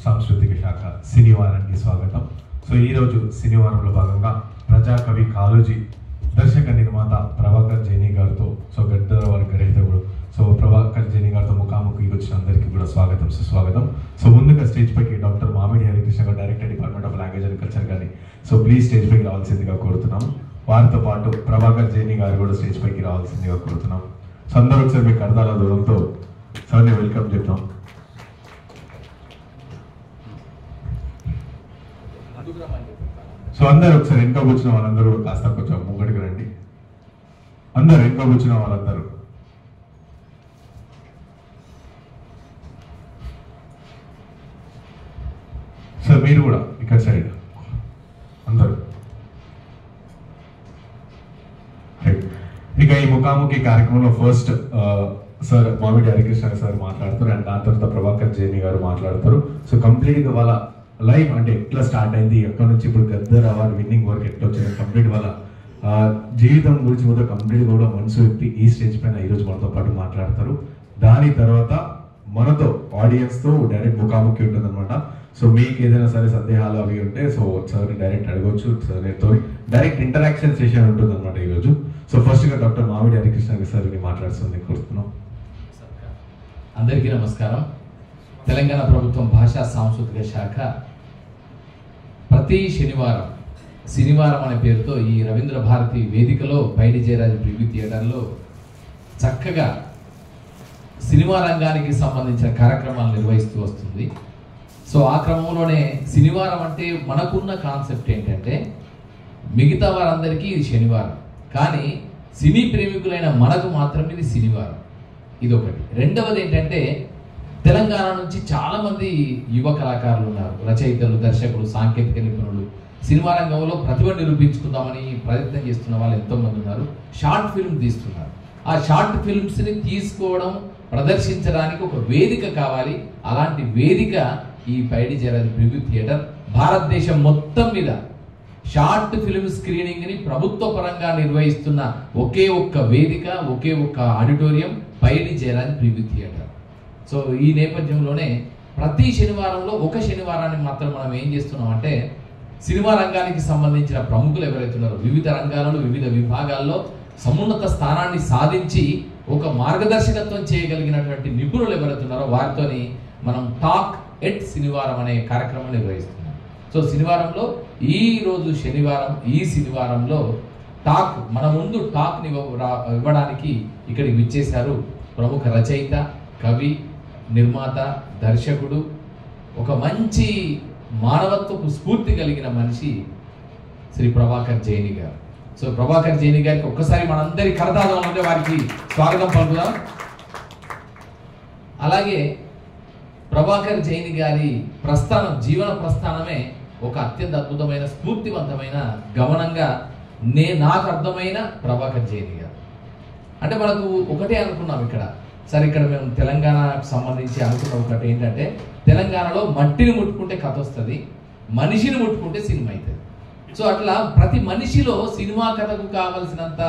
సాంస్కృతిక శాఖ సినివారానికి స్వాగతం. సో ఈరోజు సినివారంలో భాగంగా ప్రజాకవి కాళోజీ దర్శక నిర్మాత ప్రభాకర్ జైని గారితో గద్దర వారి గ్రహీతకుడు ప్రభాకర్ జైని గారితో ముఖాముఖి వచ్చిన అందరికీ కూడా స్వాగతం సుస్వాగతం. ముందుగా స్టేజ్ పైకి డాక్టర్ మామిడి హరికృష్ణ గారు, director department of language and culture గారిని ప్లీజ్ స్టేజ్ పైకి రావాల్సిందిగా కోరుతున్నాం. వారితో పాటు ప్రభాకర్ జైని గారు కూడా స్టేజ్ పైకి రావాల్సిందిగా కోరుతున్నాం. అందరూ ఒకసారి మీ కర్దాల దూరంతో సార్ని వెల్కమ్ చెప్తాం. అందరు ఒకసారి వెనుక కూర్చున్న వాళ్ళందరూ కాస్త కొంచెం ముంగడికి రండి. అందరు వెనుక కూర్చున్న వాళ్ళందరూ సార్ మీరు కూడా ఇక్కడ సైడ్ అందరూ. ఇక ఈ ముఖాముఖి కార్యక్రమంలో ఫస్ట్ సార్ మామిడి హరికృష్ణ సార్ మాట్లాడతారు అండ్ దాని తర్వాత ప్రభాకర్ జైని గారు మాట్లాడతారు. కంప్లీట్గా వాళ్ళ లైఫ్ అంటే ఎట్లా స్టార్ట్ అయింది, ఎక్కడి నుంచి ఇప్పుడు గద్దర్ అవార్డు విన్నింగ్ వరకు ఎట్లా వచ్చింది, కంప్లీట్ వాళ్ళ జీవితం గురించి మొత్తం కంప్లీట్ కూడా మనసు వ్యక్తి ఈ స్టేజ్ పైన ఈరోజు మనతో పాటు మాట్లాడతారు. దాని తర్వాత మనతో ఆడియన్స్తో డైరెక్ట్ ముఖాముఖి ఉంటుంది అనమాట. మీకు ఏదైనా సరే సందేహాలు అవి ఉంటే సార్ని డైరెక్ట్ అడగవచ్చు. సార్తో డైరెక్ట్ ఇంటరాక్షన్ సెషన్ ఉంటుంది అనమాట ఈరోజు. ఫస్ట్గా డాక్టర్ మామిడి హరికృష్ణ సార్ని మాట్లాడుతుంది కోరుతున్నాం. అందరికీ నమస్కారం. తెలంగాణ ప్రభుత్వం భాషా సాంస్కృతిక శాఖ ప్రతి శనివారం అనే పేరుతో ఈ రవీంద్ర భారతి వేదికలో పైడి జయరాజ్ ప్రివ్యూ థియేటర్లో చక్కగా సినిమా రంగానికి సంబంధించిన కార్యక్రమాలు నిర్వహిస్తూ వస్తుంది. ఆ క్రమంలోనే శనివారం అంటే మనకున్న కాన్సెప్ట్ ఏంటంటే మిగతా వారందరికీ ఇది శనివారం, కానీ సినీ ప్రేమికులైన మనకు మాత్రం ఇది శనివారం. ఇదొకటి. రెండవది ఏంటంటే తెలంగాణ నుంచి చాలామంది యువ కళాకారులు ఉన్నారు, రచయితలు, దర్శకులు, సాంకేతిక నిపుణులు, సినిమా రంగంలో ప్రతిభ నిరూపించుకుందామని ప్రయత్నం చేస్తున్న వాళ్ళు ఎంతోమంది ఉన్నారు. షార్ట్ ఫిల్మ్ తీస్తున్నారు. ఆ షార్ట్ ఫిల్మ్స్ని తీసుకోవడం, ప్రదర్శించడానికి ఒక వేదిక కావాలి. అలాంటి వేదిక ఈ పైడి జయరాజ్ ప్రివ్యూ థియేటర్. భారతదేశం మొత్తం మీద షార్ట్ ఫిల్మ్ స్క్రీనింగ్ని ప్రభుత్వ పరంగా నిర్వహిస్తున్న ఒకే ఒక్క వేదిక, ఒకే ఒక్క ఆడిటోరియం పైడి జయరాజ్ ప్రివ్యూ థియేటర్. ఈ నేపథ్యంలోనే ప్రతి శనివారంలో ఒక శనివారాన్ని మాత్రం మనం ఏం చేస్తున్నాం అంటే సినిమా రంగానికి సంబంధించిన ప్రముఖులు ఎవరైతే ఉన్నారో వివిధ రంగాలలో వివిధ విభాగాల్లో సమున్నత స్థానాన్ని సాధించి ఒక మార్గదర్శకత్వం చేయగలిగినటువంటి నిపుణులు ఎవరైతే ఉన్నారో వారితోని మనం టాక్ ఎట్ శనివారం అనే కార్యక్రమం నిర్వహిస్తున్నాం. శనివారంలో ఈ శనివారంలో టాక్ మన ముందు టాక్ని ఇవ్వడానికి ఇక్కడికి విచ్చేశారు ప్రముఖ రచయిత, కవి, నిర్మాత, దర్శకుడు, ఒక మంచి మానవత్వపు స్ఫూర్తి కలిగిన మనిషి శ్రీ ప్రభాకర్ జైని గారు. ప్రభాకర్ జైని గారికి ఒక్కసారి మనందరి కరతాళం ఉంటే వారికి స్వాగతం పలుకుదాం. అలాగే ప్రభాకర్ జైని గారి జీవన ప్రస్థానమే ఒక అత్యంత అద్భుతమైన, స్ఫూర్తివంతమైన గమనంగా నాకు అర్థమైన ప్రభాకర్ జైని గారు. అంటే మనకు ఒకటే అనుకున్నాం ఇక్కడ మేము తెలంగాణకు సంబంధించి అనుకున్న ఒకటి ఏంటంటే తెలంగాణలో మట్టిని ముట్టుకుంటే కథ వస్తుంది, మనిషిని ముట్టుకుంటే సినిమా అవుతుంది. అట్లా ప్రతి మనిషిలో సినిమా కథకు కావాల్సినంత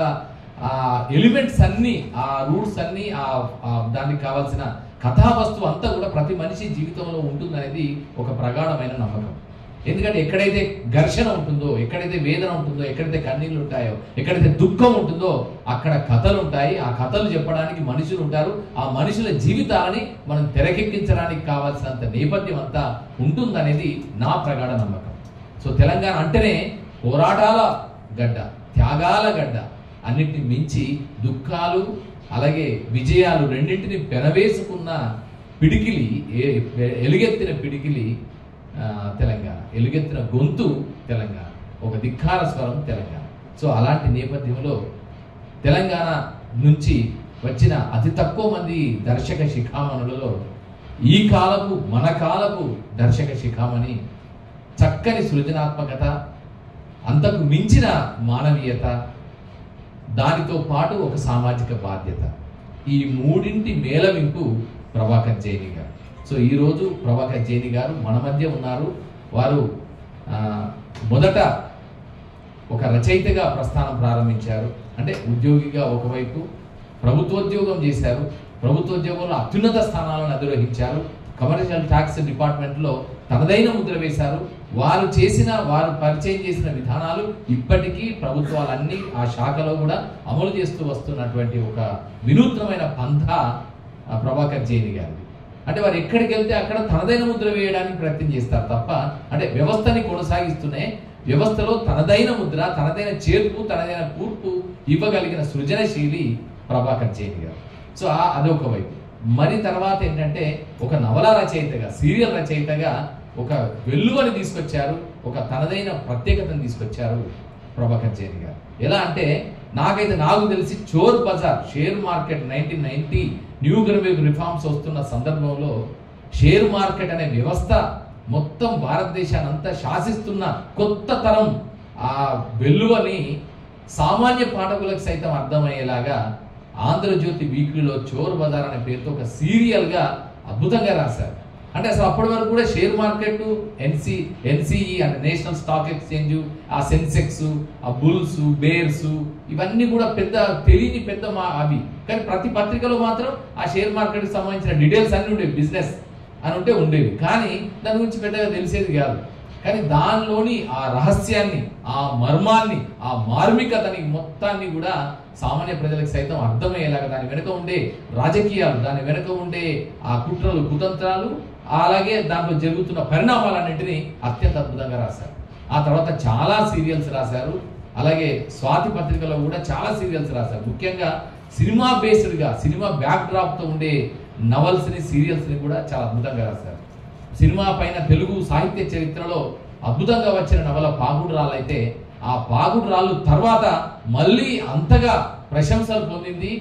ఎలిమెంట్స్ అన్నీ, ఆ రూట్స్ అన్నీ, దానికి కావాల్సిన కథావస్తువు అంతా కూడా ప్రతి మనిషి జీవితంలో ఉంటుందనేది ఒక ప్రగాఢమైన నమ్మకం. ఎందుకంటే ఎక్కడైతే ఘర్షణ ఉంటుందో, ఎక్కడైతే వేదన ఉంటుందో, ఎక్కడైతే కన్నీళ్ళు ఉంటాయో, ఎక్కడైతే దుఃఖం ఉంటుందో అక్కడ కథలు ఉంటాయి. ఆ కథలు చెప్పడానికి మనుషులు ఉంటారు. ఆ మనుషుల జీవితాలని మనం తెరకెక్కించడానికి కావాల్సినంత నేపథ్యం అంతా ఉంటుందనేది నా ప్రగాఢ నమ్మకం. తెలంగాణ అంటేనే పోరాటాల గడ్డ, త్యాగాల గడ్డ, అన్నిటిని మించి దుఃఖాలు అలాగే విజయాలు రెండింటిని పెనవేసుకున్న పిడికిలి, ఎలుగెత్తిన పిడికిలి తెలంగాణ, ఎలుగెత్తిన గొంతు తెలంగాణ, ఒక ధిక్కార స్వరం తెలంగాణ. అలాంటి నేపథ్యంలో తెలంగాణ నుంచి వచ్చిన అతి తక్కువ మంది దర్శక శిఖామణులలో మన కాలపు దర్శక శిఖామణి చక్కని సృజనాత్మకత, అంతకు మించిన మానవీయత, దానితో పాటు ఒక సామాజిక బాధ్యత, ఈ మూడింటి మేళవింపు ప్రభాకర్ జైని గారు. ఈరోజు ప్రభాకర్ జైని గారు మన మధ్య ఉన్నారు. వారు మొదట ఒక రచయితగా ప్రస్థానం ప్రారంభించారు. అంటే ఉద్యోగిగా ఒకవైపు ప్రభుత్వోద్యోగం చేశారు, ప్రభుత్వోద్యోగంలో అత్యున్నత స్థానాలను అధిరోహించారు. కమర్షియల్ ట్యాక్స్ డిపార్ట్మెంట్లో తనదైన ముద్ర వేశారు. వారు పరిచయం చేసిన విధానాలు ఇప్పటికీ ప్రభుత్వాలన్నీ ఆ శాఖలో కూడా అమలు చేస్తూ వస్తున్నటువంటి ఒక వినూత్నమైన పంథ ప్రభాకర్ జైని గారిది. అంటే వారు ఎక్కడికి వెళ్తే అక్కడ తనదైన ముద్ర వేయడానికి ప్రయత్నం చేస్తారు తప్ప, అంటే వ్యవస్థని కొనసాగిస్తూనే వ్యవస్థలో తనదైన ముద్ర, తనదైన చేర్పు, తనదైన కూర్పు ఇవ్వగలిగిన సృజనశీలి ప్రభాకర్ జైని గారు. సో అదొక వైపు. మరి తర్వాత ఏంటంటే ఒక నవల రచయితగా, సీరియల్ రచయితగా ఒక వెల్లువని తీసుకొచ్చారు, ఒక తనదైన ప్రత్యేకతను తీసుకొచ్చారు ప్రభాకర్ జైని గారు. ఎలా అంటే నాకు తెలిసి Chor Bazaar share market 1990 new reforms వస్తున్న సందర్భంలో షేర్ మార్కెట్ అనే వ్యవస్థ మొత్తం భారతదేశాన్ని అంతా శాసిస్తున్న కొత్త తరం ఆ వెల్లువని సామాన్య పాఠకులకు సైతం అర్థమయ్యేలాగా ఆంధ్రజ్యోతి వీక్లీలో చోర్ బజార్ అనే పేరుతో ఒక సీరియల్గా అద్భుతంగా రాశారు. అంటే అసలు అప్పటి వరకు కూడా షేర్ మార్కెట్, ఎన్సిఈ అంటే నేషనల్ స్టాక్ ఎక్స్చేంజ్, ఆ సెన్సెక్స్, ఆ బుల్స్, బేర్స్, ఇవన్నీ కూడా పెద్ద తెలియని పెద్ద అవి. కానీ ప్రతి పత్రికలో మాత్రం ఆ షేర్ మార్కెట్కి సంబంధించిన డీటెయిల్స్ అన్ని ఉండేవి, బిజినెస్ అని ఉండేవి. కానీ దాని గురించి పెద్దగా తెలిసేది కాదు. కానీ దానిలోని ఆ రహస్యాన్ని, ఆ మర్మాన్ని, ఆ మార్మికతని మొత్తాన్ని కూడా సామాన్య ప్రజలకు సైతం అర్థమయ్యేలాగా, దాని వెనుక ఉండే రాజకీయాలు, దాని వెనుక ఉండే ఆ కుట్రలు, కుతంత్రాలు, అలాగే దాంట్లో జరుగుతున్న పరిణామాలన్నింటినీ అత్యంత అద్భుతంగా రాశారు. ఆ తర్వాత చాలా సీరియల్స్ రాశారు. అలాగే స్వాతి పత్రికలో కూడా చాలా సీరియల్స్ రాశారు. ముఖ్యంగా సినిమా బేస్డ్గా, సినిమా బ్యాక్ డ్రాప్తో ఉండే నవల్స్ని, సీరియల్స్ని కూడా చాలా అద్భుతంగా రాశారు. సినిమా పైన తెలుగు సాహిత్య చరిత్రలో అద్భుతంగా వచ్చిన నవల పాగుడు రాళ్ళు అయితే, ఆ పాగుడు రాళ్ళు తర్వాత మళ్ళీ అంతగా ప్రశంసలు పొందింది,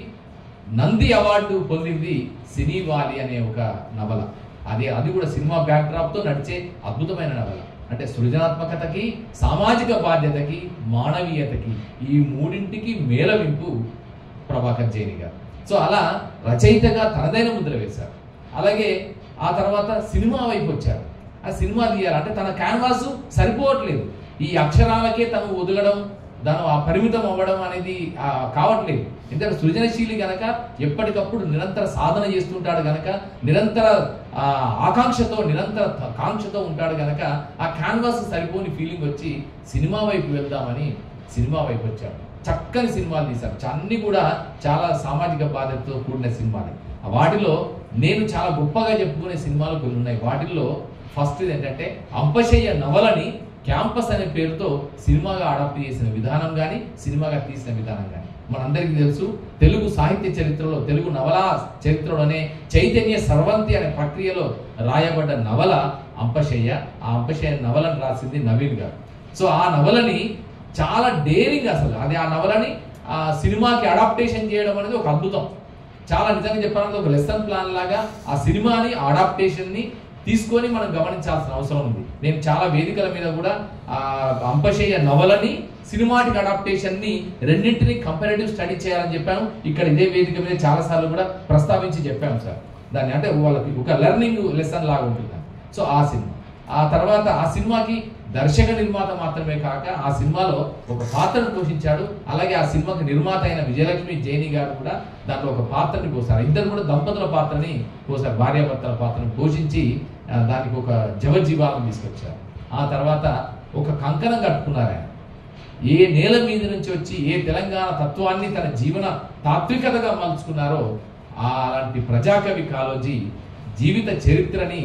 నంది అవార్డు పొందింది సినీవాలి అనే ఒక నవల. అది కూడా సినిమా బ్యాక్ డ్రాప్తో నడిచే అద్భుతమైన నవల. అంటే సృజనాత్మకతకి, సామాజిక బాధ్యతకి, మానవీయతకి, ఈ మూడింటికి మేళవింపు ప్రభాకర్ జైని గారు. సో అలా రచయితగా తనదైన ముద్ర వేశారు. అలాగే ఆ తర్వాత సినిమా వైపు వచ్చారు. ఆ సినిమా తీయాలంటే తన క్యాన్వాస్ సరిపోవట్లేదు. ఈ అక్షరాలకే తను ఒదగడం, దాని ఆ పరిమితం అవ్వడం అనేది కావట్లేదు. ఎందుకంటే సృజనశీలి గనక ఎప్పటికప్పుడు నిరంతర సాధన చేస్తుంటాడు గనక, నిరంతర ఆకాంక్షతో, నిరంతర కాంక్షతో ఉంటాడు గనక ఆ క్యాన్వాస్ సరిపోని ఫీలింగ్ వచ్చి సినిమా వైపు వెళ్దామని సినిమా వైపు వచ్చాడు. చక్కని సినిమాలు తీశారు. అన్ని కూడా చాలా సామాజిక బాధ్యతతో కూడిన సినిమాలు. వాటిలో నేను చాలా గొప్పగా చెప్పుకునే సినిమాలు కొన్ని ఉన్నాయి. వాటిల్లో ఫస్ట్ ఏంటంటే అంపశయ్య నవలని క్యాంపస్ అనే పేరుతో సినిమాగా అడాప్ట్ చేసిన విధానం కానీ, సినిమాగా తీసిన విధానం కానీ మనందరికీ తెలుసు. తెలుగు సాహిత్య చరిత్రలో, తెలుగు నవలా చరిత్రలోనే చైతన్య సర్వంతి అనే ప్రక్రియలో రాయబడ్డ నవల అంపశయ్య. ఆ అంపశయ్య నవలను రాసింది నవీన్ గారు. సో ఆ నవలని చాలా డేరింగ్, అసలు ఆ నవలని సినిమాకి అడాప్టేషన్ చేయడం అనేది ఒక అద్భుతం. చాలా నిజంగా చెప్పాలంటే ఒక లెసన్ ప్లాన్ లాగా ఆ సినిమాని, అడాప్టేషన్ని తీసుకొని మనం గమనించాల్సిన అవసరం ఉంది. నేను చాలా వేదికల మీద కూడా అంపశయ్య నవలని, సినిమాటిక్ అడాప్టేషన్ని రెండింటినీ కంపారిటివ్ స్టడీ చేయాలని చెప్పాను. ఇక్కడ ఇదే వేదిక మీద చాలాసార్లు కూడా ప్రస్తావించి చెప్పాము సార్. దాన్ని అంటే వాళ్ళకి ఒక లెర్నింగ్ లెసన్ లాగా ఉంటుంది. సో ఆ సినిమా, ఆ తర్వాత ఆ సినిమాకి దర్శక నిర్మాత మాత్రమే కాక ఆ సినిమాలో ఒక పాత్రను పోషించాడు. అలాగే ఆ సినిమాకి నిర్మాత అయిన విజయలక్ష్మి జైని గారు కూడా దాంట్లో ఒక పాత్రని పోసారు. ఇద్దరు కూడా దంపతుల పాత్రని పోసారు, భార్యాభర్తల పాత్రను పోషించి దానికి ఒక జవజీవాలను తీసుకొచ్చారు. ఆ తర్వాత ఒక కంకణం కట్టుకున్నారు ఆయన. ఏ నేల మీద నుంచి వచ్చి ఏ తెలంగాణ తత్వాన్ని తన జీవన తాత్వికతగా మలుచుకున్నారో అలాంటి ప్రజాకవి కాళోజీ జీవిత చరిత్రని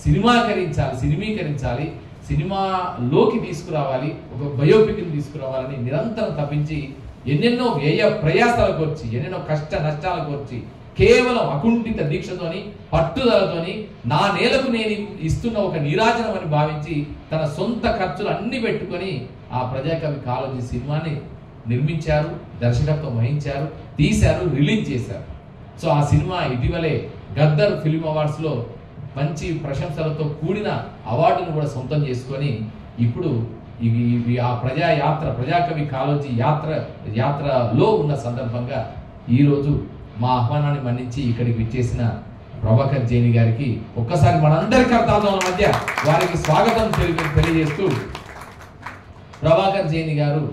సినిమీకరించాలి, సినిమాలోకి తీసుకురావాలి, ఒక బయోపిక్ని తీసుకురావాలని నిరంతరం తప్పించి ఎన్నెన్నో వ్యయ ప్రయాసాలకు వచ్చి, ఎన్నెన్నో కష్ట నష్టాలకు వచ్చి, కేవలం అకుంఠిత దీక్షతోని, పట్టుదలతోని నా నేలకు నేను ఇస్తున్న ఒక నీరాజనం అని భావించి తన సొంత ఖర్చులు అన్ని పెట్టుకొని ఆ ప్రజాకవి కాళోజీ సినిమాని నిర్మించారు, దర్శకత్వం వహించారు, తీశారు, రిలీజ్ చేశారు. సో ఆ సినిమా ఇటీవలే గద్దర్ ఫిల్మ్ అవార్డ్స్లో మంచి ప్రశంసలతో కూడిన అవార్డును కూడా సొంతం చేసుకొని ఇప్పుడు ఇవి ఆ ప్రజాకవి కాళోజీ యాత్రలో ఉన్న సందర్భంగా ఈరోజు మా ఆహ్వానాన్ని మన్నించి ఇక్కడికి విచ్చేసిన ప్రభాకర్ జైని గారికి ఒక్కసారి మనందరి కర్తాల మధ్య వారికి స్వాగతం తెలియజేస్తూ, ప్రభాకర్ జైని గారు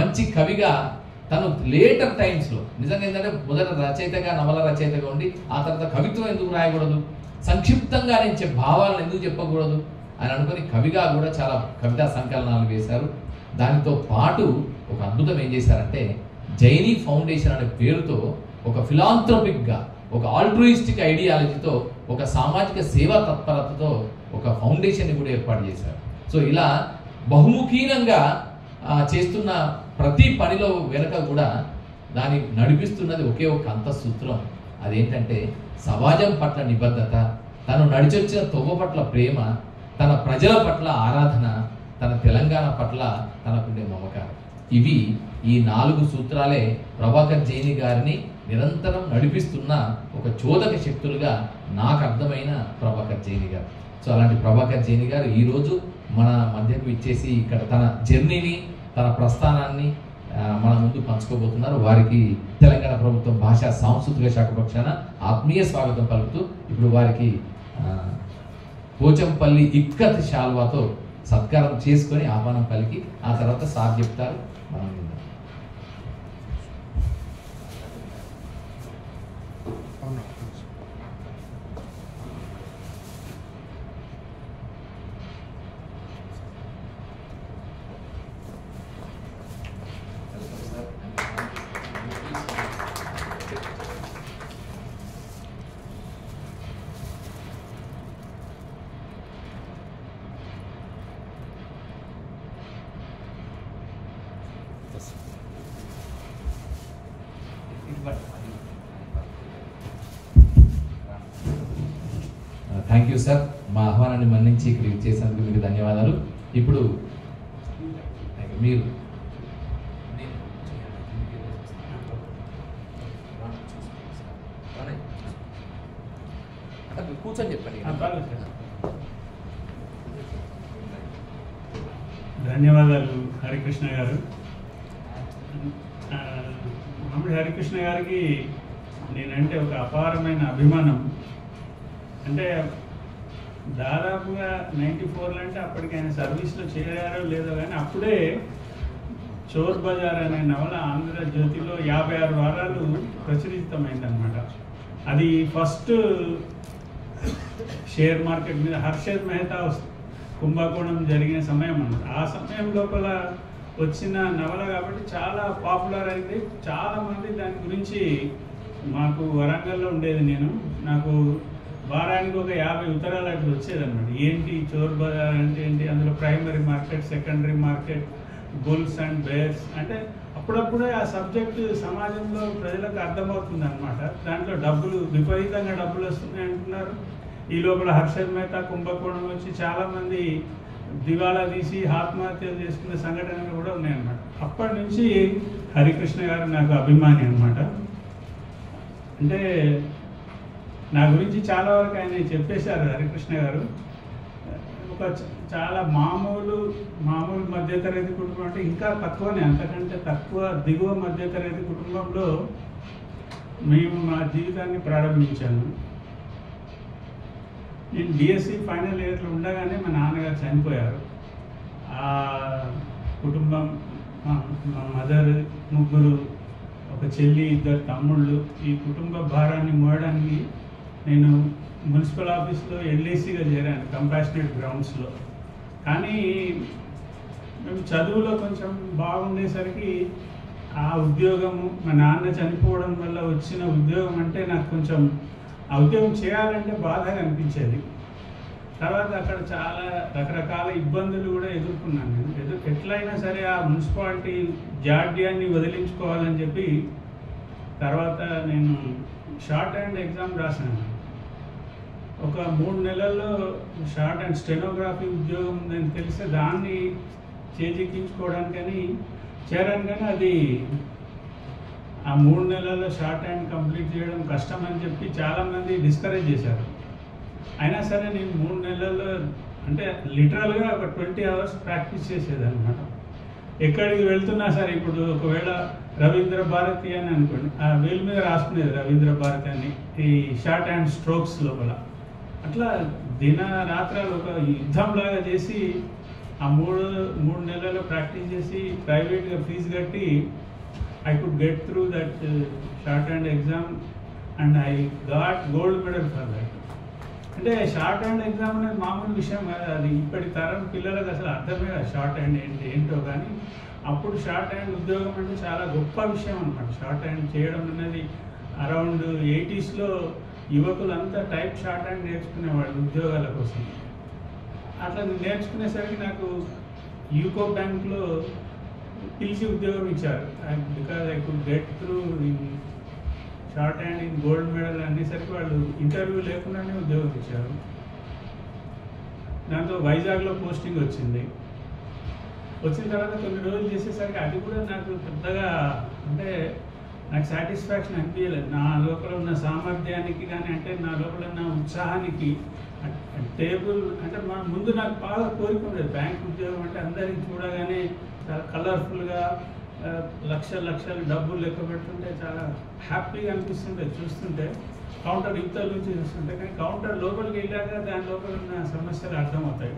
మంచి కవిగా తను లేటర్ టైమ్స్లో నిజంగా ఏంటంటే మొదట రచయితగా, నవల రచయితగా ఉండి ఆ తర్వాత కవిత్వం ఎందుకు రాయకూడదు, సంక్షిప్తంగా నేను భావాలను ఎందుకు చెప్పకూడదు అని అనుకుని కవిగా కూడా చాలా కవితా సంకలనాలు వేశారు. దానితో పాటు ఒక అద్భుతం ఏం చేశారంటే జైనీ ఫౌండేషన్ అనే పేరుతో ఒక ఫిలాంథ్రోపిక్గా, ఒక ఆల్ట్రూయిస్టిక్ ఐడియాలజీతో, ఒక సామాజిక సేవా తత్పరతతో ఒక ఫౌండేషన్ని కూడా ఏర్పాటు చేశారు. సో ఇలా బహుముఖీనంగా చేస్తున్న ప్రతి పనిలో వెనక కూడా దాన్ని నడిపిస్తున్నది ఒకే ఒక అంతఃసూత్రం. అదేంటంటే సమాజం పట్ల నిబద్ధత, తను నడిచొచ్చిన తొవ్వ పట్ల ప్రేమ, తన ప్రజల పట్ల ఆరాధన, తన తెలంగాణ పట్ల తనకుండే మమకారం. ఇవి ఈ 4 సూత్రాలే ప్రభాకర్ జైని గారిని నిరంతరం నడిపిస్తున్న ఒక చోదక శక్తులుగా నాకు అర్థమైన ప్రభాకర్ జైని గారు. సో అలాంటి ప్రభాకర్ జైని గారు ఈరోజు మన మధ్యకు ఇచ్చేసి ఇక్కడ తన జర్నీని, తన ప్రస్థానాన్ని మన ముందు పంచుకోబోతున్నారు. వారికి తెలంగాణ ప్రభుత్వం భాషా సాంస్కృతిక శాఖ పక్షాన ఆత్మీయ స్వాగతం పలుకుతూ ఇప్పుడు వారికి పోచంపల్లి ఇక్కత్ శాల్వాతో సత్కారం చేసుకొని ఆహ్వానం పలికి ఆ తర్వాత సార్ చెప్తారు. మనం థ్యాంక్ యూ సార్. మా ఆహ్వానాన్ని మన్నించి ఇక్కడికి చేసినందుకు మీకు ధన్యవాదాలు. ఇప్పుడు మీరు కూర్చొని చెప్పండి. ధన్యవాదాలు హరికృష్ణ గారు. మామిడి హరికృష్ణ గారికి నేనంటే ఒక అపారమైన అభిమానం. అంటే దాదాపుగా 94 అంటే అప్పటికి ఆయన సర్వీస్లో చేరారో లేదో కానీ అప్పుడే చోర్ బజార్ అనే నవల ఆంధ్రజ్యోతిలో 56 వారాలు ప్రచురితమైందనమాట. అది ఫస్ట్ షేర్ మార్కెట్ మీద హర్షద్ మెహతా కుంభకోణం జరిగిన సమయం అన్నమాట. ఆ సమయం లోపల వచ్చిన నవల కాబట్టి చాలా పాపులర్ అయింది. చాలామంది దాని గురించి, మాకు వరంగల్లో ఉండేది నాకు వారానికి ఒక 50 ఉత్తరాలు అట్లా వచ్చేదన్నమాట. ఏంటి చోర్ బజార్ అంటే ఏంటి, అందులో primary market, secondary market, bulls and bears అంటే అప్పుడప్పుడే ఆ సబ్జెక్టు సమాజంలో ప్రజలకు అర్థమవుతుంది అనమాట. దాంట్లో విపరీతంగా డబ్బులు వస్తున్నాయి అంటున్నారు. ఈ లోపల హర్షద్ మెహతా కుంభకోణం వచ్చి చాలామంది దివాలా తీసి ఆత్మహత్యలు చేసుకునే సంఘటనలు కూడా ఉన్నాయన్నమాట. అప్పటి నుంచి హరికృష్ణ గారు నాకు అభిమాని అనమాట. అంటే నా గురించి చాలా వరకు ఆయన చెప్పేశారు హరికృష్ణ గారు. ఒక చాలా మామూలు మధ్యతరగతి కుటుంబం అంటే ఇంకా తక్కువనే, అంతకంటే తక్కువ దిగువ మధ్యతరగతి కుటుంబంలో మేము మా జీవితాన్ని ప్రారంభించాను. నేను డిఎస్సి ఫైనల్ ఇయర్లో ఉండగానే మా నాన్నగారు చనిపోయారు. ఆ కుటుంబం, మా మదర్, ముగ్గురు, ఒక చెల్లి, 2 తమ్ముళ్ళు. ఈ కుటుంబ భారాన్ని మోయడానికి నేను మున్సిపల్ ఆఫీస్లో ఎల్ఐసిగా చేరాను, కంపాషనేట్ గ్రౌండ్స్లో. కానీ మేము చదువులో కొంచెం బాగుండేసరికి ఆ ఉద్యోగము, మా నాన్న చనిపోవడం వల్ల వచ్చిన ఉద్యోగం అంటే నాకు కొంచెం ఆ ఉద్యోగం చేయాలంటే బాధగా అనిపించేది. తర్వాత అక్కడ చాలా రకరకాల ఇబ్బందులు కూడా ఎదుర్కొన్నాను నేను. ఎట్లయినా సరే ఆ మున్సిపాలిటీ జాడ్యాన్ని వదిలించుకోవాలని చెప్పి తర్వాత నేను షార్ట్ హ్యాండ్ ఎగ్జామ్ రాశాను. ఒక 3 నెలల్లో షార్ట్ హ్యాండ్ స్టెనోగ్రఫీ ఉద్యోగం ఉందని తెలిస్తే దాన్ని చేజిక్కించుకోవడానికని చేరాను. కానీ అది ఆ 3 నెలల్లో షార్ట్ హ్యాండ్ కంప్లీట్ చేయడం కష్టం అని చెప్పి చాలామంది డిస్కరేజ్ చేశారు. అయినా సరే నేను 3 నెలల్లో అంటే లిటరల్గా ఒక 20 అవర్స్ ప్రాక్టీస్ చేసేదన్నమాట. ఎక్కడికి వెళ్తున్నా సరే, ఇప్పుడు ఒకవేళ రవీంద్ర భారతి అని అనుకోండి, ఆ వేలు మీద రాసుకునేది రవీంద్ర భారతి అని ఈ షార్ట్ హ్యాండ్ స్ట్రోక్స్ లోపల. అట్లా రాత్రాలు ఒక యుద్ధంలాగా చేసి ఆ 3 నెలల్లో ప్రాక్టీస్ చేసి ప్రైవేట్గా ఫీజు కట్టి I could get through that shorthand exam and I got gold medal for that. అంటే షార్ట్ హ్యాండ్ ఎగ్జామ్ అనేది మామూలు విషయం కాదు, అది ఇప్పటి తరం పిల్లలకు అసలు అర్థమే కాదు షార్ట్ హ్యాండ్ ఏంటో. కానీ అప్పుడు షార్ట్ హ్యాండ్ ఉద్యోగం అంటే చాలా గొప్ప విషయం అనమాట. షార్ట్ హ్యాండ్ చేయడం అనేది అరౌండ్ 80s యువకులంతా టైప్ షార్ట్ హ్యాండ్ నేర్చుకునేవాళ్ళు ఉద్యోగాల కోసం. అట్లా నేర్చుకునేసరికి నాకు యూకో బ్యాంక్లో పిలిచి ఉద్యోగం ఇచ్చారు. Because I could get through short hand in gold medal అనేసరికి వాళ్ళు ఇంటర్వ్యూ లేకుండానే ఉద్యోగం ఇచ్చారు. దాంతో వైజాగ్లో పోస్టింగ్ వచ్చింది. వచ్చిన తర్వాత కొన్ని రోజులు చేసేసరికి అది కూడా నాకు పెద్దగా అంటే నాకు సాటిస్ఫాక్షన్ అనిపించలేదు. నా లోపల ఉన్న సామర్థ్యానికి కానీ అంటే నా లోపల ఉన్న ఉత్సాహానికి టేబుల్ అంటే ముందు నాకు బాగా కోరిక ఉండేది. బ్యాంక్ ఉద్యోగం అంటే అందరికీ చూడగానే చాలా కలర్ఫుల్గా లక్షలు డబ్బులు లెక్క పెడుతుంటే చాలా హ్యాపీగా అనిపిస్తుంటే చూస్తుంటే, కౌంటర్ యుక్తాల నుంచి చూస్తుంటే. కానీ కౌంటర్ లోపలికి వెళ్ళాక దాని లోపల ఉన్న సమస్యలు అర్థమవుతాయి.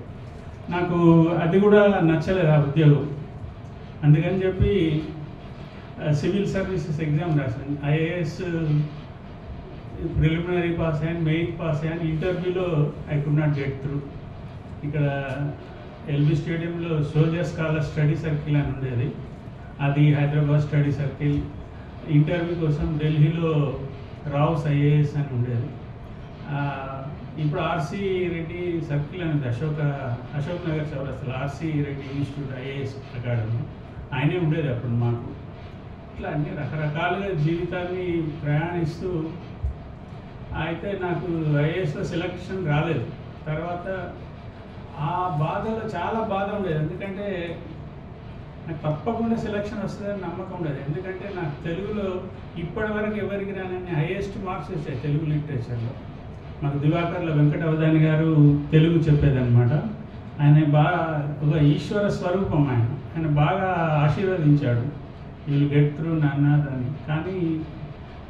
నాకు అది కూడా నచ్చలేదు ఆ ఉద్యోగం. అందుకని చెప్పి సివిల్ సర్వీసెస్ ఎగ్జామ్ రాశాను. ఐఏఎస్ ప్రిలిమినరీ పాస్ అయ్యాను, మెయిన్ పాస్ అయ్యాను. ఇంటర్వ్యూలో I could not get through. ఇక్కడ ఎల్బీ స్టేడియంలో సోల్జర్ స్కాలర్ స్టడీ సర్కిల్ అని ఉండేది, అది హైదరాబాద్ స్టడీ సర్కిల్. ఇంటర్వ్యూ కోసం ఢిల్లీలో రావుస్ ఐఏఎస్ అని ఉండేది. ఇప్పుడు ఆర్సీ రెడ్డి సర్కిల్ అనేది అశోక్ నగర్ చౌరస్తాలో RC Reddy institute IAS academy ఆయనే ఉండేది అప్పుడు మాకు. ఇట్లా అన్ని రకరకాలుగా జీవితాన్ని ప్రయాణిస్తూ అయితే నాకు ఐఏఎస్లో సెలక్షన్ రాలేదు. తర్వాత ఆ బాధలో చాలా బాధ ఉండేది, ఎందుకంటే నాకు తప్పకుండా సెలక్షన్ వస్తుందని నమ్మకం ఉండేది. ఎందుకంటే నాకు తెలుగులో ఇప్పటి వరకు ఎవరికి రానని హైయెస్ట్ మార్క్స్ వచ్చాయి తెలుగు లిటరేచర్లో. మాకు దివాకర్ల వెంకట అవధాని గారు తెలుగు చెప్పేదన్నమాట. ఆయన బాగా ఒక ఈశ్వర స్వరూపం. ఆయన బాగా ఆశీర్వదించాడు, వీళ్ళు గెట్ త్రూ నాన్న అని. కానీ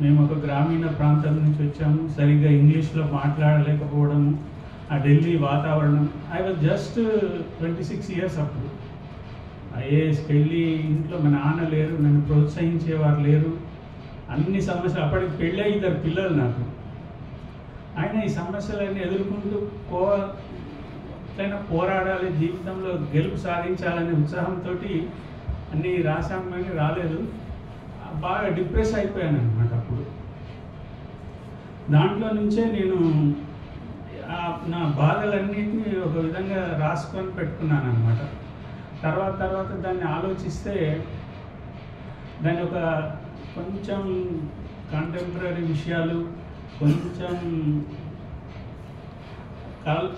మేము ఒక గ్రామీణ ప్రాంతం నుంచి వచ్చాము, సరిగ్గా ఇంగ్లీష్లో మాట్లాడలేకపోవడము, ఆ ఢిల్లీ వాతావరణం. ఐ వాజ్ జస్ట్ 26 years అప్పుడు. ఐఏఎస్కి వెళ్ళి ఇంట్లో మా నాన్న లేరు, నన్ను ప్రోత్సహించేవారు లేరు, అన్ని సమస్యలు. అప్పటికి పెళ్ళి 2 పిల్లలు నాకు. ఆయన ఈ సమస్యలన్నీ ఎదుర్కొంటూ ఎట్లయినా పోరాడాలి, జీవితంలో గెలుపు సాధించాలనే ఉత్సాహంతో అన్నీ రాశాము కానీ రాలేదు. బాగా డిప్రెస్ అయిపోయాను అనమాట అప్పుడు. దాంట్లో నుంచే నేను నా బాధలన్నింటినీ ఒక విధంగా రాసుకొని పెట్టుకున్నాను అనమాట. తర్వాత దాన్ని ఆలోచిస్తే దాన్ని ఒక కొంచెం కంటెంపరీ విషయాలు, కొంచెం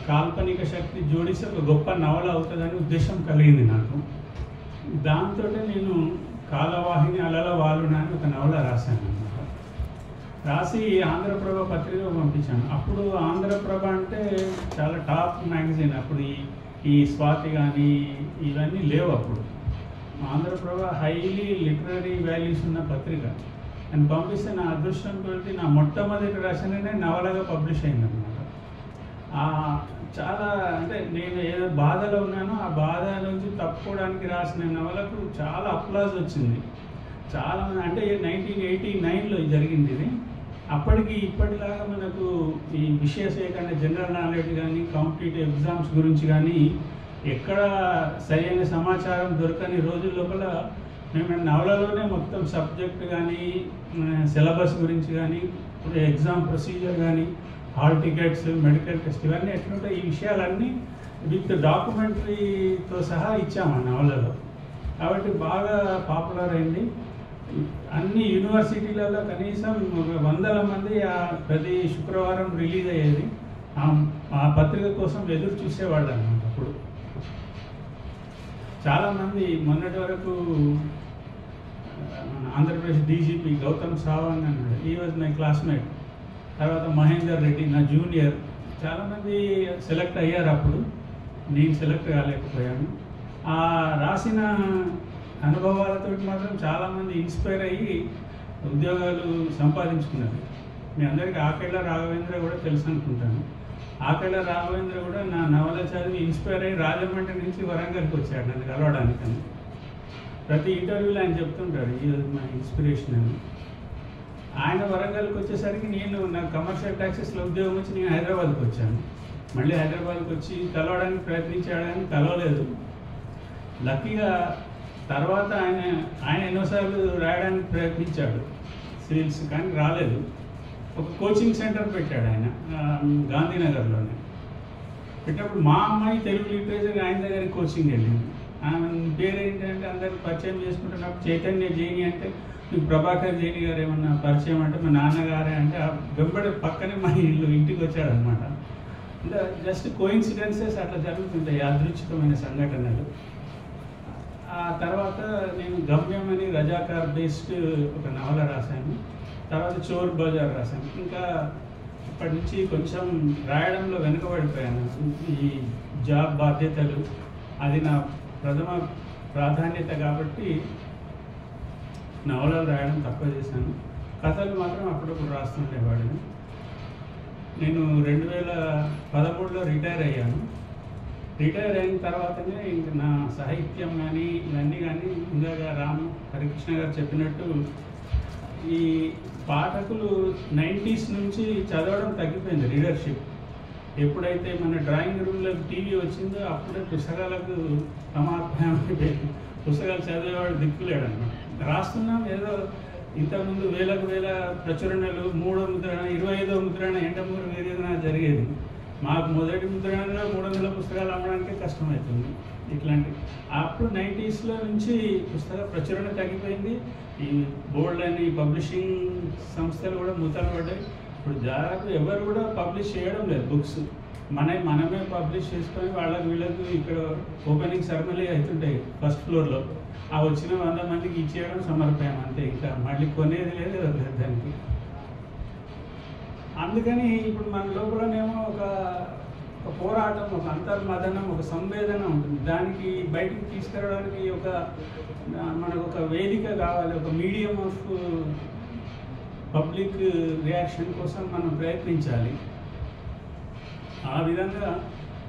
కాల్పనిక శక్తి జోడిస్తే ఒక గొప్ప నవల అవుతుందని ఉద్దేశం కలిగింది నాకు. దాంతో నేను కాలవాహిని అలల వాలున అని ఒక నవల రాశాను అన్నమాట. రాసి ఆంధ్రప్రభ పత్రిక పంపించాను. అప్పుడు ఆంధ్రప్రభ అంటే చాలా టాప్ మ్యాగజైన్. అప్పుడు ఈ స్వాతి కానీ ఇవన్నీ లేవు అప్పుడు. ఆంధ్రప్రభ హైలీ లిటరరీ వాల్యూస్ ఉన్న పత్రిక. నేను పంపిస్తే నా అదృష్టం కొద్ది నా మొట్టమొదటి రచననే నవలగా పబ్లిష్ అయిందన్నమాట. చాలా అంటే నేను ఏదో బాధలో ఉన్నానో ఆ బాధ నుంచి తప్పుకోవడానికి రాసిన నవలకు చాలా అప్లాజ్ వచ్చింది. చాలా అంటే 1989లో జరిగింది ఇది. అప్పటికి ఇప్పటిలాగా మనకు ఈ విషయ సేకరణ, జనరల్ నాలెడ్జ్ కానీ, కాంపిటేటివ్ ఎగ్జామ్స్ గురించి కానీ ఎక్కడ సరైన సమాచారం దొరకని రోజుల లోపల మేము నవలలోనే మొత్తం సబ్జెక్ట్ కానీ, సిలబస్ గురించి కానీ, ఎగ్జామ్ ప్రొసీజర్ కానీ, హాల్ టికెట్స్, మెడికల్ టెస్ట్ ఇవన్నీ ఎట్లుంటాయి ఈ విషయాలన్నీ విత్ డాక్యుమెంటరీతో సహా ఇచ్చాము ఆ నవలలో. కాబట్టి బాగా పాపులర్ అయింది. అన్ని యూనివర్సిటీలలో కనీసం 100 మంది ప్రతి శుక్రవారం రిలీజ్ అయ్యేది. ఆ పత్రిక కోసం ఎదురు చూసేవాళ్ళు అన్నమాట. అప్పుడు చాలామంది మొన్నటి వరకు ఆంధ్రప్రదేశ్ డీజీపీ గౌతమ్ సావంగ్ అన్నాడు, ఈ వాజ్ మై క్లాస్మేట్. తర్వాత మహేందర్ రెడ్డి నా జూనియర్, చాలామంది సెలెక్ట్ అయ్యారు. అప్పుడు నేను సెలెక్ట్ కాలేకపోయాను. ఆ రాసిన అనుభవాలతో మాత్రం చాలామంది ఇన్స్పైర్ అయ్యి ఉద్యోగాలు సంపాదించుకున్నారు. మీ అందరికీ ఆకేళ్ల రాఘవేంద్ర కూడా తెలుసు అనుకుంటాను. ఆకేళ్ల రాఘవేంద్ర కూడా నా నవల చదివి ఇన్స్పైర్ అయ్యి రాజమండ్రి నుంచి వరంగల్కి వచ్చాడు నన్ను కలవడానికని. ప్రతి ఇంటర్వ్యూలో ఆయన చెప్తుంటాడు, ఈ మై ఇన్స్పిరేషన్ అని. ఆయన వరంగల్కి వచ్చేసరికి నాకు కమర్షియల్ ట్యాక్సెస్లో ఉద్యోగం వచ్చి నేను హైదరాబాద్కి వచ్చాను. మళ్ళీ హైదరాబాద్కి వచ్చి కలవడానికి ప్రయత్నించాడు కానీ కలవలేదు. లక్కీగా తర్వాత ఆయన ఎన్నోసార్లు రాయడానికి ప్రయత్నించాడు సివిల్స్, కానీ రాలేదు. ఒక కోచింగ్ సెంటర్ పెట్టాడు ఆయన గాంధీనగర్లోనే. పెట్టినప్పుడు మా అమ్మాయి తెలుగు లిటరేచర్ ఆయన దగ్గరికి కోచింగ్ వెళ్ళింది. ఆమె పేరు ఏంటంటే అందరికి పరిచయం చేసుకుంటున్నప్పుడు చైతన్య జైని అంటే మీకు ప్రభాకర్ జైని గారు ఏమన్నా పరిచయం అంటే మా నాన్నగారే అంటే ఆ వెంబడి పక్కనే మా ఇంటికి వచ్చాడనమాట. అంటే జస్ట్ కోయిన్సిడెన్సెస్ అట్లా జరుగుతుంటాయి, యాదృచ్ఛికమైన సంఘటనలు. ఆ తర్వాత నేను గమ్యం అని రజాకార్ బేస్డ్ ఒక నవల రాశాను. తర్వాత చోర్ బజార్ రాశాను. ఇంకా ఇప్పటి నుంచి కొంచెం రాయడంలో వెనుకబడిపోయాను. ఈ జాబ్ బాధ్యతలు అది నా ప్రథమ ప్రాధాన్యత కాబట్టి నవలలు రాయడం తక్కువ చేశాను. కథలు మాత్రం అప్పుడప్పుడు రాస్తుండేవాడిని. నేను 2013లో రిటైర్ అయ్యాను. రిటైర్ అయిన తర్వాతనే ఇంక నా సాహిత్యం కానీ ఇవన్నీ కానీ ఇందాక హరికృష్ణ గారు చెప్పినట్టు ఈ పాఠకులు 90s నుంచి చదవడం తగ్గిపోయింది. రీడర్షిప్ ఎప్పుడైతే మన డ్రాయింగ్ రూమ్లో టీవీ వచ్చిందో అప్పుడే పుస్తకాలకు సమాప్తమైపోయింది. పుస్తకాలు చదివేవాడు దిక్కులేడన్నమాట. రాస్తున్నాం ఏదో ఇంతకుముందు వేలకు వేల ప్రచురణలు, 3వ ముద్రణ, 25వ ముద్రణ, ఎండమూరు వేరేదైనా జరిగేది. మాకు మొదటి ముద్రణలో 300 పుస్తకాలు అమ్మడానికే కష్టమవుతుంది. ఇట్లాంటి అప్పుడు 90sలో నుంచి పుస్తక ప్రచురణ తగ్గిపోయింది. ఈ బోల్డ్ అని పబ్లిషింగ్ సంస్థలు కూడా మూతలు పడ్డాయి. ఇప్పుడు దాదాపు ఎవరు కూడా పబ్లిష్ చేయడం లేదు బుక్స్. మనమే పబ్లిష్ చేసుకొని వాళ్ళకి వీళ్ళకు ఇక్కడ ఓపెనింగ్ సెరమనీ అవుతుంటాయి ఫస్ట్ ఫ్లోర్లో. ఆ వచ్చిన 100 మందికి ఇచ్చేయడం సమర్పయం అంతే, ఇంకా మళ్ళీ కొనేది లేదు దానికి. అందుకని ఇప్పుడు మన లోపలనేమో ఒక పోరాటం, ఒక అంతర్మదనం, ఒక సంవేదన ఉంటుంది. దానికి బయటికి తీసుకురావడానికి మనకు ఒక వేదిక కావాలి, ఒక మీడియం ఆఫ్ పబ్లిక్ రియాక్షన్ కోసం మనం ప్రయత్నించాలి. ఆ విధంగా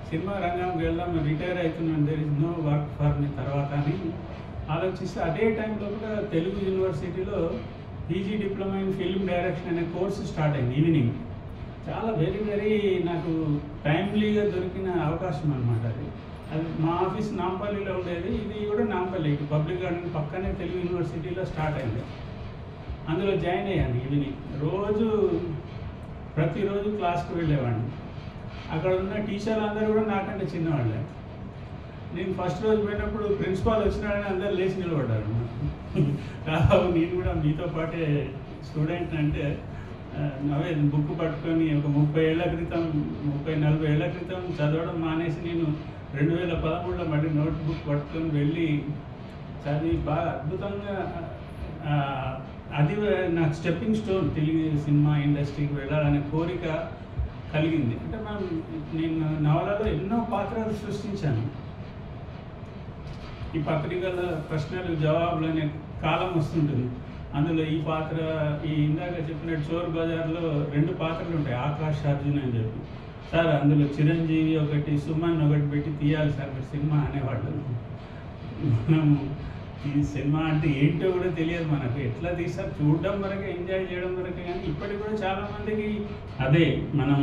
సినిమా రంగంకి వెళ్దాం, రిటైర్ అవుతున్నాను, there is no work for me తర్వాత అని ఆలోచిస్తే అదే టైంలో కూడా తెలుగు యూనివర్సిటీలో PG diploma in film direction అనే కోర్సు స్టార్ట్ అయింది ఈవినింగ్. చాలా వెరీ నాకు టైమ్లీగా దొరికిన అవకాశం అనమాట అది. మా ఆఫీస్ నాంపల్లిలో ఉండేది, ఇది కూడా నాంపల్లి పబ్లిక్ గార్డెన్ పక్కనే తెలుగు యూనివర్సిటీలో స్టార్ట్ అయింది. అందులో జాయిన్ అయ్యాను ఈవినింగ్. ప్రతిరోజు క్లాస్కి వెళ్ళేవాడిని. అక్కడ ఉన్న టీచర్లు అందరూ కూడా నాకంటే చిన్నవాళ్ళే. నేను ఫస్ట్ రోజు పోయినప్పుడు ప్రిన్సిపాల్ వచ్చినాడని అందరు లేచి నిలబడ్డారు. రాబాబు నేను కూడా మీతో పాటే స్టూడెంట్ అంటే అవే బుక్ పట్టుకొని ఒక 30-40 ఏళ్ల క్రితం చదవడం మానేసి నేను 2013లో మళ్ళీ నోట్బుక్ పట్టుకొని వెళ్ళి చదివి బాగా అద్భుతంగా అది నాకు స్టెప్పింగ్ స్టోన్ తెలుగు సినిమా ఇండస్ట్రీకి వెళ్ళాలనే కోరిక కలిగింది. అంటే నేను నవలలో ఎన్నో పాత్రలు సృష్టించాను. ఈ పత్రికల ప్రశ్నలు జవాబులు అనే కాలం వస్తుంటుంది. అందులో ఈ పాత్ర, ఈ ఇందాక చెప్పినట్టు చోర్ బజార్లో 2 పాత్రలు ఉంటాయి, ఆకాష్ అర్జున్ అని చెప్పి. సార్ అందులో చిరంజీవి ఒకటి, సుమన్ ఒకటి పెట్టి తీయాలి సార్ మీరు సినిమా అనేవాళ్ళు. మనము ఈ సినిమా అంటే ఏంటో కూడా తెలియదు మనకు, ఎట్లా తీస్తారు చూడడం వరకే, ఎంజాయ్ చేయడం వరకే. కానీ ఇప్పటికి కూడా చాలామందికి అదే, మనం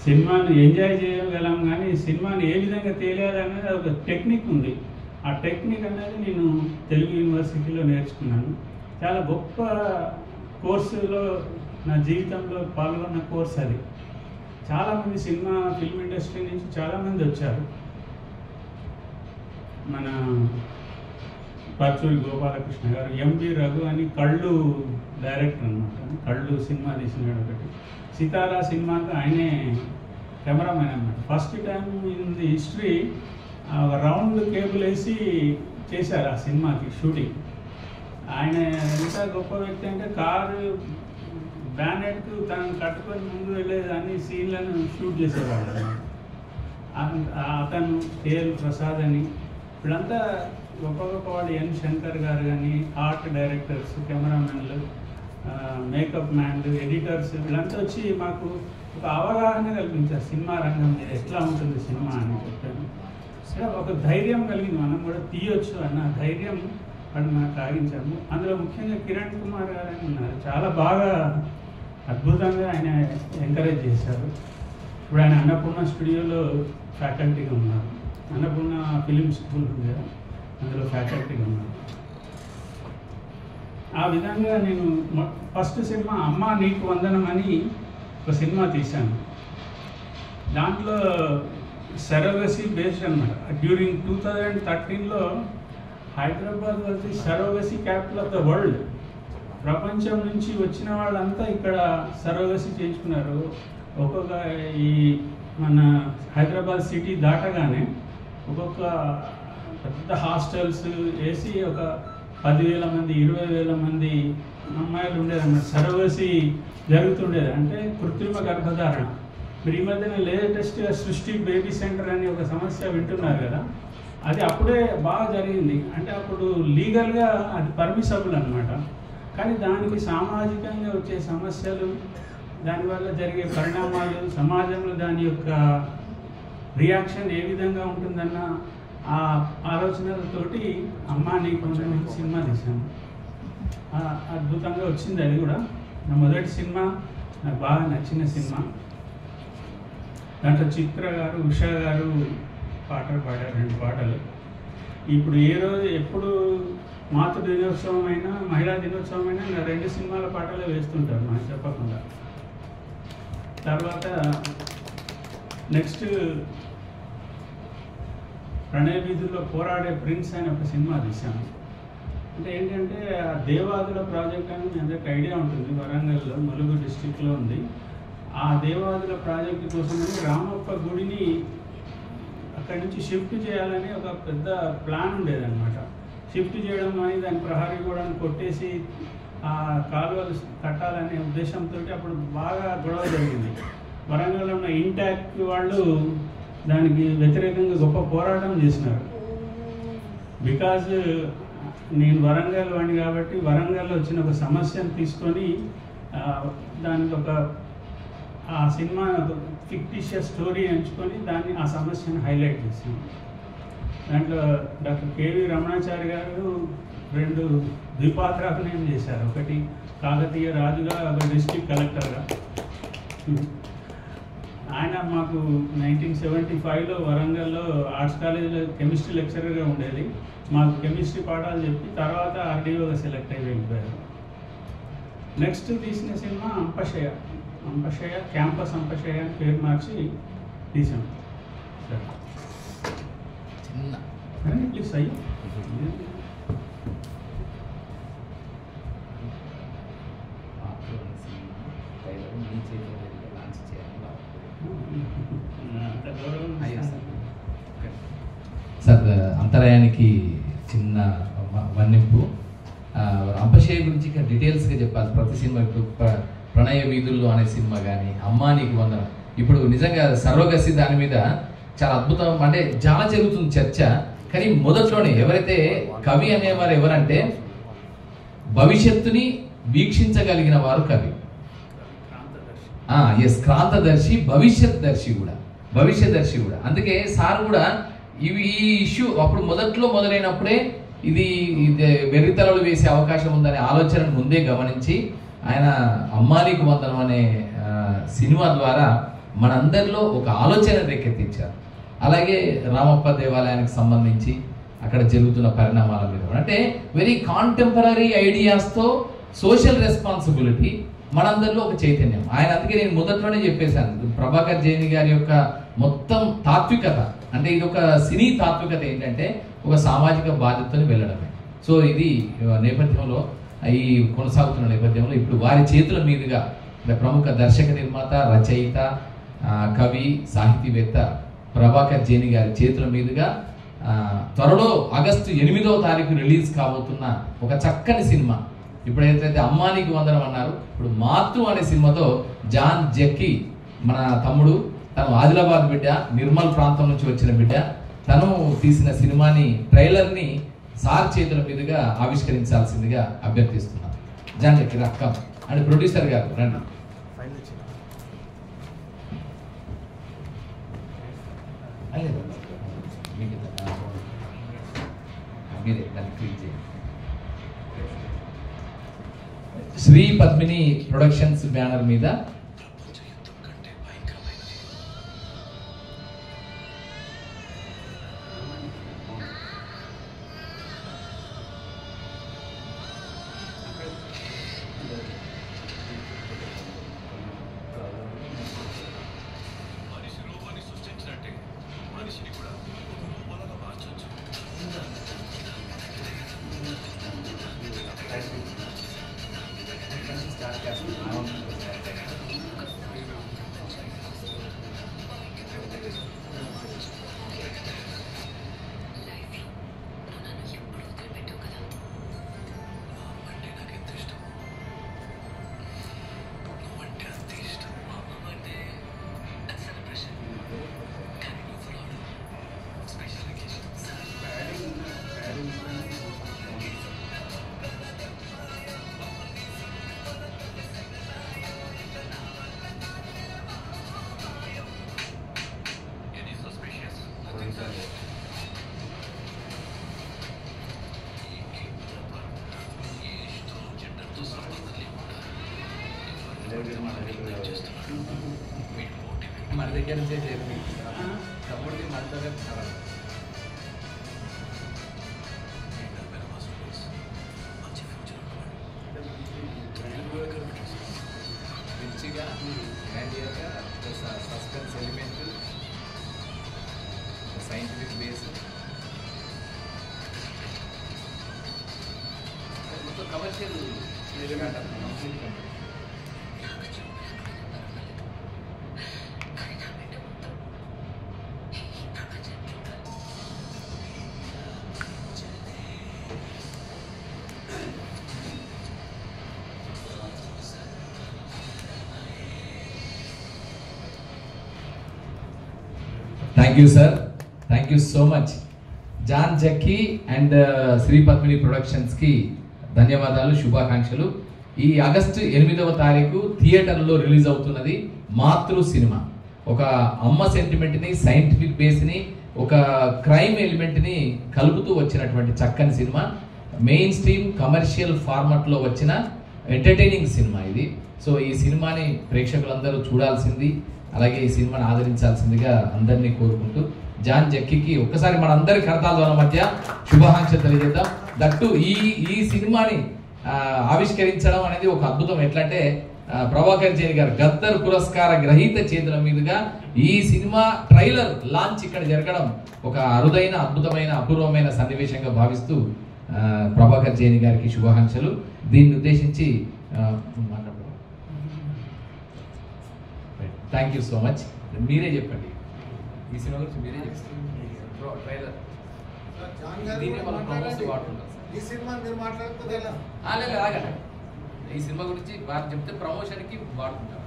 సినిమాని ఎంజాయ్ చేయగలం కానీ సినిమాని ఏ విధంగా తెలియాలి అనేది ఒక టెక్నిక్ ఉంది. ఆ టెక్నిక్ అనేది నేను తెలుగు యూనివర్సిటీలో నేర్చుకున్నాను. చాలా గొప్ప కోర్సులో నా జీవితంలో పాల్గొన్న కోర్స్ అది. చాలామంది ఫిల్మ్ ఇండస్ట్రీ నుంచి చాలామంది వచ్చారు. మన పర్చూరి గోపాలకృష్ణ గారు, ఎంబి రఘు అని కళ్ళు డైరెక్టర్ అనమాట, కళ్ళు సినిమా తీసినాడు ఒకటి. సితారా సినిమాకి ఆయనే కెమెరామెన్ అనమాట. First time in the history round cable వేసి చేశారు ఆ సినిమాకి షూటింగ్. ఆయన ఎంత గొప్ప వ్యక్తి అంటే కారు బ్యానెట్కు తను కట్టుకొని ముందు వెళ్ళేది అన్ని సీన్లను షూట్ చేసేవాడు అనమాట. అతను కేఎల్ ప్రసాద్ అని వీళ్ళంతా గొప్ప వాళ్ళు, ఎన్ శంకర్ గారు కానీ, ఆర్ట్ డైరెక్టర్స్, కెమెరామెన్లు, మేకప్ మ్యాన్లు, ఎడిటర్స్ వీళ్ళంతా వచ్చి మాకు ఒక అవగాహన కల్పించారు సినిమా రంగం మీద ఎట్లా ఉంటుంది సినిమా అని చెప్పాను. సరే ఒక ధైర్యం కలిగింది, మనం కూడా తీయొచ్చు అన్న ధైర్యం వాళ్ళు నాకు ఆగించాము. అందులో ముఖ్యంగా కిరణ్ కుమార్ గారు అని ఉన్నారు, చాలా బాగా అద్భుతంగా ఆయన ఎంకరేజ్ చేశారు. ఇప్పుడు ఆయన అన్నపూర్ణ స్టూడియోలో ఫ్యాకల్టీగా ఉన్నారు, అన్నపూర్ణ ఫిలిం స్కూల్ ఉంది కదా, అందులో ఫ్యాకల్టీగా ఉన్నారు. ఆ విధంగా నేను ఫస్ట్ సినిమా అమ్మ నీకు వందనం అని ఒక సినిమా తీశాను. దాంట్లో సరోగసీ బేస్డ్ అనమాట. డ్యూరింగ్ 2013లో Hyderabad was the surrogacy capital of the world. ప్రపంచం నుంచి వచ్చిన వాళ్ళంతా ఇక్కడ సరోగసీ చేయించుకున్నారు. ఒక్కొక్క ఈ మన హైదరాబాద్ సిటీ దాటగానే ఒక్కొక్క పెద్ద హాస్టల్స్ వేసి ఒక 10,000 మంది 20,000 మంది అమ్మాయిలు ఉండేదన్నమాట. సరోగసీ జరుగుతుండేది, అంటే కృత్రిమ గర్భధారణ. మీరు ఈ మధ్యన లేటెస్ట్గా సృష్టి బేబీ సెంటర్ అని ఒక సమస్య వింటున్నారు కదా, అది అప్పుడే బాగా జరిగింది. అంటే అప్పుడు లీగల్గా అది పర్మిసబుల్ అనమాట. కానీ దానికి సామాజికంగా వచ్చే సమస్యలు, దానివల్ల జరిగే పరిణామాలు, సమాజంలో దాని యొక్క రియాక్షన్ ఏ విధంగా ఉంటుందన్న ఆ ఆలోచనలతోటి అమ్మా నీకు వందనం సినిమా తీశాను. అద్భుతంగా వచ్చింది. అది కూడా నా మొదటి సినిమా, నాకు బాగా నచ్చిన సినిమా. దాంట్లో చిత్ర గారు, ఉషా గారు పాటలు పాడారు, 2 పాటలు. ఇప్పుడు ఏ రోజు ఎప్పుడు మాతృ దినోత్సవం అయినా మహిళా దినోత్సవం అయినా నా 2 సినిమాల పాటలే వేస్తుంటారు నాకు చెప్పకుండా. తర్వాత నెక్స్ట్ ప్రణయ వీధుల్లో పోరాడే ప్రిన్స్ అనే ఒక సినిమా తీశాను. అంటే ఏంటంటే ఆ దేవాదుల ప్రాజెక్ట్ అని మీ అందరికి ఐడియా ఉంటుంది, వరంగల్లో ములుగు డిస్టిక్లో ఉంది. ఆ దేవాదుల ప్రాజెక్టు కోసమని రామప్ప గుడిని అక్కడి నుంచి షిఫ్ట్ చేయాలని ఒక పెద్ద ప్లాన్ ఉండేదన్నమాట. షిఫ్ట్ చేయడం అని దాని ప్రహరీ కూడా కొట్టేసి ఆ కాలువలు కట్టాలనే ఉద్దేశంతో అప్పుడు బాగా గొడవ జరిగింది. వరంగల్లో ఉన్న ఇంటాక్ట్ వాళ్ళు దానికి వ్యతిరేకంగా గొప్ప పోరాటం చేసినారు. బికాజ్ నేను వరంగల్ వాడిని కాబట్టి వరంగల్లో వచ్చిన ఒక సమస్యను తీసుకొని దానికి ఒక ఆ సినిమా ఫిక్టిషియస్ స్టోరీ ఎంచుకొని దాన్ని ఆ సమస్యను హైలైట్ చేసాను. దాంట్లో డాక్టర్ కేవి రమణాచారి గారు 2 ద్విపాత్రాభినయం చేశారు. ఒకటి కాకతీయ రాజుగా, ఒక డిస్ట్రిక్ట్ కలెక్టర్గా. ఆయన మాకు 1975లో వరంగల్లో ఆర్ట్స్ కాలేజీలో కెమిస్ట్రీ లెక్చరర్గా ఉండేది. మాకు కెమిస్ట్రీ పాఠాలు చెప్పి తర్వాత ఆర్డీఓగా సెలెక్ట్ అయ్యి వెళ్ళిపోయారు. నెక్స్ట్ తీసిన సినిమా అంపశయ క్యాంపస్ అంపశయ అని పేరు మార్చి తీసాం. ప్లీజ్ అయ్యి సార్, అంతరాయానికి చిన్న వన్నింపు. అంపశయ గురించి ఇంకా డీటెయిల్స్గా చెప్పాలి. ప్రతి సినిమా ఇప్పుడు ప్రణయ వీధుల్లో అనే సినిమా కానీ, అమ్మా నీకు వందనం, ఇప్పుడు నిజంగా సర్వగసి దాని మీద చాలా అద్భుతం. అంటే చాలా జరుగుతుంది చర్చ. కానీ మొదట్లోనే ఎవరైతే కవి అనేవారు ఎవరంటే భవిష్యత్తుని వీక్షించగలిగిన వారు కవి. ఎస్, క్రాంతదర్శి, భవిష్యత్ దర్శి కూడా. అందుకే సార్ కూడా ఈ ఇష్యూ అప్పుడు మొదట్లో మొదలైనప్పుడే ఇది వెర్రితలలు వేసే అవకాశం ఉందనే ఆలోచన ముందే గమనించి ఆయన అమ్మా నీకు వందనం అనే సినిమా ద్వారా మనందరిలో ఒక ఆలోచన రేకెత్తించారు. అలాగే రామప్ప దేవాలయానికి సంబంధించి అక్కడ జరుగుతున్న పరిణామాల మీద అంటే వెరీ కాంటెంపరీ ఐడియాస్తో సోషల్ రెస్పాన్సిబిలిటీ మనందరిలో ఒక చైతన్యం. ఆయన అందుకే నేను మొదట్లోనే చెప్పేశాను, ప్రభాకర్ జైని గారి యొక్క మొత్తం తాత్వికత అంటే ఇది ఒక సినీ తాత్వికత ఏంటంటే ఒక సామాజిక బాధ్యతని వెళ్ళడమే. సో ఇది నేపథ్యంలో ఈ కొనసాగుతున్న నేపథ్యంలో ఇప్పుడు వారి చేతుల మీదుగా ప్రముఖ దర్శక నిర్మాత, రచయిత, కవి, సాహితీవేత్త ప్రభాకర్ జైని గారి చేతుల మీదుగా త్వరలో ఆగస్టు 8వ తారీఖు రిలీజ్ కాబోతున్న ఒక చక్కని సినిమా. ఇప్పుడు ఏదైతే అమ్మా నీకు వందనం అన్నారు, ఇప్పుడు మాతృ అనే సినిమాతో జాన్ జక్కీ మన తమ్ముడు, తను ఆదిలాబాద్ బిడ్డ, నిర్మల్ ప్రాంతం నుంచి వచ్చిన బిడ్డ, తను తీసిన సినిమాని ట్రైలర్ని సార్ చేతుల మీదుగా ఆవిష్కరించాల్సిందిగా అభ్యర్థిస్తున్నాను. జాన్ జక్కీ రక్క అండ్ ప్రొడ్యూసర్ గారు రండి. మీరే దాన్ని క్లిక్ చేయండి. శ్రీ పద్మిని ప్రొడక్షన్స్ బ్యానర్ మీద మన దగ్గర నుంచే చెప్పి తమ్ముడికి మన దగ్గర కావాలి. మంచిగా హ్యాండియర్గా సస్పెన్స్ ఎలిమెంట్ సైంటిఫిక్ బేస్ మొత్తం commercial thank you sir, thank you so much. John Jackie and Shri Padmini ప్రొడక్షన్స్కి ధన్యవాదాలు, శుభాకాంక్షలు. ఈ ఆగస్టు 8వ తారీఖు థియేటర్లో రిలీజ్ అవుతున్నది మాతృ సినిమా. ఒక అమ్మ సెంటిమెంట్ని, సైంటిఫిక్ బేస్ని, ఒక క్రైమ్ ఎలిమెంట్ని కలుపుతూ వచ్చినటువంటి చక్కని సినిమా. మెయిన్ స్ట్రీమ్ కమర్షియల్ ఫార్మాట్లో వచ్చిన ఎంటర్టైనింగ్ సినిమా ఇది. సో ఈ సినిమాని ప్రేక్షకులందరూ చూడాల్సింది, అలాగే ఈ సినిమాని ఆదరించాల్సిందిగా అందరినీ కోరుకుంటూ జాన్ జక్కీకి ఒక్కసారి మన అందరి కరతాల మధ్య శుభాకాంక్షలు తెలియజేద్దాం. దట్టు ఈ సినిమాని ఆవిష్కరించడం అనేది ఒక అద్భుతం. ఎట్లా అంటే ప్రభాకర్ జైన్ గారు గద్దర్ పురస్కార గ్రహీత చేతుల మీదుగా ఈ సినిమా ట్రైలర్ లాంచ్ ఇక్కడ జరగడం ఒక అరుదైన, అద్భుతమైన, అపూర్వమైన సన్నివేశంగా భావిస్తూ ప్రభాకర్ జైన్ గారికి శుభాకాంక్షలు. దీన్ని ఉద్దేశించి థ్యాంక్ యూ సో మచ్. మీరే చెప్పండి, ఈ సినిమా గురించి మీరే చెప్తారు. ట్రైలర్ ఈ సినిమా మీరు మాట్లాడుతుంది ఎలా? ఆగండి, ఈ సినిమా గురించి బాగా చెప్తే ప్రమోషన్కి వాడుకుంటారు.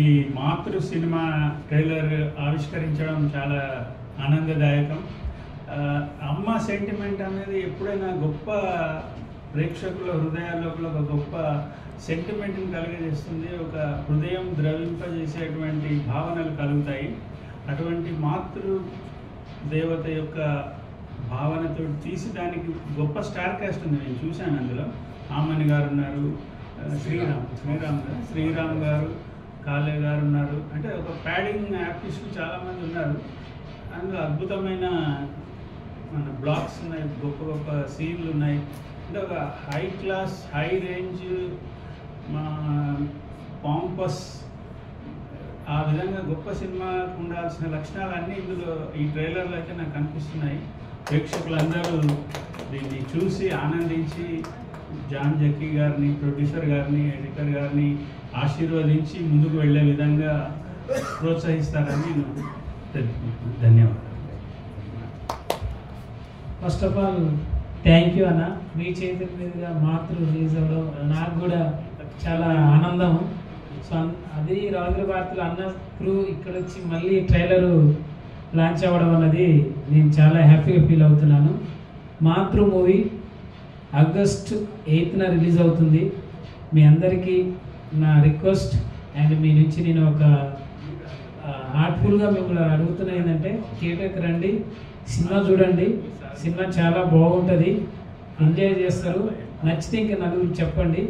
ఈ మాతృ సినిమా ట్రైలర్ ఆవిష్కరించడం చాలా ఆనందదాయకం. అమ్మ సెంటిమెంట్ అనేది ఎప్పుడైనా గొప్ప ప్రేక్షకుల హృదయాల్లో ఒక గొప్ప సెంటిమెంట్ని కలిగజేస్తుంది. ఒక హృదయం ద్రవింపజేసేటువంటి భావనలు కలుగుతాయి. అటువంటి మాతృ దేవత యొక్క భావనతో తీసి దానికి గొప్ప స్టార్ కాస్ట్ ఉంది. నేను చూశాను, అందులో ఆమని గారు ఉన్నారు, శ్రీరామ్ గారు, కాళే గారు ఉన్నారు. అంటే ఒక ప్యాడింగ్ ఆర్టిస్టులు చాలామంది ఉన్నారు. అందులో అద్భుతమైన మన బ్లాక్స్ ఉన్నాయి, గొప్ప గొప్ప సీన్లు ఉన్నాయి. అంటే ఒక హై క్లాస్, హై రేంజ్, మా పాంపస్, ఆ విధంగా గొప్ప సినిమాకు ఉండాల్సిన లక్షణాలన్నీ ఇందులో ఈ ట్రైలర్లో అయితే నాకు కనిపిస్తున్నాయి. ప్రేక్షకులందరూ దీన్ని చూసి ఆనందించి జాన్ జక్కీ గారిని, ప్రొడ్యూసర్ గారిని, ఎడిటర్ గారిని ఆశీర్వదించి ముందుకు వెళ్ళే విధంగా ప్రోత్సహిస్తారని నేను తెలుపుకుంటున్నాను. ధన్యవాదాలు. First of all thank you అన్న. మీ చేతుల మీదుగా మాతృ రిలీజ్ అవ్వడం నాకు కూడా చాలా ఆనందం. సో అది రవీంద్ర భారతిలో అన్న క్రూ ఇక్కడ వచ్చి మళ్ళీ ట్రైలరు లాంచ్ అవ్వడం అన్నది నేను చాలా హ్యాపీగా ఫీల్ అవుతున్నాను. మాతృ మూవీ ఆగస్ట్ 8న రిలీజ్ అవుతుంది. మీ అందరికీ నా రిక్వెస్ట్ అండ్ మీ నుంచి నేను ఒక హార్ట్ఫుల్గా మిమ్మల్ని అడుగుతున్నా ఏంటంటే థియేటర్కి రండి, సినిమా చూడండి. సినిమా చాలా బాగుంటుంది, ఎంజాయ్ చేస్తారు. నచ్చితే ఇంకా నలుగురు చెప్పండి.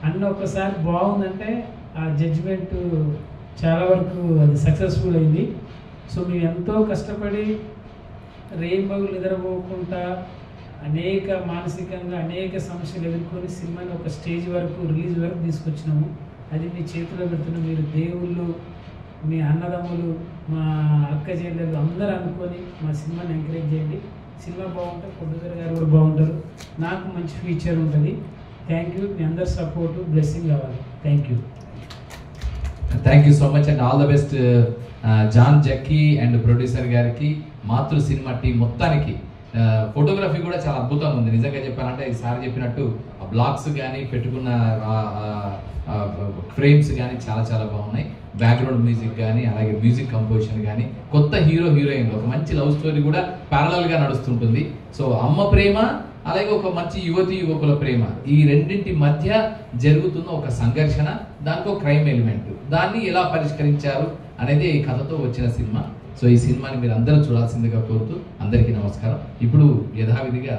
అన్న ఒక్కసారి బాగుందంటే ఆ జడ్జిమెంట్ చాలా వరకు అది సక్సెస్ఫుల్ అయింది. సో మేము ఎంతో కష్టపడి రేయింబగులు నిద్రపోకుండా అనేక మానసికంగా అనేక సమస్యలు ఎదుర్కొని సినిమాని ఒక స్టేజ్ వరకు రిలీజ్ వరకు తీసుకొచ్చినాము. అది మీ చేతిలో పెడుతున్న మీరు దేవుళ్ళు, మీ అన్నదమ్ములు, మా అక్క చెల్లెలు అందరూ అనుకొని మా సినిమాని ఎంకరేజ్ చేయండి. సినిమా బాగుంటే ప్రొడ్యూసర్ గారు కూడా బాగుంటారు, నాకు మంచి ఫ్యూచర్ ఉంటుంది. Thank you. మీ అందరి సపోర్టు బ్లెస్సింగ్ కావాలి. Thank you. Thank you so much and all the best John Jackie and producer గారికి, మాతృ సినిమా టీం మొత్తానికి. ఫోటోగ్రఫీ కూడా చాలా అద్భుతంగా ఉంది. నిజంగా చెప్పాలంటే ఈసారి చెప్పినట్టు ఆ బ్లాక్స్ కానీ పెట్టుకున్న ఫ్రేమ్స్ కానీ చాలా చాలా బాగున్నాయి. బ్యాక్గ్రౌండ్ మ్యూజిక్ కానీ అలాగే మ్యూజిక్ కంపోజిషన్ కానీ, కొత్త హీరో హీరోయిన్ ఒక మంచి లవ్ స్టోరీ కూడా ప్యారలల్గా నడుస్తుంటుంది. సో అమ్మ ప్రేమ అలాగే ఒక మంచి యువతి యువకుల ప్రేమ, ఈ రెండింటి మధ్య జరుగుతున్న ఒక సంఘర్షణ, దానికి ఒక క్రైమ్ ఎలిమెంట్, దాన్ని ఎలా పరిష్కరించారు అనేది ఈ కథతో వచ్చిన సినిమా. సో ఈ సినిమాని మీరు అందరూ చూడాల్సిందిగా కోరుతూ అందరికీ నమస్కారం. ఇప్పుడు యథావిధిగా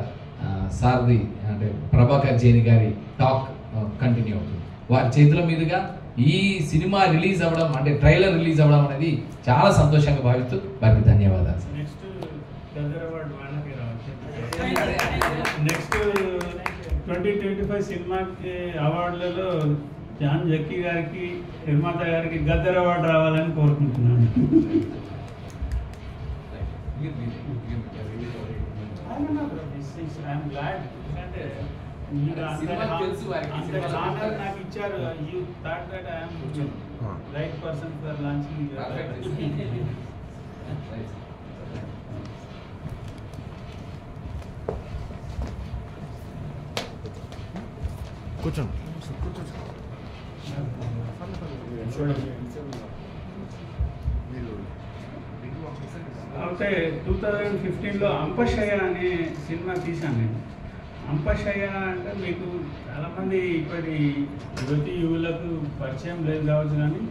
సారథి అంటే ప్రభాకర్ జైని గారి టాక్ కంటిన్యూ అవుతుంది. వారి చేతుల మీదుగా ఈ సినిమా రిలీజ్ అవ్వడం అంటే ట్రైలర్ రిలీజ్ అవ్వడం అనేది చాలా సంతోషంగా భావిస్తూ వారికి ధన్యవాదాలు. నెక్స్ట్ నెక్స్ట్ 2025 సినిమాకి అవార్డులలో జాన్ జక్కీ గారికి, నిర్మాత గారికి గద్దర్ అవార్డు రావాలని కోరుకుంటున్నాను. నాకు ఇచ్చారు. You thought that I am right person for launching. కూర్చోండి. అంటే 2015లో అంపశయ్య అనే సినిమా తీశాను నేను. అంపశయ్య అంటే మీకు చాలామంది ఇప్పటి యువతి యువులకు పరిచయం లేదు కావచ్చు, కానీ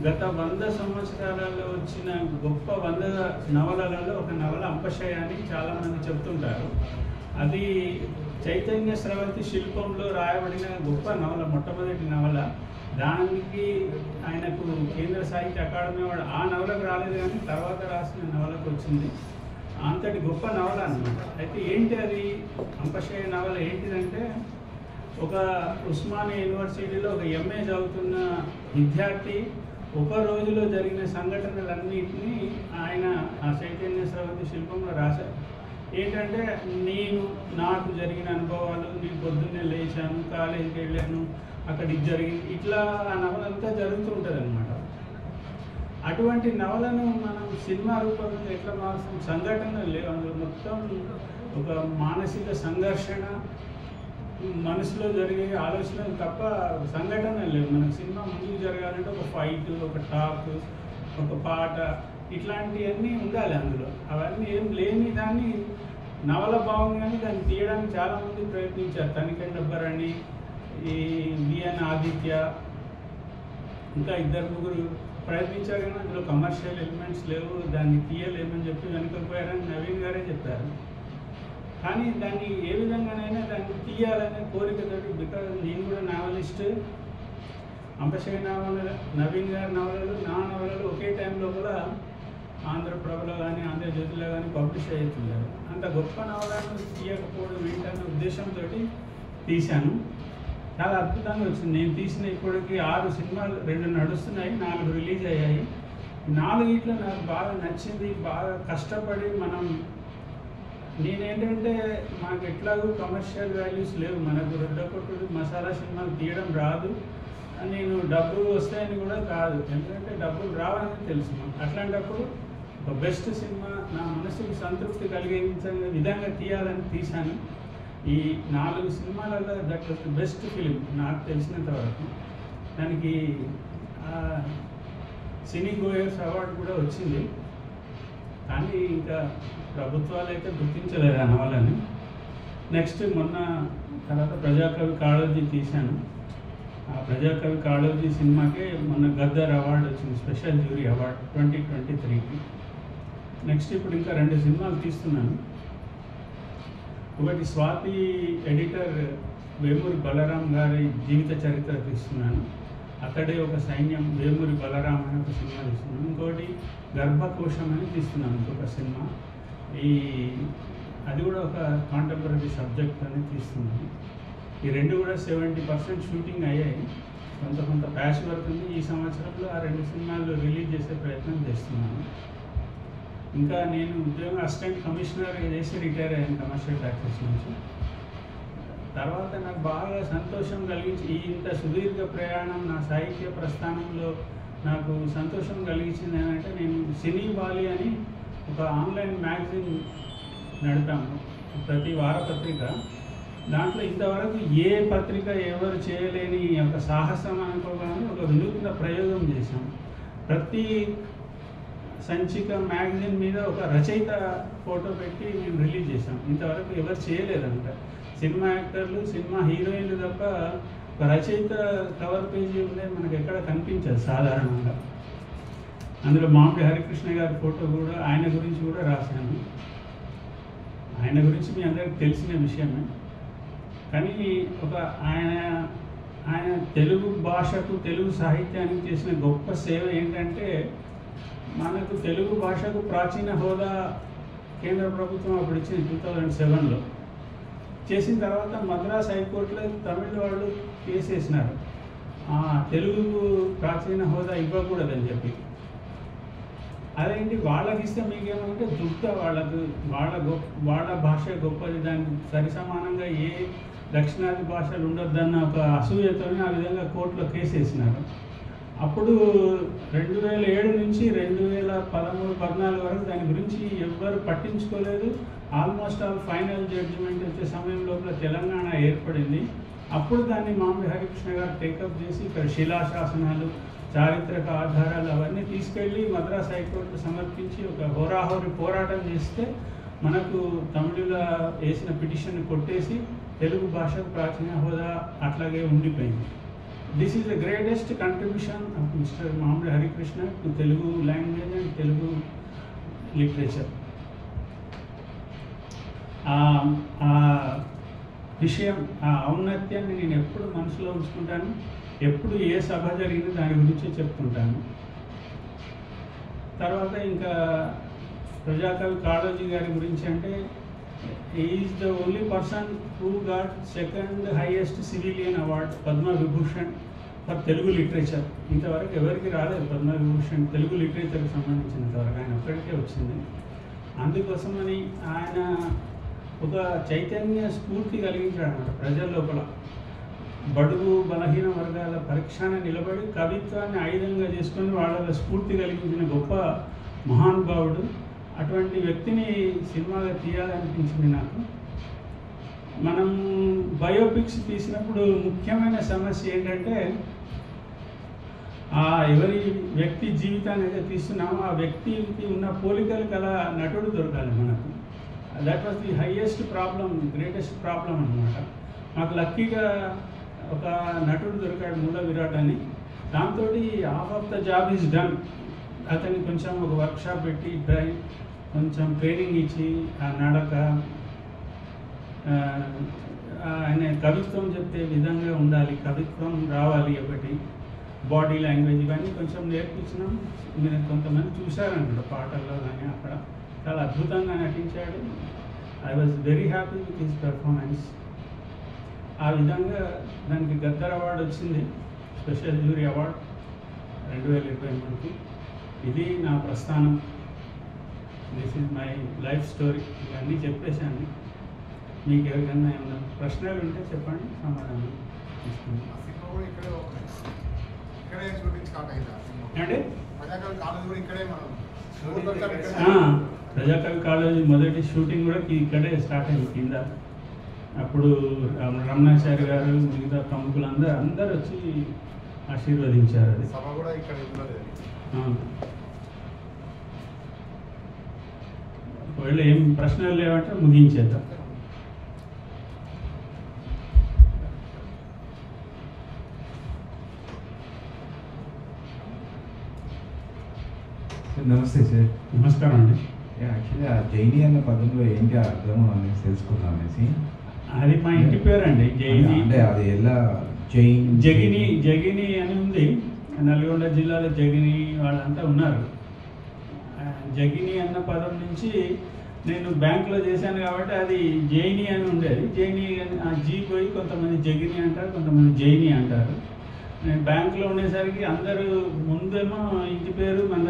గత 100 సంవత్సరాలలో వచ్చిన గొప్ప 100 నవలలలో ఒక నవల అంపశయ్య అని చాలామంది చెప్తుంటారు. అది చైతన్య స్రవంతి శిల్పంలో రాయబడిన గొప్ప నవల, మొట్టమొదటి నవల. దానికి ఆయనకు కేంద్ర సాహిత్య అకాడమీ అవార్డు ఆ నవలకు రాలేదు, కానీ తర్వాత రాసిన నవలకు వచ్చింది. అంతటి గొప్ప నవల అన్నమాట. అయితే ఏంటి అది అంపశయ్య నవల ఏంటిదంటే, ఒక ఉస్మానియా యూనివర్సిటీలో ఒక ఎంఏ చదువుతున్న విద్యార్థి ఒక రోజులో జరిగిన సంఘటనలన్నింటినీ ఆయన ఆ చైతన్య స్రవంతి శిల్పంలో రాశారు. ఏంటంటే, నాకు జరిగిన అనుభవాలు, నేను పొద్దున్నే లేచాను, కాలేజీకి వెళ్ళాను, అక్కడ ఇది జరిగింది, ఇట్లా ఆ నవలంతా జరుగుతుంటుంది అనమాట. అటువంటి నవలను మనం సినిమా రూపంలో ఎట్లా మారుస్తాం? సంఘటనలు లేవు అందులో, మొత్తం ఒక మానసిక సంఘర్షణ, మనసులో జరిగే ఆలోచనలు తప్ప సంఘటనలు లేవు. మనకు సినిమా ముందుకు జరగాలంటే ఒక ఫైట్, ఒక టాక్, ఒక పాట, ఇట్లాంటివన్నీ ఉండాలి అందులో. అవన్నీ ఏం లేని దాన్ని నవల బాగుంది, కానీ దాన్ని తీయడానికి చాలామంది ప్రయత్నించారు. తనిఖీ డబ్బర్ అని, ఈ విఎన్ ఆదిత్య, ఇంకా 2-3 ప్రయత్నించారు, కానీ అందులో కమర్షియల్ ఎలిమెంట్స్ లేవు, దాన్ని తీయలేమని చెప్పి వెనుకపోయారని నవీన్ గారే చెప్పారు. కానీ దాన్ని ఏ విధంగానైనా దాన్ని తీయాలనే కోరికతోటి, బికాజ్ నేను కూడా నావలిస్ట్, అంపశయ్య నవల, నవీన్ గారి నవలలు, నా నవలలు ఒకే టైంలో కూడా ఆంధ్రప్రభలో కానీ ఆంధ్రజ్యోతిలో కానీ పబ్లిష్ అవుతున్నారు. అంత గొప్ప నవలను తీయకపోవడం ఏంటనే ఉద్దేశంతో తీశాను. చాలా అద్భుతంగా వచ్చింది. నేను తీసిన ఇప్పటికి 6 సినిమాలు, 2 నడుస్తున్నాయి, 4 రిలీజ్ అయ్యాయి. 4 నాకు బాగా నచ్చింది. బాగా కష్టపడి నేనేంటంటే, మాకు ఎట్లాగూ కమర్షియల్ వాల్యూస్ లేవు, మనకు రొడ్డకొట్టుడు మసాలా సినిమాలు తీయడం రాదు. నేను డబ్బులు వస్తాయని కూడా కాదు, ఎందుకంటే డబ్బులు రావని తెలుసు. అట్లాంటప్పుడు ఒక బెస్ట్ సినిమా, నా మనసుకి సంతృప్తి కలిగించే విధంగా తీయాలని తీశాను. ఈ 4 సినిమాలలో that was the best film నాకు తెలిసినంత వరకు. దానికి సినీ గోయర్స్ అవార్డు కూడా వచ్చింది, కానీ ఇంకా ప్రభుత్వాలు అయితే గుర్తించలేదు ఆ నవలని. నెక్స్ట్ మొన్న తర్వాత ప్రజాకవి కాళోజీ తీశాను. ఆ ప్రజాకవి కాళోజీ సినిమాకే మొన్న గద్దర్ అవార్డు వచ్చింది, స్పెషల్ జ్యూరీ అవార్డు 2023కి. నెక్స్ట్ ఇప్పుడు ఇంకా 2 సినిమాలు తీస్తున్నాను. ఒకటి స్వాతి ఎడిటర్ వేమూరి బలరాం గారి జీవిత చరిత్ర తీస్తున్నాను. అతడే ఒక సైన్యం, వేమూరి బలరాం అని ఒక సినిమా తీస్తున్నాను. ఇంకోటి గర్భకోశం అని తీస్తున్నాను, ఇంకొక సినిమా. అది కూడా ఒక కాంటెంపరీ సబ్జెక్ట్ అని తీస్తున్నాను. ఈ రెండు కూడా 70% షూటింగ్ అయ్యాయి. కొంత ప్యాచ్ వర్క్ ఉంది. ఈ సంవత్సరంలో ఆ 2 సినిమాలు రిలీజ్ చేసే ప్రయత్నం చేస్తున్నాను. ఇంకా నేను ఉద్యోగం అసిస్టెంట్ కమిషనర్ చేసి రిటైర్ అయ్యాను కమర్షియల్ ట్యాక్సెస్ నుంచి. తర్వాత నాకు బాగా సంతోషం కలిగించి ఇంత సుదీర్ఘ ప్రయాణం నా సాహిత్య ప్రస్థానంలో నాకు సంతోషం కలిగించింది ఏంటంటే, నేను సినీ బాలి అని ఒక ఆన్లైన్ మ్యాగజైన్ నడిపాము, ప్రతి వారపత్రిక. దాంట్లో ఇంతవరకు ఏ పత్రిక ఎవరు చేయలేని ఒక సాహసం అనుకోగానే ఒక వినూత్న ప్రయోగం చేశాం. ప్రతి సంచిక మ్యాగజైన్ మీద ఒక రచయిత ఫోటో పెట్టి మేము రిలీజ్ చేసాం. ఇంతవరకు ఎవరు చేయలేదంట. సినిమా యాక్టర్లు, సినిమా హీరోయిన్లు తప్ప ఒక రచయిత కవర్ పేజీ ఉండే మనకు ఎక్కడ కనిపించదు సాధారణంగా. అందులో మామిడి హరికృష్ణ గారి ఫోటో కూడా, ఆయన గురించి కూడా రాశాను. ఆయన గురించి మీ అందరికి తెలిసిన విషయమే. కానీ ఆయన తెలుగు భాషకు, తెలుగు సాహిత్యానికి చేసిన గొప్ప సేవ ఏంటంటే, మనకు తెలుగు భాషకు ప్రాచీన హోదా కేంద్ర ప్రభుత్వం అప్పుడు ఇచ్చింది 2007లో. చేసిన తర్వాత మద్రాస్ హైకోర్టులో తమిళ వాళ్ళు కేసు వేసినారు, తెలుగుకు ప్రాచీన హోదా ఇవ్వకూడదని చెప్పి. అదేంటి, వాళ్ళకి ఇస్తే మీకేమంటే దుఃఖ, వాళ్ళ భాష గొప్పది, దానికి సరిసమానంగా ఏ దక్షిణాది భాషలు ఉండొద్దన్న ఒక అసూయతోనే ఆ విధంగా కోర్టులో కేసు వేసినారు. అప్పుడు 2007 నుంచి 2013-14 వరకు దాని గురించి ఎవ్వరు పట్టించుకోలేదు. ఆల్మోస్ట్ ఆల్ ఫైనల్ జడ్జిమెంట్ వచ్చే సమయం లోపల తెలంగాణ ఏర్పడింది. అప్పుడు దాన్ని మామిడి హరికృష్ణ గారు టేకప్ చేసి ఇక్కడ శిలాశాసనాలు, చారిత్రక ఆధారాలు అవన్నీ తీసుకెళ్ళి మద్రాస్ హైకోర్టు సమర్పించి ఒక హోరాహోరి పోరాటం చేస్తే మనకు తమిళుల వేసిన పిటిషన్ కొట్టేసి తెలుగు భాషకు ప్రాచీన హోదా అట్లాగే ఉండిపోయింది. This is the greatest contribution of mister Mamidi Harikrishna to Telugu language and Telugu literature. ఆ విషయం, ఆ ఔన్నత్యాన్ని నేను ఎప్పుడు మనసులో ఉంచుకుంటాను. ఎప్పుడు ఏ సభ జరిగినా దాని గురించి చెప్తుంటాను. తర్వాత ఇంకా ప్రజాకవి కాళోజీ గారి గురించి అంటే, is the only person who got second highest civilian award, Padma Vibhushan for Telugu literature. ఇంతవరకు ఎవరికి రాలేదు పద్మ విభూషణ్ తెలుగు లిటరేచర్కి సంబంధించినంతవరకు, ఆయన ఒక్కడికే వచ్చింది. అందుకోసమని ఆయన ఒక చైతన్య స్ఫూర్తి కలిగించాడు అన్నమాట ప్రజల లోపల. బడుగు బలహీన వర్గాల పరీక్షణ నిలబడి కవిత్వాన్ని ఆయుధంగా చేసుకొని వాళ్ళ స్ఫూర్తి కలిగించిన గొప్ప మహానుభావుడు. అటువంటి వ్యక్తిని సినిమాగా తీయాలనిపించింది నాకు. మనం బయోపిక్స్ తీసినప్పుడు ముఖ్యమైన సమస్య ఏంటంటే, ఎవరి వ్యక్తి జీవితాన్ని అయితే తీస్తున్నామో ఆ వ్యక్తికి ఉన్న పోలికలు గల నటుడు దొరకాలి మనకు. That was the highest problem, greatest problem అనమాట. నాకు లక్కీగా ఒక నటుడు దొరికాడు, మూల విరాట్ అని. దాంతో half of the job is done. అతన్ని కొంచెం ఒక వర్క్షాప్ పెట్టి కొంచెం ట్రైనింగ్ ఇచ్చి, ఆ నడక, ఆయన కవిత్వం చెప్పే విధంగా ఉండాలి, కవిత్వం రావాలి, ఒకటి బాడీ లాంగ్వేజ్, ఇవన్నీ కొంచెం నేర్పించినాం. మీరు కొంతమంది చూశారనుకుంటా పాటల్లో కానీ అక్కడ. చాలా అద్భుతంగా నటించాడు. I was very happy with his performance. ఆ విధంగా దానికి గద్దర్ అవార్డు వచ్చింది, స్పెషల్ జ్యూరీ అవార్డు 2023కి. ఇది నా ప్రస్థానం. This is my life story. ఇవన్నీ చెప్పేశాను. మీకు ఎవరికైనా ఏమైనా ప్రశ్నలు ఉంటే చెప్పండి, సమాధానం తీసుకుంటాం. అంటే ప్రజాకవి కాలేజీ మొదటి షూటింగ్ కూడా ఇక్కడే స్టార్ట్ అయింది కింద. అప్పుడు రమణాచారి గారు, మిగతా ప్రముఖులు అందరూ వచ్చి ఆశీర్వదించారు. అది ఒకవేళ ఏం ప్రశ్నలు లేవంటే ముగించేద్దాం. నమస్తే సార్. నమస్కారం అండి. యాక్చువల్లీ ఆ జైని అన్న పదంలో ఏంటి అర్థం అనేసి తెలుసుకుందాం అనేసి. అది మా ఇంటి పేరు అండి, జైని. అంటే అది ఎలా జగిని అని ఉంది. నల్గొండ జిల్లాలో జగిని వాళ్ళంతా ఉన్నారు. జగిని అన్న పదం నుంచి నేను బ్యాంకులో చేశాను కాబట్టి అది జైని అని ఉండేది. జైని ఆ జీ పోయి కొంతమంది జగిని అంటారు, కొంతమంది జైని అంటారు. నేను బ్యాంకులో ఉండేసరికి అందరూ ముందేమో ఇంటి పేరు మన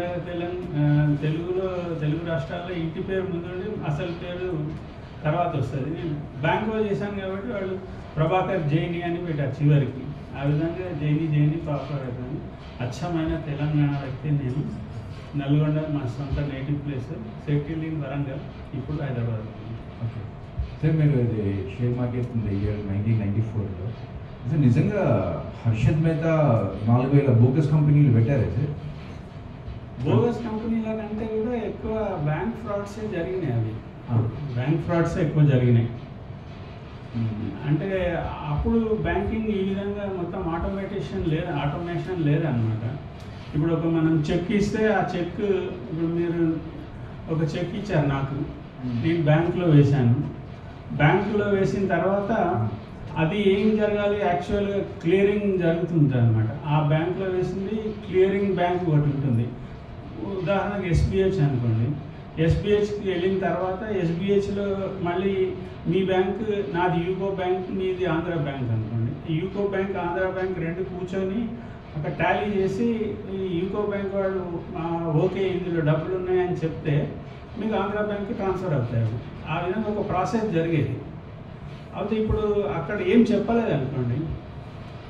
తెలుగు రాష్ట్రాల్లో ఇంటి పేరు ముందుండి అసలు పేరు తర్వాత వస్తుంది. నేను బ్యాంకులో చేశాను కాబట్టి వాళ్ళు ప్రభాకర్ జైని అని పెట్టారు చివరికి. ఆ విధంగా జైని పాపం అచ్చమైన తెలంగాణ వ్యక్తి నేను. నల్గొండ మా సొంత native place, settle in Warangal, ఇప్పుడు హైదరాబాద్. ఓకే సార్, మీరు ఇది షేర్ మార్కెట్ ఉంది ఇయర్ 1994లో. సార్ నిజంగా హర్షద్ మెహతా 4000 బోగస్ కంపెనీలు పెట్టారా సార్? బోగస్ కంపెనీల కంటే కూడా ఎక్కువ బ్యాంక్ ఫ్రాడ్సే జరిగినాయి. అవి బ్యాంక్ ఫ్రాడ్సే ఎక్కువ జరిగినాయి. అంటే అప్పుడు బ్యాంకింగ్ ఈ విధంగా మొత్తం ఆటోమేషన్ లేదన్నమాట. ఇప్పుడు మనం చెక్ ఇస్తే ఆ చెక్, ఇప్పుడు మీరు ఒక చెక్ ఇచ్చారు నాకు, నేను బ్యాంకులో వేశాను. బ్యాంకులో వేసిన తర్వాత అది ఏం జరగాలి, యాక్చువల్గా క్లియరింగ్ జరుగుతుంటుంది అనమాట. ఆ బ్యాంకులో వేసింది క్లియరింగ్ బ్యాంక్ ఒకటి ఉంటుంది. ఉదాహరణకు ఎస్బీహెచ్ అనుకోండి. ఎస్బీహెచ్కి వెళ్ళిన తర్వాత ఎస్బీహెచ్లో మళ్ళీ మీ బ్యాంక్, నాది యూకో బ్యాంక్, మీది ఆంధ్ర బ్యాంక్ అనుకోండి. యూకో బ్యాంక్, ఆంధ్ర బ్యాంక్ రెండు కూర్చొని అక్కడ టాలీ చేసి ఈ యూకో బ్యాంక్ వాళ్ళు ఓకే ఇందులో డబ్బులు ఉన్నాయని చెప్తే మీకు ఆంధ్ర బ్యాంక్కి ట్రాన్స్ఫర్ అవుతాయి. ఆ విధంగా ఒక ప్రాసెస్ జరిగేది. అయితే ఇప్పుడు అక్కడ ఏం చెప్పలేదు అనుకోండి,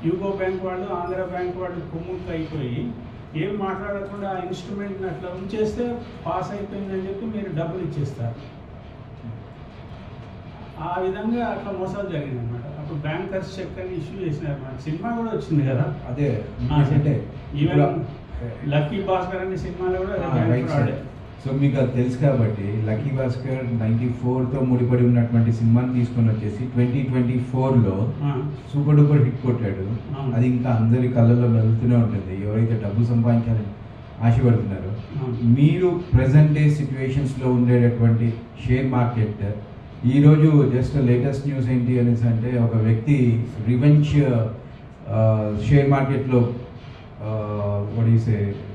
యూకో బ్యాంక్ వాళ్ళు ఆంధ్ర బ్యాంక్ వాళ్ళు కుమ్ముక్కు అయిపోయి ఏం మాట్లాడకుండా ఆ ఇన్స్ట్రుమెంట్ని అట్లా ఉంచేస్తే పాస్ అయిపోయిందని చెప్పి మీరు డబ్బులు ఇచ్చేస్తారు. ఆ విధంగా అట్లా మోసాలు జరిగింది అనమాట. అప్పుడు బ్యాంకర్స్ చెక్ అని ఇష్యూ చేసినారు. మన సినిమా కూడా వచ్చింది కదా, అదే అంటే ఈవెన్ లక్కీ భాస్కర్ అనే సినిమాలో కూడా బ్యాంక్ ఫ్రాడ్. సో మీకు అది తెలుసు కాబట్టి లక్కీ భాస్కర్ 94తో ముడిపడి ఉన్నటువంటి సినిమాని తీసుకొని వచ్చేసి 2024లో సూపర్ డూపర్ హిట్ కొట్టాడు. అది ఇంకా అందరి కళ్ళల్లో మెలుతూనే ఉంటుంది ఎవరైతే డబ్బు సంపాదించాలని ఆశపడుతున్నారో. మీరు ప్రజెంట్ డే సిచ్యువేషన్స్లో ఉండేటటువంటి షేర్ మార్కెట్, ఈరోజు జస్ట్ లేటెస్ట్ న్యూస్ ఏంటి అనేసి అంటే ఒక వ్యక్తి రివెంజ్ షేర్ మార్కెట్లో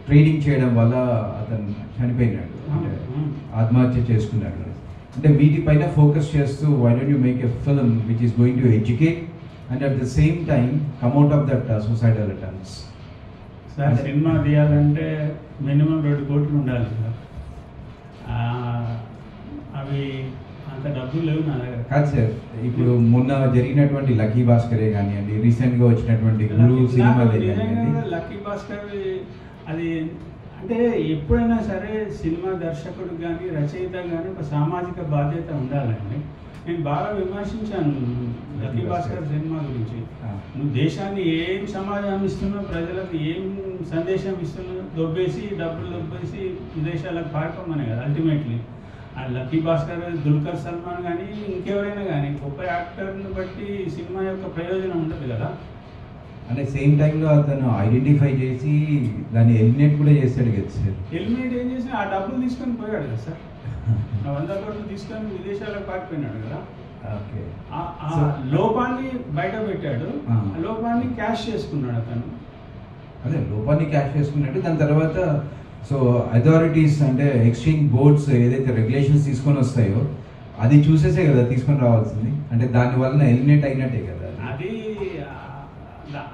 ట్రేడింగ్ చేయడం వల్ల అతను చనిపోయినాడు, అంటే ఆత్మహత్య చేసుకున్నాడు. అంటే వీటిపైన ఫోకస్ చేస్తూ why don't you make a film which is going to educate and at the same time combat of that suicidal attempts? Sir cinema తీయాలంటే మినిమం 2 కోట్లు ఉండాలి సార్. అవి అంత డబ్బులు లేవు నా దగ్గర. కాదు సార్, ఇప్పుడు మొన్న జరిగినటువంటి లక్కీ భాస్కరే కానివ్వండి, రీసెంట్గా వచ్చినటువంటి గురు సినిమాలే కానివ్వండి. లక్కీ భాస్కర్ అది అంటే ఎప్పుడైనా సరే సినిమా దర్శకుడు కానీ రచయిత కానీ ఒక సామాజిక బాధ్యత ఉండాలండి. నేను బాగా విమర్శించాను లక్కీ భాస్కర్ సినిమా గురించి. నువ్వు దేశాన్ని ఏం సమాధానం ఇస్తున్నావు, ప్రజలకు ఏం సందేశం ఇస్తున్నావు, డబ్బులు దొబ్బేసి విదేశాలకు పారిపోమనే కదా అల్టిమేట్లీ. ఆ లక్కీ భాస్కర్, దుల్కర్ సల్మాన్ కానీ ఇంకెవరైనా కానీ గొప్ప యాక్టర్ని బట్టి సినిమా యొక్క ప్రయోజనం ఉండదు కదా. అంటే సేమ్ టైంలో అతను ఐడెంటిఫై చేసి దాన్ని ఎలిమినేట్ కూడా చేస్తాడు కదా సార్. ఎలిమినేట్ ఏం చేసి ఆ డబ్బులు తీసుకొని పోయాడు కదా సార్. 100 కోట్లు తీసుకొని విదేశాలకు పారిపోయినాడు కదా. ఓకే, లోపాన్ని బయట పెట్టాడు, లోపాన్ని క్యాష్ చేసుకున్నాడు అతను. అదే లోపాన్ని క్యాష్ చేసుకున్నాడు. దాని తర్వాత సో అథారిటీస్ అంటే ఎక్స్చేంజ్ బోర్డ్స్ ఏదైతే రెగ్యులేషన్స్ తీసుకొని వస్తాయో అది చూసేసే కదా తీసుకొని రావాల్సింది. అంటే దాని వలన ఎలిమినేట్ అయినట్టే కదా. అది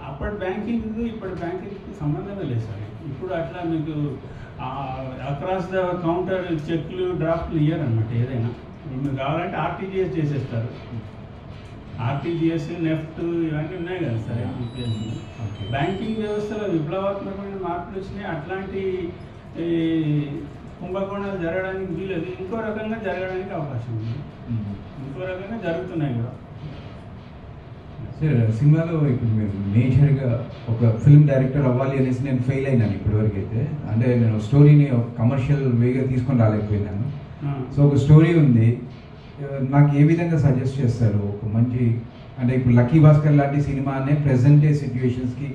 అప్పటి బ్యాంకింగ్ ఇప్పటి బ్యాంకింగ్కి సంబంధమే లేదు సార్. ఇప్పుడు అట్లా మీకు అక్రాస్ ద కౌంటర్ చెక్లు డ్రాఫ్ట్లు ఇయ్యరు అనమాట. ఏదైనా మీకు కావాలంటే ఆర్టీజీఎస్ చేసేస్తారు. ఆర్టీజీఎస్, నెఫ్ట్ ఇవన్నీ ఉన్నాయి కదా సార్. బ్యాంకింగ్ వ్యవస్థలో విప్లవాత్మకమైన మార్పులు వచ్చినాయి. అట్లాంటి కుంభకోణాలు జరగడానికి వీలేదు. ఇంకో రకంగా జరగడానికి అవకాశం ఉంది. ఇంకో రకంగా జరుగుతున్నాయి కూడా. సార్ సినిమాలో ఇప్పుడు మీరు మేజర్గా ఒక ఫిల్మ్ డైరెక్టర్ అవ్వాలి అనేసి నేను ఫెయిల్ అయినాను ఇప్పటివరకు అయితే. అంటే నేను స్టోరీని ఒక కమర్షియల్ వేగా తీసుకొని రాలేకపోయినాను. సో ఒక స్టోరీ ఉంది, నాకు ఏ విధంగా సజెస్ట్ చేస్తారు ఒక మంచి, అంటే ఇప్పుడు లక్కీ భాస్కర్ లాంటి సినిమానే ప్రెసెంట్ డే సిచ్యువేషన్స్కి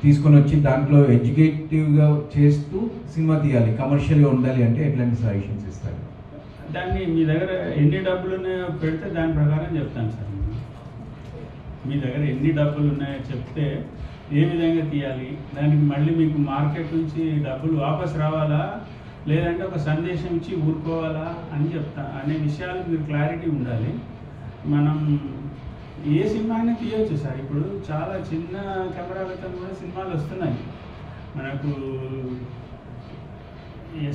తీసుకొని వచ్చి దాంట్లో ఎడ్యుకేటివ్గా చేస్తూ సినిమా తీయాలి, కమర్షియల్గా ఉండాలి అంటే ఎట్లాంటి సజెషన్స్ ఇస్తారు? దాన్ని మీ దగ్గర ఎన్ని డబ్బులు ఉన్నాయో పెడితే దాని ప్రకారం చెప్తాను సార్. మీ దగ్గర ఎన్ని డబ్బులు ఉన్నాయో చెప్తే ఏ విధంగా తీయాలి, దానికి మళ్ళీ మీకు మార్కెట్ నుంచి డబ్బులు వాపస్ రావాలా లేదంటే ఒక సందేశం ఇచ్చి ఊరుకోవాలా అని చెప్తా అనే విషయాలు మీరు క్లారిటీ ఉండాలి. మనం ఏ సినిమా అయినా తీయవచ్చు సార్. ఇప్పుడు చాలా చిన్న కెమెరాలతో కూడా సినిమాలు వస్తున్నాయి. మనకు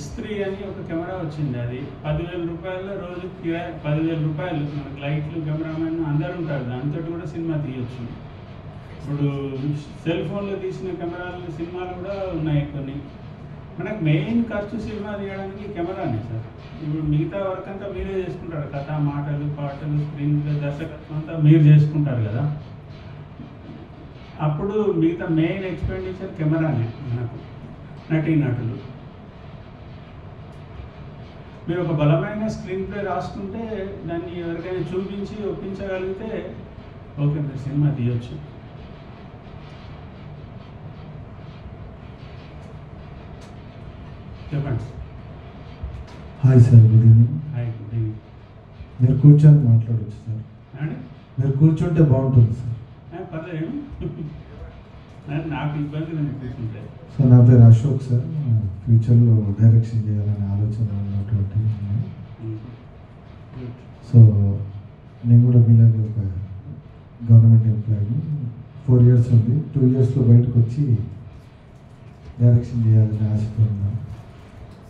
S3 అని ఒక కెమెరా వచ్చింది, అది 10,000 రూపాయల్లో రోజు 10,000 రూపాయలు. మనకు లైట్లు కెమెరామెన్ అందరూ ఉంటారు, దాంతో కూడా సినిమా తీయచ్చు. ఇప్పుడు సెల్ ఫోన్లో తీసిన కెమెరాలు సినిమాలు కూడా ఉన్నాయి కొన్ని. మనకు మెయిన్ ఖర్చు సినిమా తీయడానికి కెమెరానే సార్. ఇప్పుడు మిగతా వర్క్ అంతా మీరే చేసుకుంటారు, కథ, మాటలు, పాటలు, స్క్రీన్ ప్లే, దర్శకత్వం అంతా మీరు చేసుకుంటారు కదా. అప్పుడు మిగతా మెయిన్ ఎక్స్పెండిచర్ కెమెరానే మనకు, నటీనటులు. మీరు ఒక బలమైన స్క్రీన్ ప్లే రాసుకుంటే దాన్ని ఎవరికైనా చూపించి ఒప్పించగలిగితే ఓకే, మీరు సినిమా తీయొచ్చు. చెప్పండి. Hi sir, good evening. Hi, good evening. మీరు కూర్చొని మాట్లాడవచ్చు సార్. అండి మీరు కూర్చుంటే బాగుంటుంది సార్. పర్లేదు, నాకు ఇబ్బంది నేను కూర్చుంటే. సో నా పేరు అశోక్ సార్. ఫ్యూచర్లో డైరెక్షన్ చేయాలనే ఆలోచన ఉన్నటువంటి. సో నేను కూడా మీలాగే ఒక గవర్నమెంట్ ఎంప్లాయీని. 4 years ఉంది. 2 yearsలో బయటకు వచ్చి డైరెక్షన్ చేయాలని ఆశతో ఉన్నాను.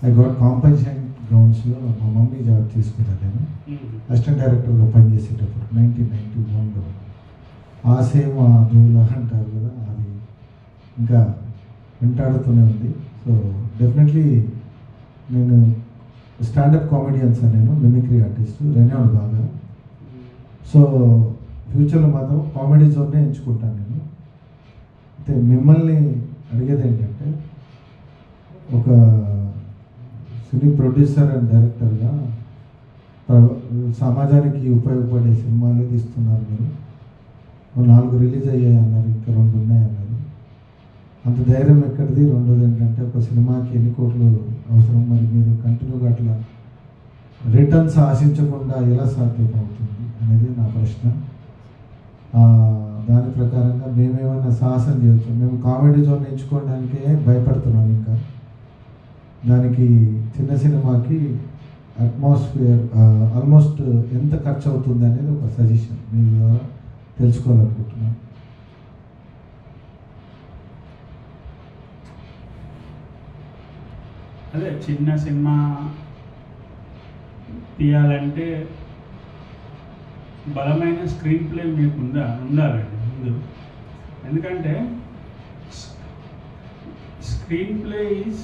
ఐ గాట్ కాంపెన్సేషన్ గ్రౌండ్స్లో మా మమ్మీ జాబ్ తీసుకున్నాను. నేను అసిస్టెంట్ డైరెక్టర్గా పనిచేసేటప్పుడు 1991లో. ఆ సేమ్ ఆ దూలా అంటారు కదా, అది ఇంకా వెంటాడుతూనే ఉంది. సో డెఫినెట్లీ నేను స్టాండప్ కామెడియన్ సార్, నేను మిమిక్రీ ఆర్టిస్ట్, రెన్యూడ్ బాగా. సో ఫ్యూచర్లో మాత్రం కామెడీ జోన్నే ఎంచుకుంటాను నేను. అయితే మిమ్మల్ని అడిగేది ఏంటంటే, ఒక సినీ ప్రొడ్యూసర్ అండ్ డైరెక్టర్గా సమాజానికి ఉపయోగపడే సినిమాలు తీస్తున్నారు మీరు. 4 రిలీజ్ అయ్యాయి అన్నారు, ఇంకా 2 ఉన్నాయి అన్నారు. అంత ధైర్యం ఎక్కడిది? రెండోది ఏంటంటే, ఒక సినిమాకి ఎన్ని కోట్లు అవసరం? మరి మీరు కంటిన్యూగా అట్లా రిటర్న్స్ ఆశించకుండా ఎలా సాధ్యమవుతుంది అనేది నా ప్రశ్న. దాని ప్రకారంగా మేమేమైనా సాహసం చేయొచ్చు? మేము కామెడీ జోన్ ఎంచుకోవడానికే భయపడుతున్నాం. ఇంకా దానికి చిన్న సినిమాకి అట్మాస్ఫియర్ ఆల్మోస్ట్ ఎంత ఖర్చు అవుతుంది అనేది ఒక సజెషన్ మీ ద్వారా తెలుసుకోవాలనుకుంటున్నాను. అదే చిన్న సినిమా తీయాలంటే బలమైన స్క్రీన్ ప్లే మీకు ఉండాలండి ముందు. ఎందుకంటే screenplay is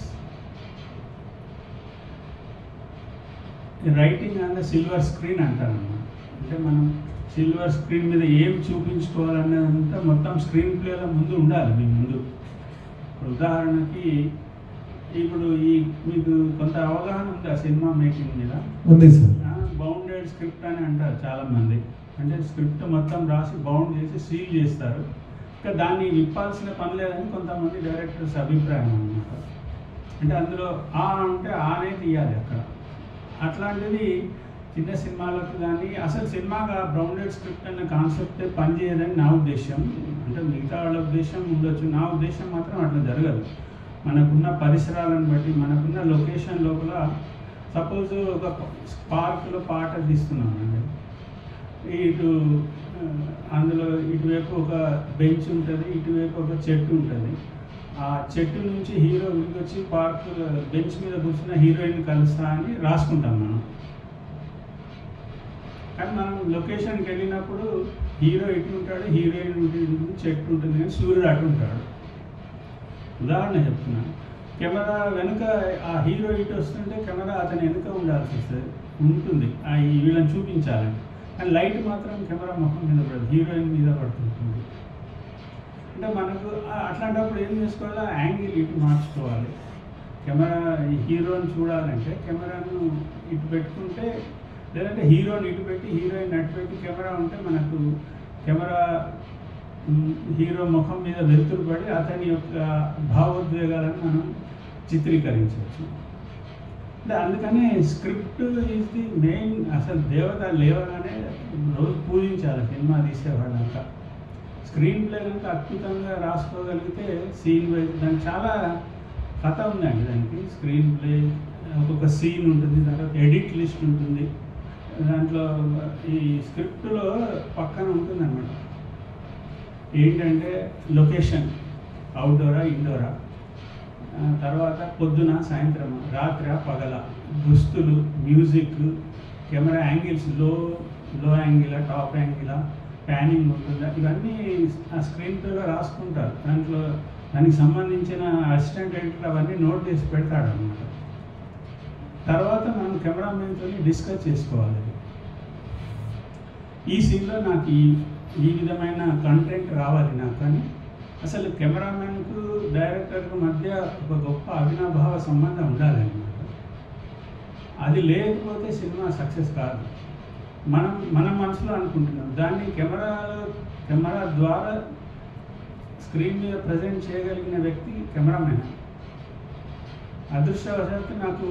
writing on the silver screen అంటారన్నమాట. అంటే మనం సిల్వర్ స్క్రీన్ మీద ఏం చూపించుకోవాలనేదంతా మొత్తం స్క్రీన్ ప్లేలో ముందు ఉండాలి మీ ముందు. ఇప్పుడు ఉదాహరణకి ఇప్పుడు మీకు కొంత అవగాహన ఉంది ఆ సినిమా మేకింగ్ మీద? ఉంది సార్. బౌండెడ్ స్క్రిప్ట్ అని అంటారు చాలామంది. అంటే స్క్రిప్ట్ మొత్తం రాసి బౌండ్ చేసి సీల్ చేస్తారు, ఇంకా దాన్ని విప్పాల్సిన పని లేదని కొంతమంది డైరెక్టర్స్ అభిప్రాయం అన్నమాట. అంటే అందులో అంటే ఆనే తీయాలి అక్కడ. అట్లాంటిది చిన్న సినిమాలకు కానీ అసలు సినిమాగా బౌండెడ్ స్క్రిప్ట్ అనే కాన్సెప్టే పనిచేయదని నా ఉద్దేశం. అంటే మిగతా వాళ్ళ ఉద్దేశం ఉండొచ్చు, నా ఉద్దేశం మాత్రం అట్లా జరగదు. మనకున్న పరిసరాలను బట్టి, మనకున్న లొకేషన్ లోపల సపోజ్ ఒక పార్కులో పాట తీస్తున్నామండి, అందులో ఇటువైపు ఒక బెంచ్ ఉంటుంది, ఇటువైపు ఒక చెట్టు ఉంటుంది. ఆ చెట్టు నుంచి హీరో వచ్చి పార్క్ బెంచ్ మీద కూర్చున్న హీరోయిన్ కలుస్తా అని రాసుకుంటాం మనం. కానీ మనం లొకేషన్కి వెళ్ళినప్పుడు హీరో ఇటు ఉంటాడు, హీరోయిన్ చెట్టు ఉంటుంది, కానీ సూర్యుడు అటు ఉంటాడు. ఉదాహరణ చెప్తున్నాను. కెమెరా వెనుక ఆ హీరో ఇటు వస్తుంటే కెమెరా అతని వెనుక ఉండాల్సి ఉంటుంది వీళ్ళని చూపించాలని. కానీ లైట్ మాత్రం కెమెరా ముఖం మీద పడదు, హీరోయిన్ మీద పడుతుంటుంది. అంటే మనకు అట్లాంటప్పుడు ఏం చేసుకోవాలో యాంగిల్ ఇటు మార్చుకోవాలి. కెమెరా హీరోని చూడాలంటే కెమెరాను ఇటు పెట్టుకుంటే, లేదంటే హీరోని ఇటు పెట్టి హీరోయిన్ అటు పెట్టి కెమెరా ఉంటే మనకు కెమెరా హీరో ముఖం మీద వెలుతురు పడి అతని యొక్క భావోద్వేగాలను మనం చిత్రీకరించవచ్చు. అంటే అందుకని స్క్రిప్ట్ ఈజ్ ది మెయిన్. అసలు దేవత లేవగానే రోజు పూజించాలి సినిమా తీసేవాళ్ళంతా. స్క్రీన్ ప్లే కనుక అద్భుతంగా రాసుకోగలిగితే సీన్ వైజ్ దానికి చాలా కథ ఉందండి. దానికి స్క్రీన్ ప్లే, ఒక్కొక్క సీన్ ఉంటుంది, తర్వాత ఎడిట్ లిస్ట్ ఉంటుంది. దాంట్లో ఈ స్క్రిప్ట్లో పక్కన ఉంటుంది అన్నమాట. ఏంటంటే లొకేషన్ అవుట్డోరా ఇండోరా, తర్వాత పొద్దున సాయంత్రం, రాత్రి పగల, దుస్తులు, మ్యూజిక్, కెమెరా యాంగిల్స్, లో యాంగిలా టాప్ యాంగిలా, ప్యానింగ్ ఉంటుందా, ఇవన్నీ ఆ స్క్రీన్ ప్లేలో రాసుకుంటారు. దాంట్లో దానికి సంబంధించిన అసిస్టెంట్ ఎడిటర్ అవన్నీ నోట్ చేసి పెడతాడు అన్నమాట. తర్వాత మనం కెమెరామెన్తో డిస్కస్ చేసుకోవాలి. ఈ సీన్లో నాకు ఈ విధమైన కంటెంట్ రావాలి నాకు, కానీ అసలు కెమెరామెన్కు డైరెక్టర్కు మధ్య ఒక గొప్ప అవినాభావ సంబంధం ఉండాలన్నమాట. అది లేకపోతే సినిమా సక్సెస్ కాదు. మన మనసులో అనుకుంటున్నాం, దాన్ని కెమెరా ద్వారా స్క్రీన్ మీద ప్రజెంట్ చేయగలిగిన వ్యక్తి కెమెరామెన్. అదృష్టవశాత్తు నాకు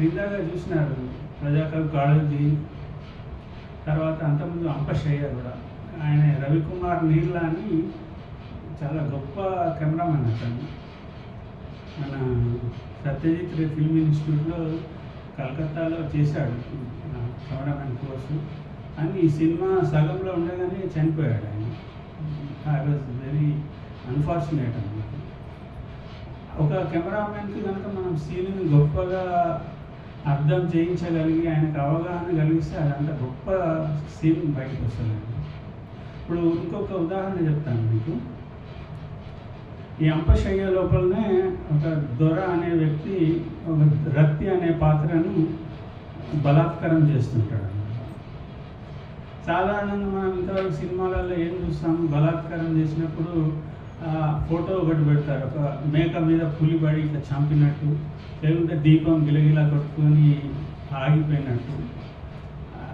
ఇందాక చూసినారు ప్రజాకవి కాళోజీ, తర్వాత అంతకుముందు అంపశయ్య కూడా, ఆయన రవికుమార్ నీర్లా అని చాలా గొప్ప కెమెరామెన్ అతను. మన సత్యజిత్ రే ఫిల్మ్ ఇన్స్టిట్యూట్లో కలకత్తాలో చేశాడు కెమెరామెన్ కోర్సు. అని ఈ సినిమా సగంలో ఉండగానే చనిపోయాడు ఆయన. ఐ వాజ్ వెరీ అన్ఫార్చునేట్ అన్నమాట. ఒక కెమెరామెన్కి కనుక మనం సీన్ని గొప్పగా అర్థం చేయించగలిగి ఆయనకు అవగాహన కలిగిస్తే అదంతా గొప్ప సీన్ బయటకు వస్తుంది. ఇప్పుడు ఇంకొక ఉదాహరణ చెప్తాను మీకు. ఈ అంపశయ్య లోపలనే ఒక దొర అనే వ్యక్తి ఒక రక్తి అనే పాత్రను బలాత్కారం చేస్తుంటాడు. సాధారణంగా మనం ఇంతవరకు సినిమాలలో ఏం చూస్తాము, బలాత్కారం చేసినప్పుడు ఫోటో ఒకటి పెడతారు, ఒక మేక మీద పులి పడి ఇట్లా చంపినట్టు, లేకుంటే దీపం గిలగిలా కొట్టుకొని ఆగిపోయినట్టు.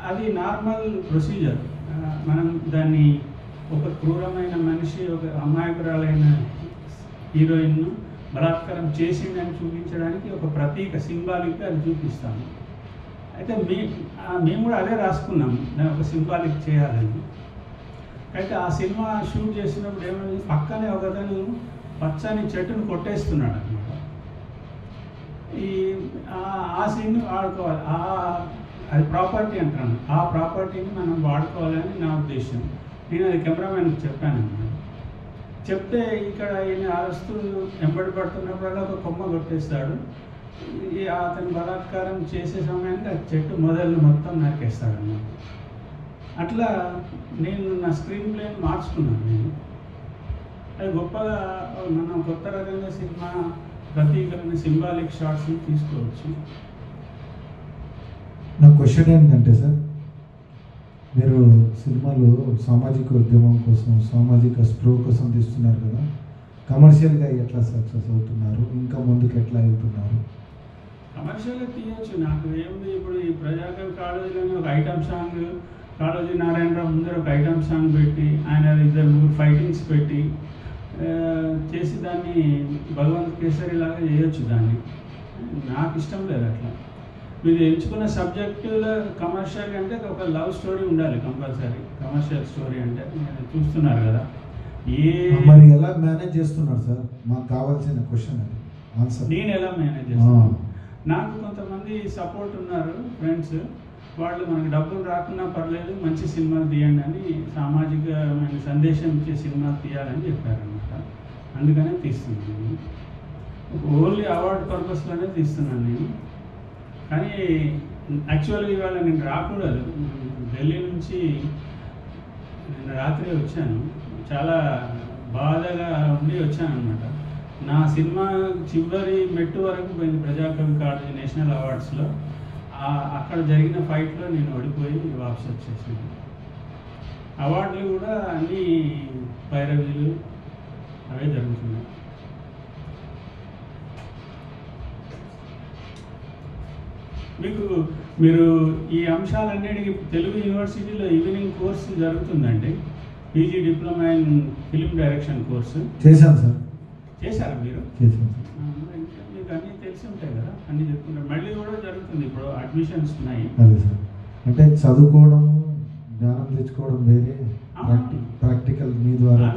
అది నార్మల్ ప్రొసీజర్. మనం దాన్ని ఒక క్రూరమైన మనిషి, ఒక అమాయకురాలైన హీరోయిన్ను బలాత్కారం చేసిందని చూపించడానికి ఒక ప్రతీక, సింబాలిక్గా అది చూపిస్తాము. అయితే మేము కూడా అదే రాసుకున్నాము, దాన్ని ఒక సింబాలిక్ చేయాలని. అయితే ఆ సినిమా షూట్ చేసినప్పుడు ఏమైంది, పక్కనే ఒకతను పచ్చని చెట్టును కొట్టేస్తున్నాడు అనమాట. ఆ సీన్ వాడుకోవాలి, అది ప్రాపర్టీ అంటాను, ఆ ప్రాపర్టీని మనం వాడుకోవాలని నా ఉద్దేశం. నేను అది కెమెరామెన్కి చెప్పాను అన్నమాట. చెప్తే ఇక్కడ ఈయన అరుస్తూ వెంబడి పడుతున్నప్పుడల్లా ఒక కొమ్మ కొట్టేస్తాడు. అతను బలాత్కారం చేసే సమయానికి ఆ చెట్టు మొదలు మొత్తం నరికేస్తాడు అన్నమాట. అట్లా నేను నా స్క్రీన్ ప్లేని మార్చుకున్నాను. నేను అది గొప్పగా మనం కొత్త రకంగా సినిమా ప్రతీకరణ సింబాలిక్ షాట్స్ని తీసుకోవచ్చు. నా క్వశ్చన్ ఏంటంటే సార్, మీరు సినిమాలో సామాజిక ఉద్యమం కోసం, సామాజిక స్ప్రో కోసం తీస్తున్నారు కదా, కమర్షియల్గా ఎట్లా సక్సెస్ అవుతున్నారు, ఇంకా ముందుకు ఎట్లా వెళ్తున్నారు? కమర్షియల్గా తీయచ్చు, నాకు ఏముంది. ఇప్పుడు ఈ ప్రజాకవి కాళోజీలోనే ఒక ఐటమ్ సాంగ్, కాళోజీ నారాయణరావు ముందర ఒక ఐటమ్ సాంగ్ పెట్టి, ఆయన 2-3 ఫైటింగ్స్ పెట్టి చేసి దాన్ని భగవంత్ కేసరి లాగా చేయొచ్చు. దాన్ని నాకు ఇష్టం లేదు అట్లా. మీరు ఎంచుకున్న సబ్జెక్టులో కమర్షియల్ అంటే ఒక లవ్ స్టోరీ ఉండాలి కంపల్సరీ. కమర్షియల్ స్టోరీ అంటే చూస్తున్నారు కదా, మరి ఎలా మేనేజ్ చేస్తున్నారు సార్? మాకు కావాల్సిన క్వశ్చన్ అది ఆన్సర్. నేను ఎలా మేనేజ్ చేస్తాను, నాకు కొంతమంది సపోర్ట్ ఉన్నారు ఫ్రెండ్స్, వాళ్ళు మనకు డబ్బులు రాకున్నా పర్లేదు మంచి సినిమాలు తీయండి అని, సామాజికమైన సందేశం ఇచ్చే సినిమాలు తీయాలని చెప్పారనమాట. అందుకనే తీస్తున్నాను. ఓన్లీ అవార్డు పర్పస్లోనే తీస్తున్నాను నేను. కానీ యాక్చువల్గా ఇవాళ నేను రాకూడదు, ఢిల్లీ నుంచి నిన్న రాత్రి వచ్చాను. చాలా బాధగా ఉండి వచ్చాను అనమాట. నా సినిమా చివరి మెట్టు వరకు పోయింది ప్రజాకవి కాళోజీ నేషనల్ అవార్డ్స్లో. అక్కడ జరిగిన ఫైట్లో నేను ఓడిపోయి వాపస్ వచ్చేసాను. అవార్డులు కూడా అన్నీ పైరవీలు అవే జరుగుతున్నాయి. మీరు ఈ అంశాలన్నిటికీ తెలుగు యూనివర్సిటీలో ఈవినింగ్ కోర్సు జరుగుతుందండి, PG diploma in film direction course. చేశాను సార్. చేశారా మీరు? చేశాను. మీకు అన్నీ తెలిసి ఉంటాయి కదా, అన్ని చెప్పుకుంటారు. మళ్ళీ కూడా జరుగుతుంది, ఇప్పుడు అడ్మిషన్స్ ఉన్నాయి. అదే సార్, అంటే చదువుకోవడం జ్ఞానం తెచ్చుకోవడం వేరే, ప్రాక్టికల్ మీ ద్వారా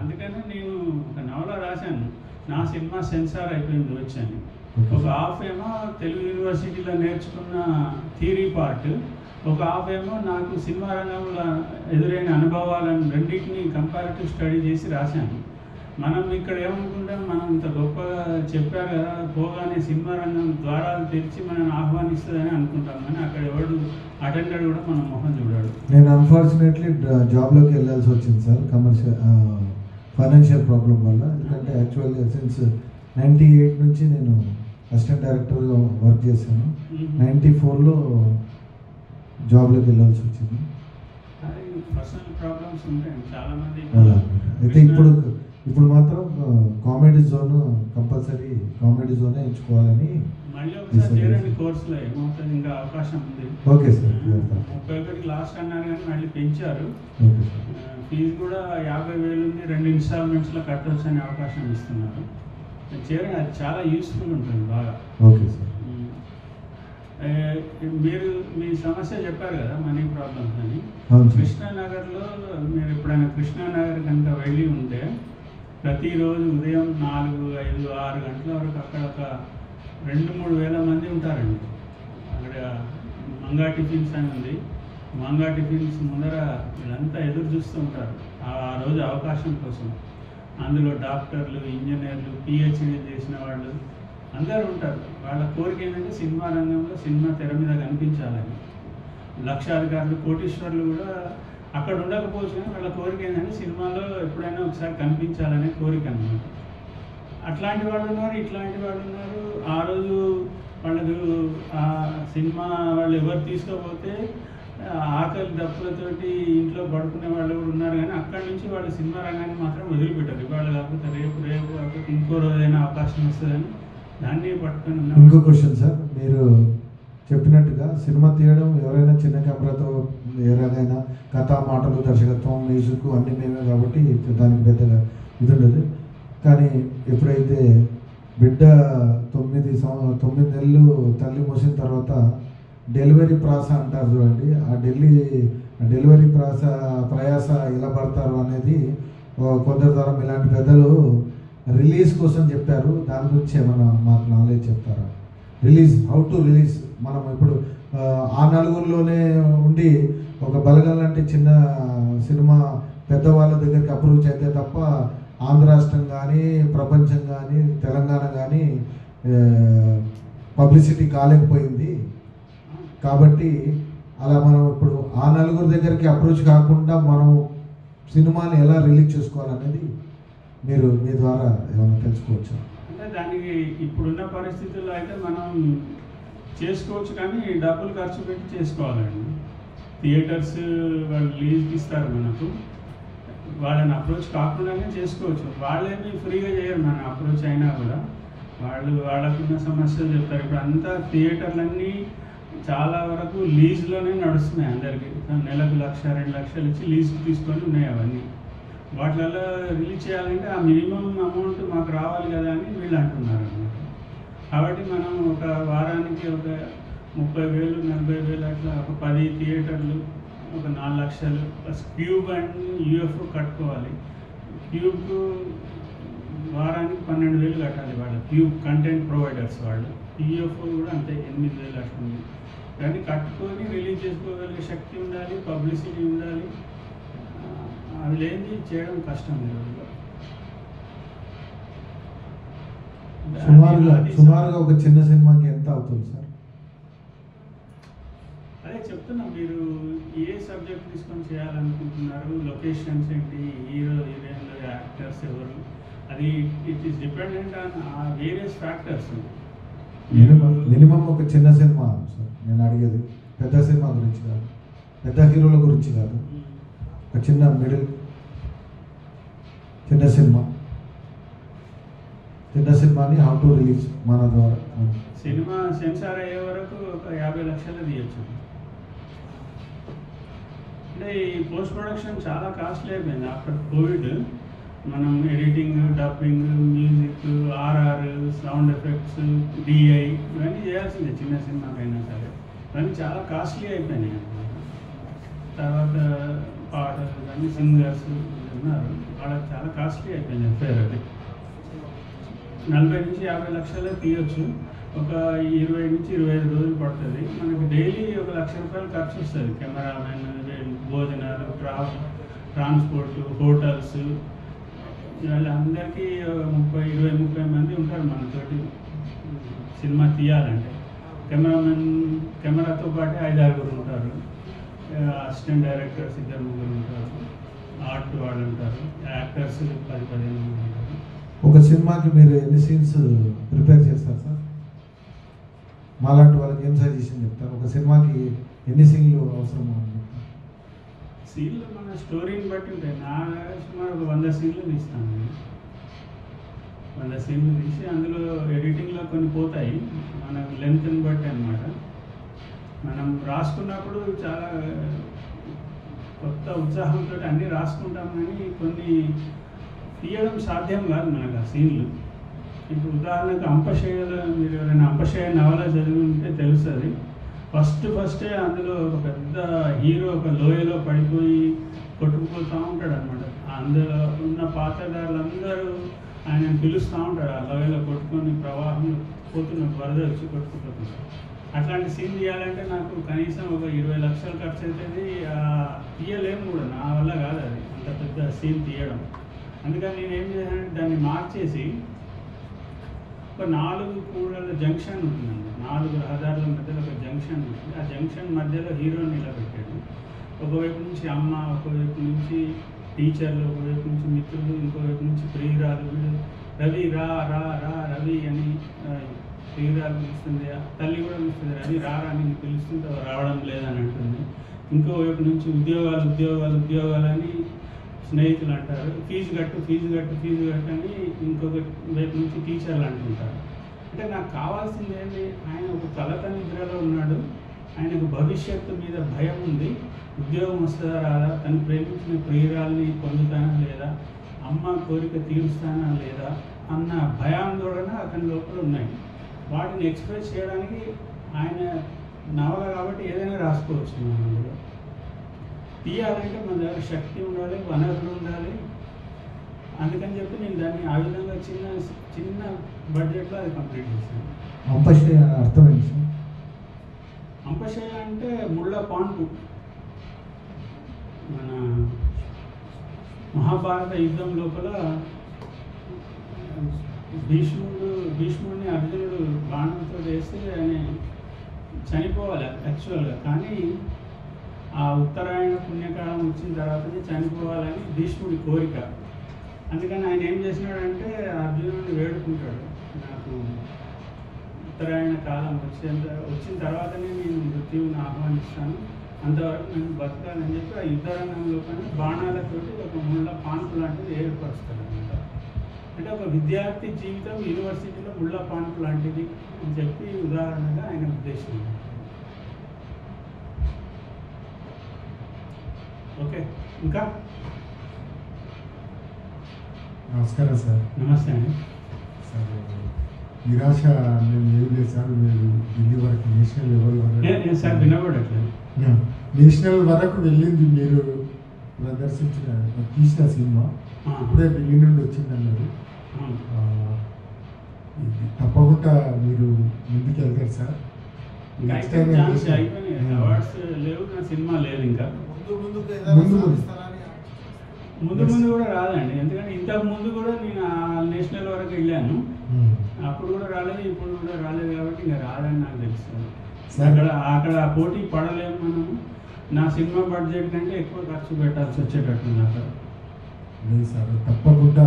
అందుకనే నేను ఒక నవల రాశాను, నా సినిమా సెన్సార్ అయిపోయింది వచ్చాను. ఒక హాఫ్ ఏమో తెలుగు యూనివర్సిటీలో నేర్చుకున్న థియరీ పార్ట్, ఒక హాఫ్ ఏమో నాకు సినిమా రంగంలో ఎదురైన అనుభవాలను రెండింటిని కంపారిటివ్ స్టడీ చేసి రాశాను. మనం ఇక్కడ ఏమనుకుంటాం, మనం ఇంత గొప్పగా చెప్పారు కదా, పోగానే సినిమా రంగం ద్వారాలు తెరిచి మనల్ని ఆహ్వానిస్తుందని అనుకుంటాం, కానీ అక్కడ ఎవడు అటెండర్ కూడా మన మొహం చూడాడు. నేను అన్ఫార్చునేట్లీ జాబ్లోకి వెళ్ళాల్సి వచ్చింది సార్, కమర్షియల్ ఫైనాన్షియల్ ప్రాబ్లం వల్ల. ఎందుకంటే యాక్చువల్గా సిన్స్ 98 నుంచి నేను అసిస్టెంట్ డైరెక్టర్గా వర్క్ చేశాను. 94లో జాబ్లోకి వెళ్ళాల్సి వచ్చింది. పర్సనల్ ప్రాబ్లమ్స్ ఉంటాయి చాలా మంది. అయితే ఇప్పుడు మాత్రం కామెడీ జోన్ కంపల్సరీ, కామెడీ జోనే ఎంచుకోవాలని. మళ్ళీ ఒకసారి చేరండి కోర్సులో, ఏమవుతుంది, ఇంకా అవకాశం ఉంది. Okay sir. 31కి లాస్ట్ అన్నారు కానీ మళ్ళీ పెంచారు. Okay sir. ఫీజు కూడా 50,000 ఉంది, 2 ఇన్స్టాల్మెంట్స్లో కట్టవచ్చు అనే అవకాశం ఇస్తున్నారు. చేరండి, అది చాలా యూస్ఫుల్ ఉంటుంది బాగా. Okay sir. మీరు మీ సమస్య చెప్పారు కదా, మనీ ప్రాబ్లమ్స్ అని. అవును సార్. కృష్ణానగర్లో మీరు ఎప్పుడైనా కృష్ణానగర్ కనుక వెళ్ళి ఉంటే, ప్రతిరోజు ఉదయం 4, 5, 6 గంటల వరకు అక్కడ ఒక 2-3 వేల మంది ఉంటారండి. అక్కడ మంగా టిఫిన్స్ అని ఉంది, మంగా టిఫిన్స్ ముందర వీళ్ళంతా ఎదురు చూస్తూ ఉంటారు ఆ రోజు అవకాశం కోసం. అందులో డాక్టర్లు, ఇంజనీర్లు, పిహెచ్డీ చేసిన వాళ్ళు అందరూ ఉంటారు. వాళ్ళ కోరిక ఏంటంటే సినిమా రంగంలో, సినిమా తెర మీద కనిపించాలని. లక్షాధికారులు, కోటీశ్వర్లు కూడా అక్కడ ఉండకపోవచ్చు, కానీ వాళ్ళ కోరిక ఏంటంటే సినిమాలో ఎప్పుడైనా ఒకసారి కనిపించాలనే కోరిక అన్నమాట. అట్లాంటి వాళ్ళు ఉన్నారు, ఇట్లాంటి వాళ్ళు ఉన్నారు. ఆ రోజు వాళ్ళకు ఆ సినిమా వాళ్ళు ఎవరు తీసుకోకపోతే ఆకలి దప్పులతోటి ఇంట్లో పడుకునే వాళ్ళు కూడా ఉన్నారు, కానీ అక్కడి నుంచి వాళ్ళు సినిమా రంగాన్ని మాత్రం వదిలిపెట్టారు. ఇవాళ కాకపోతే రేపు కాకపోతే ఇంకో రోజైనా అవకాశం వస్తుందని దాన్ని పట్టుకొని ఉన్నారు. ఇంకో క్వశ్చన్ సార్, మీరు చెప్పినట్టుగా సినిమా తీయడం ఎవరైనా చిన్న కెమెరాతో ఎలాగైనా కథ, మాటలు, దర్శకత్వం, మ్యూజిక్ అన్నీ మేమే కాబట్టి దానికి పెద్దగా ఇది ఉండదు. కానీ ఎప్పుడైతే బిడ్డ 9 నెలలు తల్లి మోసిన తర్వాత డెలివరీ ప్రాస అంటారు చూడండి, ఆ డెలివరీ ప్రయాస ఎలా పడతారు అనేది కొందరు తరం ఇలాంటి పెద్దలు రిలీజ్ కోసం చెప్పారు. దాని గురించి ఏమైనా మాకు నాలెడ్జ్ చెప్తారా? Release, how to release. మనం ఇప్పుడు ఆ నలుగురిలోనే ఉండి ఒక బలగం లాంటి చిన్న సినిమా పెద్దవాళ్ళ దగ్గరికి అప్రోచ్ అయితే తప్ప ఆంధ్ర రాష్ట్రం కానీ, ప్రపంచం కానీ, తెలంగాణ కానీ పబ్లిసిటీ కాలేకపోయింది. కాబట్టి అలా మనం ఇప్పుడు ఆ నలుగురి దగ్గరికి అప్రోచ్ కాకుండా మనం సినిమాని ఎలా రిలీజ్ చేసుకోవాలనేది మీరు మీ ద్వారా ఏమైనా తెలుసుకోవచ్చు? అంటే దానికి ఇప్పుడున్న పరిస్థితుల్లో అయితే మనం చేసుకోవచ్చు, కానీ డబ్బులు ఖర్చు పెట్టి చేసుకోవాలండి. థియేటర్స్ వాళ్ళు లీజ్కి ఇస్తారు మనకు, వాళ్ళని అప్రోచ్ కాకుండానే చేసుకోవచ్చు. వాళ్ళేమి ఫ్రీగా చేయరు, మన అప్రోచ్ అయినా కూడా వాళ్ళకున్న సమస్యలు చెప్తారు. ఇప్పుడు అంతా థియేటర్లన్నీ చాలా వరకు లీజ్లోనే నడుస్తున్నాయి అందరికీ. నెలకు 1,00,000, 2 లక్షలు ఇచ్చి లీజ్కి తీసుకొని ఉన్నాయి అవన్నీ. వాటిలలో రిలీజ్ చేయాలంటే ఆ మినిమం అమౌంట్ మాకు రావాలి కదా అని వీళ్ళు అంటున్నారు అన్నమాట. కాబట్టి మనం ఒక వారానికి ఒక 30,000, 40,000 అట్లా ఒక 10 థియేటర్లు, ఒక 4 లక్షలు ప్లస్ క్యూబ్ అండ్ యూఎఫ్ఓ కట్టుకోవాలి. క్యూబ్కు వారానికి 12,000 కట్టాలి వాళ్ళు, క్యూబ్ కంటెంట్ ప్రొవైడర్స్ వాళ్ళు. యూఎఫ్ఓ కూడా అంతే 8,000 అట్లా ఉంది. కానీ కట్టుకొని రిలీజ్ చేసుకోగలిగే శక్తి ఉండాలి, పబ్లిసిటీ ఉండాలి. అవి లేని చేయడం కష్టం ఈ రోజుల్లో. సుమారుగా ఒక చిన్న సినిమాకి ఎంత అవుతుంది సార్? అదే చెప్తున్నా, మీరు ఏ సబ్జెక్ట్ తీసుకొని చేయాలనుకుంటున్నారు, లొకేషన్స్ ఏంటి, హీరో హీరోయిన్లు, యాక్టర్స్ ఎవరు, అది it is dependent on various factors. Minimum ఒక చిన్న సినిమా సార్ నేను అడిగేది, పెద్ద సినిమా గురించి కాదు, పెద్ద హీరోల గురించి కాదు, ఒక చిన్న మిడిల్ చిన్న సినిమాని హౌ టు రిలీజ్ మన ద్వారా. సినిమా సెన్సార్ అయ్యే వరకు ఒక 50 లక్షలు తీయచ్చు. అంటే ఈ పోస్ట్ ప్రొడక్షన్ చాలా కాస్ట్లీ అయిపోయింది ఆఫ్టర్ కోవిడ్. మనం editing, dubbing, music, RR, sound effects, DI ఇవన్నీ చేయాల్సిందే చిన్న సినిమాకైనా సరే. ఇవన్నీ చాలా కాస్ట్లీ అయిపోయినాయి అన్నమాట. తర్వాత పాటలు కానీ సింగర్స్ ఉన్నారు, వాళ్ళకి చాలా కాస్ట్లీ అయిపోయింది ఫేర్. అది 40 నుంచి 50 లక్షలే తీయొచ్చు. ఒక 20 నుంచి 25 రోజులు పడుతుంది. మనకి డైలీ 1 లక్ష రూపాయలు ఖర్చు వస్తుంది. కెమెరామెన్, భోజనాలు, ట్రాన్స్పోర్ట్, హోటల్స్, వీళ్ళందరికీ 20-30 మంది ఉంటారు మనతోటి సినిమా తీయాలంటే. కెమెరాతో పాటే 5-6 ఉంటారు. అసిస్టెంట్ డైరెక్టర్స్ 2-3 ఉంటారు. ఆర్ట్ వాళ్ళు ఉంటారు. యాక్టర్స్ 10-15 మంది ఉంటారు. ఒక సినిమాకి మీరు ఎన్ని సీన్స్ ప్రిపేర్ చేస్తారు సార్? మాలాంటి వాళ్ళకి ఏం సజెషన్ చెప్తారు? ఒక సినిమాకి ఎన్ని సీన్లు అవసరం అని చెప్తారు? సీన్లు మన స్టోరీని బట్టి ఉంటాయి. నా సుమారు ఒక 100 సీన్లు తీస్తాను నేను. 100 సీన్లు తీసి అందులో ఎడిటింగ్లో కొన్ని పోతాయి, మన లెంత్ని బట్టి అన్నమాట. మనం రాసుకున్నప్పుడు చాలా కొత్త ఉత్సాహంతో అన్నీ రాసుకుంటాం, కానీ కొన్ని తీయడం సాధ్యం కాదు మనకు ఆ సీన్లు. ఇప్పుడు ఉదాహరణకు అంపశయ్యలో, మీరు ఎవరైనా అంపశయ్య నవల చదివి ఉంటే తెలుస్తుంది. ఫస్టే అందులో ఒక పెద్ద హీరో ఒక లోయలో పడిపోయి కొట్టుకుపోతూ ఉంటాడు అనమాట. అందులో ఉన్న పాత్రధారులందరూ ఆయన పిలుస్తూ ఉంటారు, ఆ లోయలో కొట్టుకొని ప్రవాహం పోతున్న వరద వచ్చి కొట్టుకుపోతుంది. అట్లాంటి సీన్ తీయాలంటే నాకు కనీసం ఒక 20 లక్షలు ఖర్చు అవుతుంది. తీయలేము కూడా, నా వల్ల కాదు అది అంత పెద్ద సీన్ తీయడం. అందుకని నేను ఏం చేశానంటే దాన్ని మార్చేసి ఒక 4 కూడల జంక్షన్ ఉంటుందండి. 4 రహదారుల మధ్యలో ఒక జంక్షన్ ఉంటుంది. ఆ జంక్షన్ మధ్యలో హీరోని నిలబెట్టాడు. ఒకవైపు నుంచి అమ్మ, ఒకవైపు నుంచి టీచర్లు, ఒకవైపు నుంచి మిత్రులు, ఇంకోవైపు నుంచి ప్రియురాలు. వీడు రవి రా రా రా రవి అని ప్రియురాలు పిలుస్తుంది, తల్లి కూడా పిలుస్తుంది, రవి రా అని పిలుస్తుంటే రావడం లేదని అంటుంది. ఇంకోవైపు నుంచి ఉద్యోగాలు అని స్నేహితులు అంటారు, ఫీజు కట్టు అని ఇంకొక వైపు నుంచి టీచర్లు అంటుంటారు. అంటే నాకు కావాల్సింది ఏంటి, ఆయన ఒక కలత నిద్రలో ఉన్నాడు, ఆయనకు భవిష్యత్తు మీద భయం ఉంది, ఉద్యోగం వస్తుందా రాదా, తను ప్రేమించిన ప్రియురాల్ని పొందుతానా లేదా, అమ్మ కోరిక తీరుస్తానా లేదా అన్న భయాందోళన అతని లోపల ఉన్నాయి. వాటిని ఎక్స్ప్రెస్ చేయడానికి ఆయన నవల కాబట్టి ఏదైనా రాసుకోవచ్చు. మనం అందులో తీయాలంటే మన దగ్గర శక్తి ఉండాలి, వనరులు ఉండాలి. అందుకని చెప్పి నేను దాన్ని ఆ విధంగా చిన్న బడ్జెట్లో అది కంప్లీట్ చేశాను. అంపశయ్య అర్థం ఏంటి సార్? అంపశయ్య అంటే ముళ్ళ పాండు. మన మహాభారత యుద్ధం లోపల భీష్ముడిని అర్జునుడు బాణంతో వేస్తే ఆయన చనిపోవాలి యాక్చువల్గా, కానీ ఆ ఉత్తరాయణ పుణ్యకాలం వచ్చిన తర్వాతనే చనిపోవాలని భీష్ముడి కోరిక. అందుకని ఆయన ఏం చేసినాడంటే అర్జునుడిని వేడుకుంటాడు, నాకు ఉత్తరాయణ కాలం వచ్చిన తర్వాతనే నేను మృత్యువుని ఆహ్వానిస్తాను, అంతవరకు నేను బతకాలని చెప్పి ఆ యుద్ధరంగంలో కానీ బాణాలతోటి ఒక ముళ్ళ పాన్పు లాంటిది ఏర్పరుస్తాడు అనమాట. అంటే ఒక విద్యార్థి జీవితం యూనివర్సిటీలో ముళ్ళ పాన్పు లాంటిది అని చెప్పి ఉదాహరణగా ఆయన ఉద్దేశం. ఓకే, ఇంకా నమస్కారం సార్. నమస్తే అండి. సార్ నిరాశ నేను ఏం లేదు సార్, మీరు ఢిల్లీ వరకు నేషనల్ లెవెల్ వరకు సార్ వినబడట్లేదు. నేషనల్ వరకు వెళ్ళింది మీరు ప్రదర్శించిన తీసిన సినిమా ఇప్పుడే ఢిల్లీ నుండి వచ్చిందన్నారు. తప్పకుండా మీరు ముందుకు వెళ్తారు సార్. నెక్స్ట్ టైం అవార్డ్స్ లేవు, నా సినిమా లేదు ఇంకా. ముందు కూడా రాదండి, ఎందుకంటే ఇంతకు ముందు కూడా నేను నేషనల్ వరకు వెళ్ళాను, అప్పుడు కూడా రాలేదు, ఇప్పుడు కూడా రాలేదు, కాబట్టి ఇంకా రాదని నాకు తెలుస్తుంది. అక్కడ పోటీ పడలేము మనము. నా సినిమా బడ్జెట్ కంటే ఎక్కువ ఖర్చు పెట్టాల్సి వచ్చేటట్టుంది అక్కడ. లేదు సార్, తప్పకుండా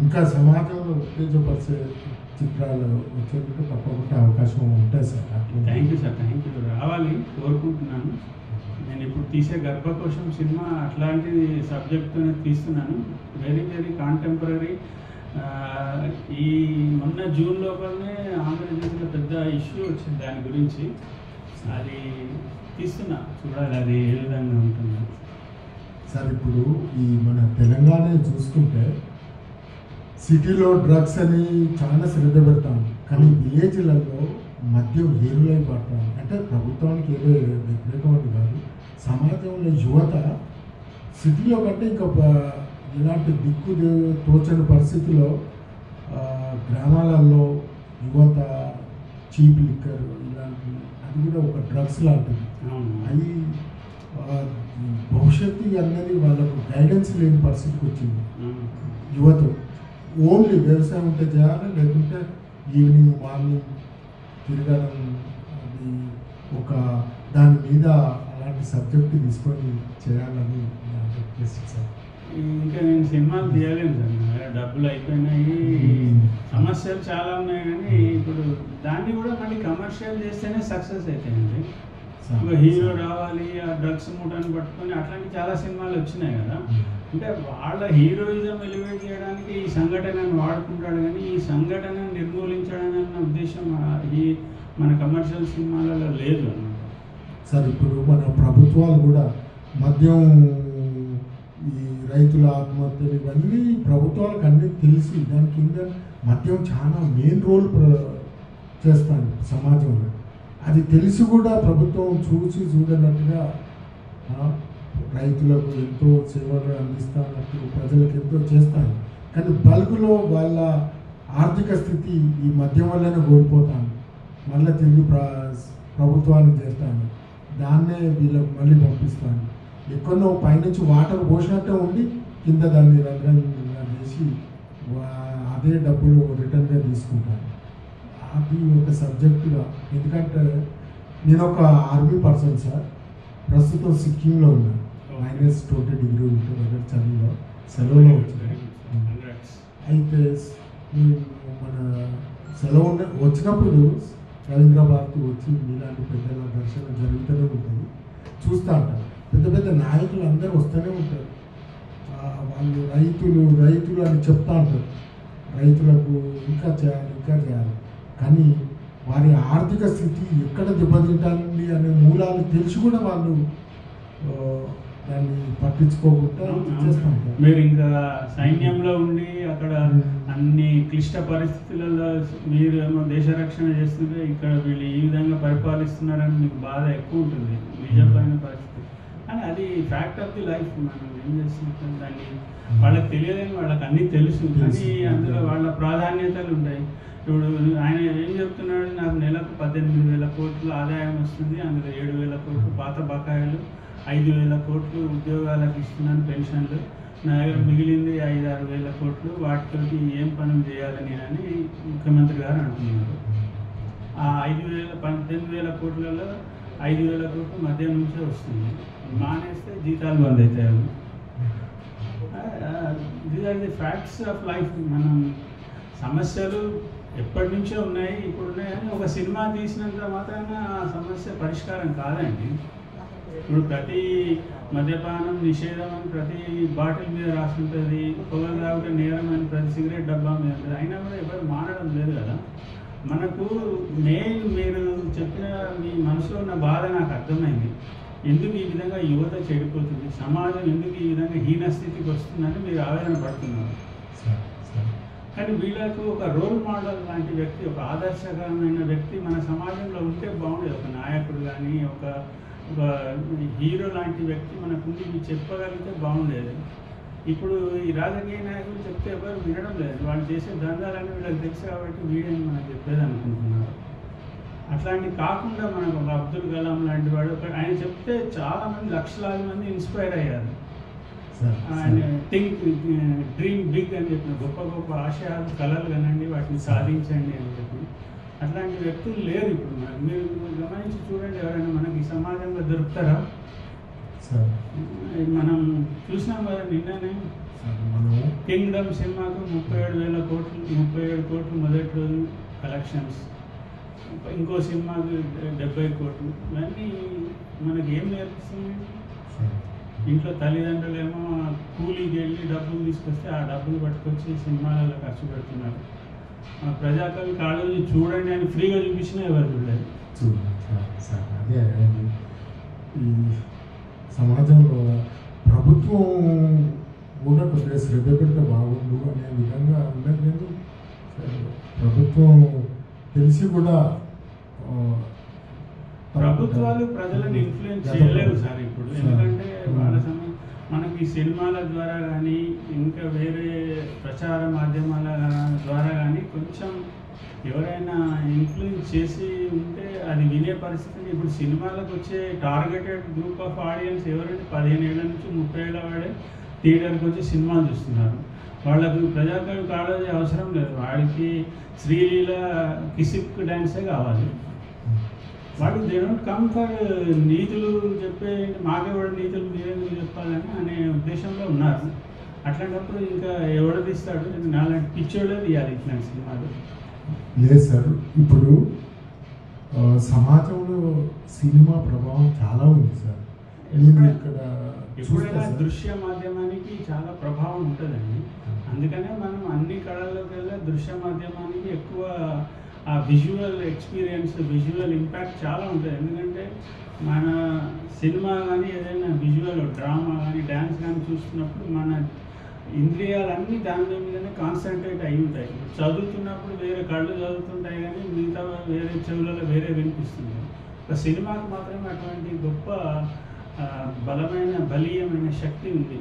ఇంకా సమాజంలో ఉత్తేజపరిచే చిత్రాలు వచ్చేందుకు తప్పకుండా అవకాశం ఉంటుంది sir. Thank you sir, thank you. రావాలి కోరుకుంటున్నాను. నేను ఇప్పుడు తీసే గర్భకోశం సినిమా అట్లాంటి సబ్జెక్ట్తోనే తీస్తున్నాను, వెరీ కాంటెంపరీ. ఈ మొన్న జూన్ లోపలనే ఆంధ్రప్రదేశ్లో పెద్ద ఇష్యూ వచ్చింది దాని గురించి, అది తీస్తున్నా, చూడాలి అది ఏ విధంగా ఉంటుంది. సార్ ఇప్పుడు ఈ మన తెలంగాణ చూసుకుంటే సిటీలో డ్రగ్స్ అని చాలా శ్రద్ధ పెడతాం, కానీ విలేజ్లలో మద్యం ఏరులై పడతాం. అంటే ప్రభుత్వానికి ఏదో వ్యతిరేకమని కాదు, సమాజంలో యువత సిటీలో కంటే ఇంకా ఇలాంటి దిక్కు తోచని పరిస్థితిలో గ్రామాలలో యువత చీప్ లిక్కర్ ఇలాంటి, అది కూడా ఒక డ్రగ్స్ లాంటిది. అవి భవిష్యత్తు అన్నది వాళ్ళకు గైడెన్స్ లేని పరిస్థితికి వచ్చింది. యువత ఓన్లీ వ్యవసాయం ఉంటే చేయాలి, లేకుంటే ఈవినింగ్ మార్నింగ్ తిరగడం, అది ఒక దాని మీద అలాంటి సబ్జెక్ట్ తీసుకొని చేయాలని రిక్వెస్ట్ సార్. ఇంకా నేను సినిమాలు తీయలేను సార్, డబ్బులు అయిపోయినాయి, సమస్యలు చాలా ఉన్నాయి. కానీ ఇప్పుడు దాన్ని కూడా మళ్ళీ కమర్షియల్ చేస్తేనే సక్సెస్ అవుతాయండి. ఇంకా హీరో రావాలి, ఆ డ్రగ్స్ మూటని పట్టుకొని అట్లాంటి చాలా సినిమాలు వచ్చినాయి కదా. అంటే వాళ్ళ హీరోయిజం ఎలివేట్ చేయడానికి ఈ సంఘటనను వాడుకుంటాడు, కానీ ఈ సంఘటనను నిర్మూలించడానన్న ఉద్దేశం ఈ మన కమర్షియల్ సినిమాలలో లేదు అన్నమాట. సార్ ఇప్పుడు మన ప్రభుత్వాలు కూడా మద్యం, ఈ రైతుల ఆత్మహత్యలు ఇవన్నీ ప్రభుత్వాలకు అన్నీ తెలిసి దాని కింద మద్యం చాలా మెయిన్ రోల్ చేస్తాను సమాజంలో. అది తెలిసి కూడా ప్రభుత్వం చూసి చూడనట్టుగా రైతులకు ఎంతో సేవలు అందిస్తానట్టు, ప్రజలకు ఎంతో చేస్తాను, కానీ బల్క్లో వాళ్ళ ఆర్థిక స్థితి ఈ మద్యం వల్లనే కోల్పోతాను. మళ్ళీ తిరిగి ప్రభుత్వానికి చేస్తాను, దాన్నే వీళ్ళకు మళ్ళీ పంపిస్తాను. ఎక్కడో పైనుంచి వాటర్ పోసినట్టే ఉండి కింద దాన్ని రంధ్రంగా చేసి అదే డబ్బులు రిటర్న్గా తీసుకుంటాను. అది ఒక సబ్జెక్టుగా, ఎందుకంటే నేను ఒక ఆర్మీ పర్సన్ సార్, ప్రస్తుతం సిక్కింలో ఉన్నాను. -20 డిగ్రీ ఉంటుంది అక్కడ చలిలో, సెలవులో వచ్చింది. అయితే మన సెలవు వచ్చినప్పుడు రవీంద్ర భారతి వచ్చి మీలాంటి పెద్దల దర్శనం జరుగుతూనే ఉంటుంది, చూస్తూ ఉంటారు. పెద్ద పెద్ద నాయకులు అందరూ వస్తూనే ఉంటారు. వాళ్ళు రైతులు అని చెప్తా ఉంటారు, రైతులకు ఇంకా చేయాలి, కానీ వారి ఆర్థిక స్థితి ఎక్కడ దెబ్బతింటానండి అనే మూలాలు తెలిసి కూడా వాళ్ళు దాన్ని పట్టించుకోకుండా చేస్తూ ఉంటారు. మీరు ఇంకా సైన్యంలో ఉండి అక్కడ అన్ని క్లిష్ట పరిస్థితులలో మీరు ఏమో దేశ రక్షణ చేస్తుంటే ఇక్కడ వీళ్ళు ఈ విధంగా పరిపాలిస్తున్నారని మీకు బాధ ఎక్కువ ఉంటుంది, నిజమైన పరిస్థితి. కానీ అది ఫ్యాక్ట్ ఆఫ్ ది లైఫ్. మనం ఏం చేస్తుంటాం దాన్ని, వాళ్ళకి తెలియదని వాళ్ళకి అన్నీ తెలుసు, కానీ అందులో వాళ్ళ ప్రాధాన్యతలు ఉంటాయి. ఇప్పుడు ఆయన ఏం చెప్తున్నాడు, నాకు నెలకు 18,000 కోట్లు ఆదాయం వస్తుంది, అందులో 7,000 కోట్లు పాత బకాయిలు, 5,000 కోట్లు ఉద్యోగాలకు ఇస్తున్నాను పెన్షన్లు, నా దగ్గర మిగిలింది 5-6 వేల కోట్లు, వాటితోటి ఏం పనులు చేయాలి నేనని ముఖ్యమంత్రి గారు అంటున్నారు. ఆ 18,000 కోట్లలో 5,000 కోట్లు మధ్య నుంచే వస్తుంది, మానేస్తే జీతాలు బంద్ అవుతాయి. These are the facts of life. మనం సమస్యలు ఎప్పటి నుంచో ఉన్నాయి, ఇప్పుడు ఉన్నాయని ఒక సినిమా తీసినంత మాత్రాన ఆ సమస్య పరిష్కారం కాదండి. ఇప్పుడు ప్రతి మద్యపానం నిషేధం అని ప్రతి బాటిల్ మీద రాస్తుంటుంది, పొగలు తాగితే నేరం అని ప్రతి సిగరెట్ డబ్బా మీద ఉంటుంది, అయినా కూడా ఎవరు మారడం లేదు కదా. మనకు మెయిన్ మీరు చెప్పిన మీ మనసులో ఉన్న బాధ నాకు అర్థమైంది. ఎందుకు ఈ విధంగా యువత చెడిపోతుంది, సమాజం ఎందుకు ఈ విధంగా హీనస్థితికి వస్తుందని మీరు ఆవేదన పడుతున్నారు. కానీ వీళ్ళకు ఒక రోల్ మోడల్ లాంటి వ్యక్తి, ఒక ఆదర్శకరమైన వ్యక్తి మన సమాజంలో ఉంటే బాగుండేది. ఒక నాయకుడు కానీ ఒక హీరో లాంటి వ్యక్తి మనకు ఇవి చెప్పగలిగితే బాగుండేది. ఇప్పుడు ఈ రాజకీయ నాయకులు చెప్తే ఎవరు వినడం లేదు, వాళ్ళు చేసే దందాలని వీళ్ళకి తెలుసు కాబట్టి వీడని మనకు చెప్పేది అనుకుంటున్నారు. అట్లాంటి కాకుండా మనకు ఒక అబ్దుల్ కలాం లాంటి వాడు, ఆయన చెప్తే చాలామంది లక్షలాది మంది ఇన్స్పైర్ అయ్యారు. ఆయన డ్రీమ్ బిగ్ అని చెప్పిన గొప్ప గొప్ప ఆశయాలు కళలు కనండి, వాటిని సాధించండి అని చెప్పి అట్లాంటి వ్యక్తులు లేరు ఇప్పుడు. మనకు మీరు గమనించి చూడండి, ఎవరైనా మనకి ఈ సమాజంలో దొరుకుతారా? మనం చూసినాం కదా నిన్ననే కింగ్డమ్ సినిమాకు 37 కోట్లు మొదటి రోజు కలెక్షన్స్, ఇంకో సినిమాకు 70 కోట్లు. ఇవన్నీ మనకి ఏం నేర్పిస్తుంది? ఇంట్లో తల్లిదండ్రులు ఏమో కూలీకి వెళ్ళి డబ్బులు తీసుకొస్తే ఆ డబ్బులు పట్టుకొచ్చి సినిమాలలో ఖర్చు పెడుతున్నారు. ప్రజాకవి కాలేజీ చూడండి అని ఫ్రీగా చూపించినా ఎవరు చూడలేదు. అదే ఈ సమాజంలో ప్రభుత్వం కూడా కొద్దిగా శ్రద్ధ పెడితే బాగుండు అనే విధంగా ఉన్నది. నేను ప్రభుత్వం తెలిసి కూడా ప్రభుత్వాలు ప్రజలను ఇన్ఫ్లుయెన్స్ చేయలేవు సార్ ఇప్పుడు. ఎందుకంటే వాళ్ళ మనకి సినిమాల ద్వారా కానీ ఇంకా వేరే ప్రచార మాధ్యమాల ద్వారా కానీ కొంచెం ఎవరైనా ఇన్ఫ్లుయెన్స్ చేసి ఉంటే అది వినే పరిస్థితి. ఇప్పుడు సినిమాలకు వచ్చే టార్గెటెడ్ గ్రూప్ ఆఫ్ ఆడియన్స్ ఎవరంటే 15 ఏళ్ళ నుంచి 30 ఏళ్ళ వాడే థియేటర్కి వచ్చి సినిమాలు చూస్తున్నారు. వాళ్ళకు ప్రజాకవి కాలేజీ అవసరం లేదు. వాడికి శ్రీలీల కిసిక్ డ్యాన్సే కావాలి. వాడు దే డోంట్ కమ్ ఫర్ నీతులు చెప్పే మాకెవడ నీతులు మీరెందుకు చెప్పాలని అనే ఉద్దేశంలో ఉన్నారు. అట్లాంటప్పుడు ఇంకా ఎవడు తీస్తాడు? నాలాంటి పిచ్చోడే తీయాలి ఇట్లాంటి సినిమాలు. లేదు సార్, ఇప్పుడు సమాజంలో సినిమా ప్రభావం చాలా ఉంది సార్. నేను ఇక్కడ ఎప్పుడైనా దృశ్య మాధ్యమానికి చాలా ప్రభావం ఉంటుందండి. అందుకనే మనం అన్ని కళల్లోకి వెళ్ళే దృశ్య మాధ్యమానికి ఎక్కువ ఆ విజువల్ ఎక్స్పీరియన్స్, విజువల్ ఇంపాక్ట్ చాలా ఉంటుంది. ఎందుకంటే మన సినిమా కానీ ఏదైనా విజువల్ డ్రామా కానీ డ్యాన్స్ కానీ చూస్తున్నప్పుడు మన ఇంద్రియాలన్నీ దాని మీదనే కాన్సన్ట్రేట్ అయి ఉంటాయి. చదువుతున్నప్పుడు వేరే కళ్ళు చదువుతుంటాయి కానీ మిగతా వేరే చెవులలో వేరే వినిపిస్తుంది. ఒక సినిమాకు మాత్రమే అటువంటి గొప్ప బలమైన బలీయమైన శక్తి ఉంది.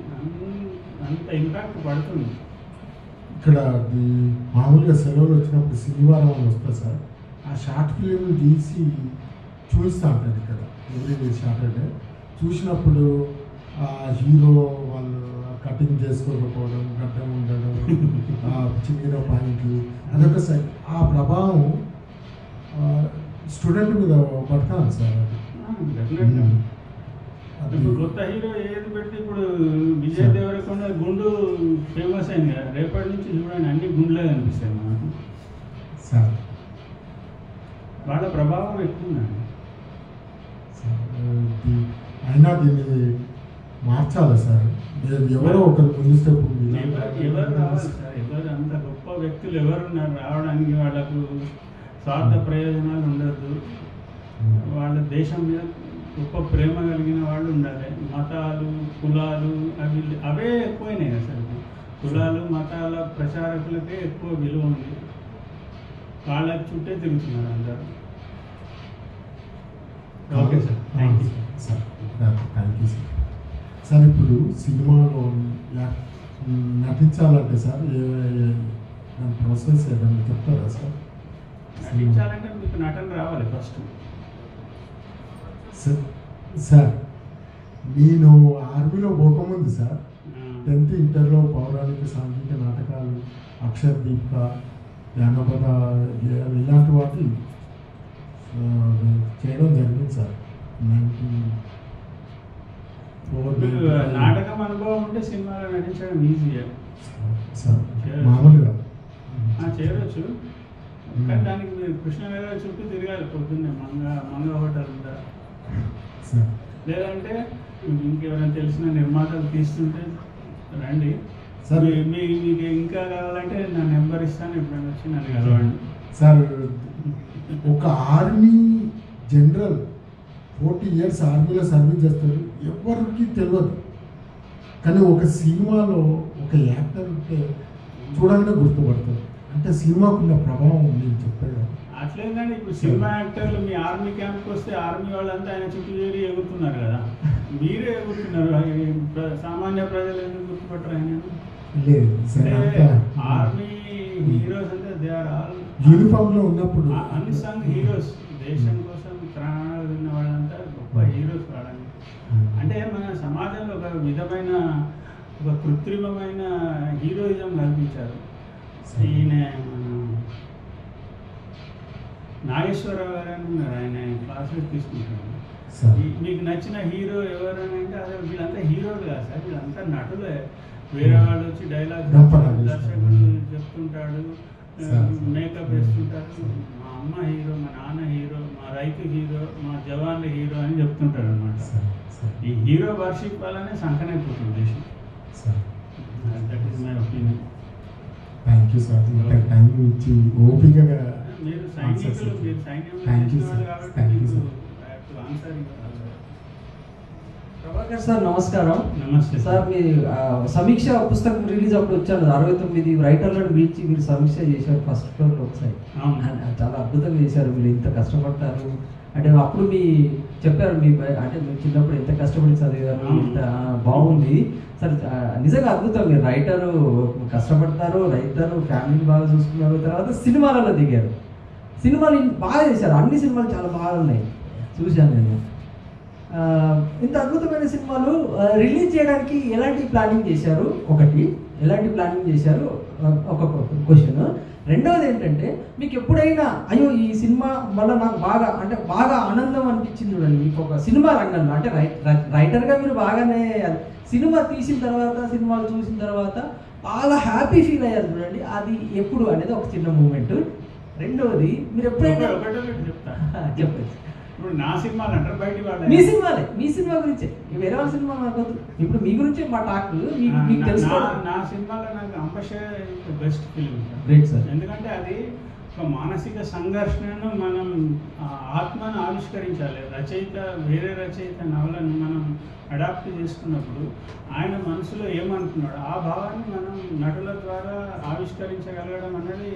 అంత ఇంపాక్ట్ పడుతుంది. ఇక్కడ మామూలుగా సెలవులు వచ్చినప్పుడు శనివారం అని వస్తుంది సార్. ఆ షార్ట్ ఫిలింలు తీసి చూపిస్తూ ఉంటారు ఇక్కడ ఎవ్రీ సాటర్డే. చూసినప్పుడు ఆ హీరో వాళ్ళు కటింగ్ చేసుకోకపోవడం, గడ్డం ఉండడం, చిన్న పాయింట్లు, అదొక సైడ్ ఆ ప్రభావం స్టూడెంట్ మీద పడతాను సార్. అది ఇప్పుడు కొత్త హీరో ఏది పెట్టి ఇప్పుడు విజయ్ దేవరకొండ గుండు ఫేమస్ అయింది కదా, రేపటి నుంచి చూడండి అన్ని గుండులే కనిపిస్తాయి మనకు సార్. వాళ్ళ ప్రభావం ఎక్కువ ఉందండి. అయినా దీన్ని మార్చాలి సార్. ఎవరో ఒకరు ముందు స్టెప్ ఎవరు రావాలి సార్? ఎవరు అంత గొప్ప వ్యక్తులు ఎవరున్నారు రావడానికి? వాళ్ళకు స్వార్థ ప్రయోజనాలు ఉండదు. వాళ్ళ దేశం మీద గొప్ప ప్రేమ కలిగిన వాళ్ళు ఉండాలి. మతాలు, కులాలు అవే ఎక్కువైనాయి అసలు. కులాలు మతాల ప్రచారకులకే ఎక్కువ విలువ ఉంది. వాళ్ళ చుట్టే తిరుగుతున్నారు అందరూ. Okay sir, thank you sir. Thank you sir. Sir ఇప్పుడు సినిమాలో నటించాలంటే సార్ దాని ప్రాసెస్ ఏదైనా చెప్తారా సార్? నటించాలంటే మీకు నటన రావాలి ఫస్ట్. సార్ నేను ఆర్మీలో పోకముందు సార్ 10th ఇంటర్లో పౌరాణిక సాంఘిక నాటకాలు, అక్షరదీపిక, జానపద ఇలాంటి వాటి చేయడం జరిగింది సార్. నాటకం అనుభవం ఉంటే సినిమాలో నటించడం ఈజీయే సార్. మామూలుగా చేయవచ్చు, కానీ దానికి మీరు కృష్ణనగర్ చుట్టూ తిరగాలి పొద్దున్నే. మంగ హోటల్ ఉందా, లేదంటే ఇంకెవరైనా తెలిసిన నిర్మాతలు తీస్తుంటే రండి సార్. మీకు ఇంకా కావాలంటే నా నెంబర్ ఇస్తాను, ఎప్పుడైనా వచ్చి నన్ను కలవండి సార్. ఒక ఆర్మీ జనరల్ 40 years ఆర్మీలో సర్వీస్ చేస్తారు, ఎవరికి తెలియదు. కానీ ఒక సినిమాలో ఒక యాక్టర్ ఉంటే చూడంగానే గుర్తుపడతారు. అంటే సినిమాకున్న ప్రభావం నేను చెప్పాను. అట్లేదండి, ఇప్పుడు సినిమా యాక్టర్లు మీ ఆర్మీ క్యాంప్కి వస్తే ఆర్మీ వాళ్ళంతా ఆయన చుట్టూ చేరి ఎగురుతున్నారు కదా, మీరే ఎగురుతున్నారు. సామాన్య ప్రజలు ఎందుకు గుర్తుపట్టరు ఆయన? లేదు సార్. ఆర్మీ హీరోస్ అంటే దే ఆర్ ఆల్ యూనిఫామ్ లో ఉన్నప్పుడు అన్సంగ్ హీరోస్. దేశం కోసం ప్రాణాలు తిన్న వాళ్ళంతా గొప్ప హీరోస్ కావడానికి. అంటే మన సమాజంలో ఒక విధమైన ఒక కృత్రిమమైన హీరోయిజం కల్పించారు. ఈయన నాగేశ్వరరావు గారు అని ఉన్నారు, ఆయన క్లాసులు తీసుకుంటారు. మీకు నచ్చిన హీరో ఎవరని అంటే అసలు వీళ్ళంతా హీరోలు కాదు సార్, వీళ్ళంతా నటులే. వేరే వాళ్ళు వచ్చి డైలాగ్ దర్శకుడు చెప్తుంటాడు, మేకప్ వేస్తుంటారు. మా అమ్మ హీరో, మా నాన్న హీరో, మా రైతు హీరో, మా జవాన్ల హీరో అని చెప్తుంటాడు అనమాట. ఈ హీరో వర్షిప్ వల్లనే సంకనైపోతుంది దేశం. That is my opinion. Thank you sir. ఇంత టైం ఇచ్చి ఓపికగా మీరు సైనికులు, మీరు సైన్యంలో థ్యాంక్ యూ చేసిన వాళ్ళు సార్. కాబట్టి థ్యాంక్ యూ మీకు సార్. ఆన్సర్ ప్రభాకర్ సార్ నమస్కారం. నమస్తే సార్ మీ సమీక్ష పుస్తకం రిలీజ్ అప్పుడు వచ్చాను 69 రైటర్లను పిలిచి మీరు సమీక్ష చేశారు ఫస్ట్ ఫ్లోర్లో ఒకసారి. చాలా అద్భుతంగా చేశారు. మీరు ఇంత కష్టపడతారు అంటే అప్పుడు మీ చెప్పారు మీ అంటే మీరు చిన్నప్పుడు ఎంత కష్టపడి చదివారు, ఇంత బాగుంది సార్. నిజంగా అద్భుతం. మీరు రైటరు కష్టపడతారు, రైటరు ఫ్యామిలీని బాగా చూసుకున్నారు, తర్వాత సినిమాలలో దిగారు. సినిమాలు బాగా చేశారు. అన్ని సినిమాలు చాలా బాగా ఉన్నాయి, చూశాను నేను. ఇంత అద్భుతమైన సినిమాలు రిలీజ్ చేయడానికి ఎలాంటి ప్లానింగ్ చేశారు? ఒకటి ఎలాంటి ప్లానింగ్ చేశారు ఒక క్వశ్చన్. రెండవది ఏంటంటే మీకు ఎప్పుడైనా అయ్యో ఈ సినిమా వల్ల నాకు బాగా ఆనందం అనిపించింది చూడండి మీకు ఒక సినిమా రంగంలో, అంటే రైటర్గా మీరు బాగానే సినిమా తీసిన తర్వాత సినిమాలు చూసిన తర్వాత బాగా హ్యాపీ ఫీల్ అయ్యారు చూడండి, అది ఎప్పుడు అనేది ఒక చిన్న మూమెంట్. రెండవది మీరు ఎప్పుడైనా చెప్పండి. ఇప్పుడు నా సినిమాలు అంటారు బయట వాళ్ళు మీ సినిమా గురించే, వేరే వాళ్ళ సినిమా నాకు ఇప్పుడు మీ గురించే మా టాక్ మీకు తెలుసు. నా సినిమాలో నాకు అంపశే బెస్ట్ ఫిల్మ్ గ్రేట్ సార్. ఎందుకంటే అది ఒక మానసిక సంఘర్షణను మనం ఆత్మను ఆవిష్కరించాలి. వేరే రచయిత నవలను మనం అడాప్ట్ చేసుకున్నప్పుడు ఆయన మనసులో ఏమనుకున్నాడు ఆ భావాన్ని మనం నటుల ద్వారా ఆవిష్కరించగలగడం అనేది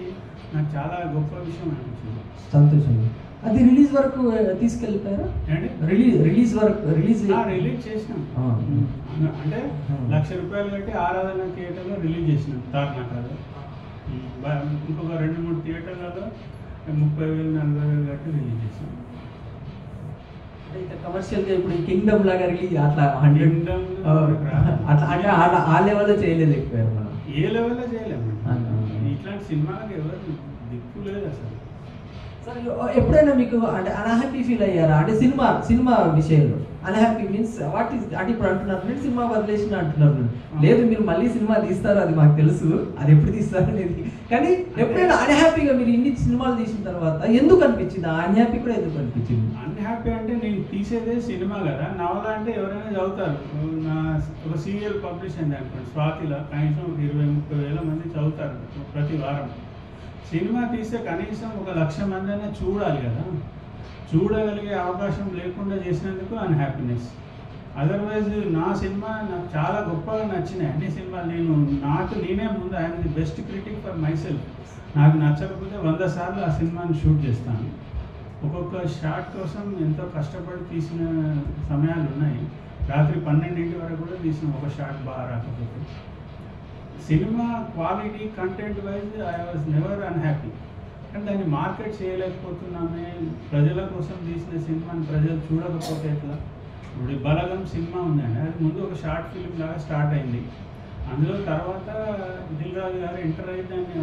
నాకు చాలా గొప్ప విషయం అనిపించింది. సంతోషం. అది రిలీజ్ వరకు తీసుకెళ్ళిపోయారా? రిలీజ్ చేసినాం. అంటే ₹1,00,000 కట్టి ఆరాధన థియేటర్లో రిలీజ్ చేసినాం తార్నాకాలో. ఇంకొక 2-3 థియేటర్లలో 30,000-40,000 కట్టి రిలీజ్ చేసినాం. కమర్షియల్గా ఇప్పుడు కింగ్డమ్ లాగా రిలీజ్ అట్లా అంటే ఆ లెవెల్లో చేయలేకపోయారు మనం. ఏ లెవెల్లో చేయలేము. ఇట్లాంటి సినిమాలకు ఎవరు దిక్కు లేదు అసలు. సార్ ఎప్పుడైనా మీకు అంటే అన్హ్యాపీ ఫీల్ అయ్యారా? అంటే సినిమా విషయంలో అన్హ్యాపీ మీన్స్ వాట్ ఈస్ అంటే ఇప్పుడు అంటున్నారు నేను సినిమా వదిలేసిన అంటున్నారు. లేదు మీరు మళ్ళీ సినిమా తీస్తారు, అది మాకు తెలుసు, అది ఎప్పుడు తీస్తారు అనేది. కానీ ఎప్పుడైనా అన్హ్యాపీగా మీరు ఇన్ని సినిమాలు తీసిన తర్వాత ఎందుకు అనిపించింది? అన్హ్యాపీ కూడా ఎందుకు అనిపించింది? అన్హ్యాపీ అంటే నేను తీసేదే సినిమా కదా. నవల అంటే ఎవరైనా చదువుతారు. నా ఒక సీరియల్ పబ్లిష్ అయింది అనుకోండి స్వాతిలో, కనీసం 20-30 వేల మంది చదువుతారు ప్రతి వారం. సినిమా తీస్తే కనీసం 1,00,000 మంది అయినా చూడాలి కదా. చూడగలిగే అవకాశం లేకుండా చేసినందుకు అన్హ్యాపీనెస్. అదర్వైజ్ నా సినిమా నాకు చాలా గొప్పగా నచ్చినాయి అన్ని సినిమాలు. నేనే ముందు I'm the best critic for my self. నాకు నచ్చకపోతే 100 సార్లు ఆ సినిమాని షూట్ చేస్తాను. ఒక్కొక్క షాట్ కోసం ఎంతో కష్టపడి తీసిన సమయాలు ఉన్నాయి. రాత్రి 12 వరకు కూడా తీసిన ఒక షాట్ బాగా రాకపోతే. Cinema quality content wise I was never unhappy. కానీ దాన్ని మార్కెట్ చేయలేకపోతున్నామే. ప్రజల కోసం తీసిన సినిమాని ప్రజలు చూడకపోతే ఎట్లా? ఇప్పుడు బలగం సినిమా ఉందండి, అది ముందు ఒక షార్ట్ ఫిలిం లాగా స్టార్ట్ అయింది. అందులో తర్వాత దిల్ రాజు గారు ఎంటర్ అయ్యి దాన్ని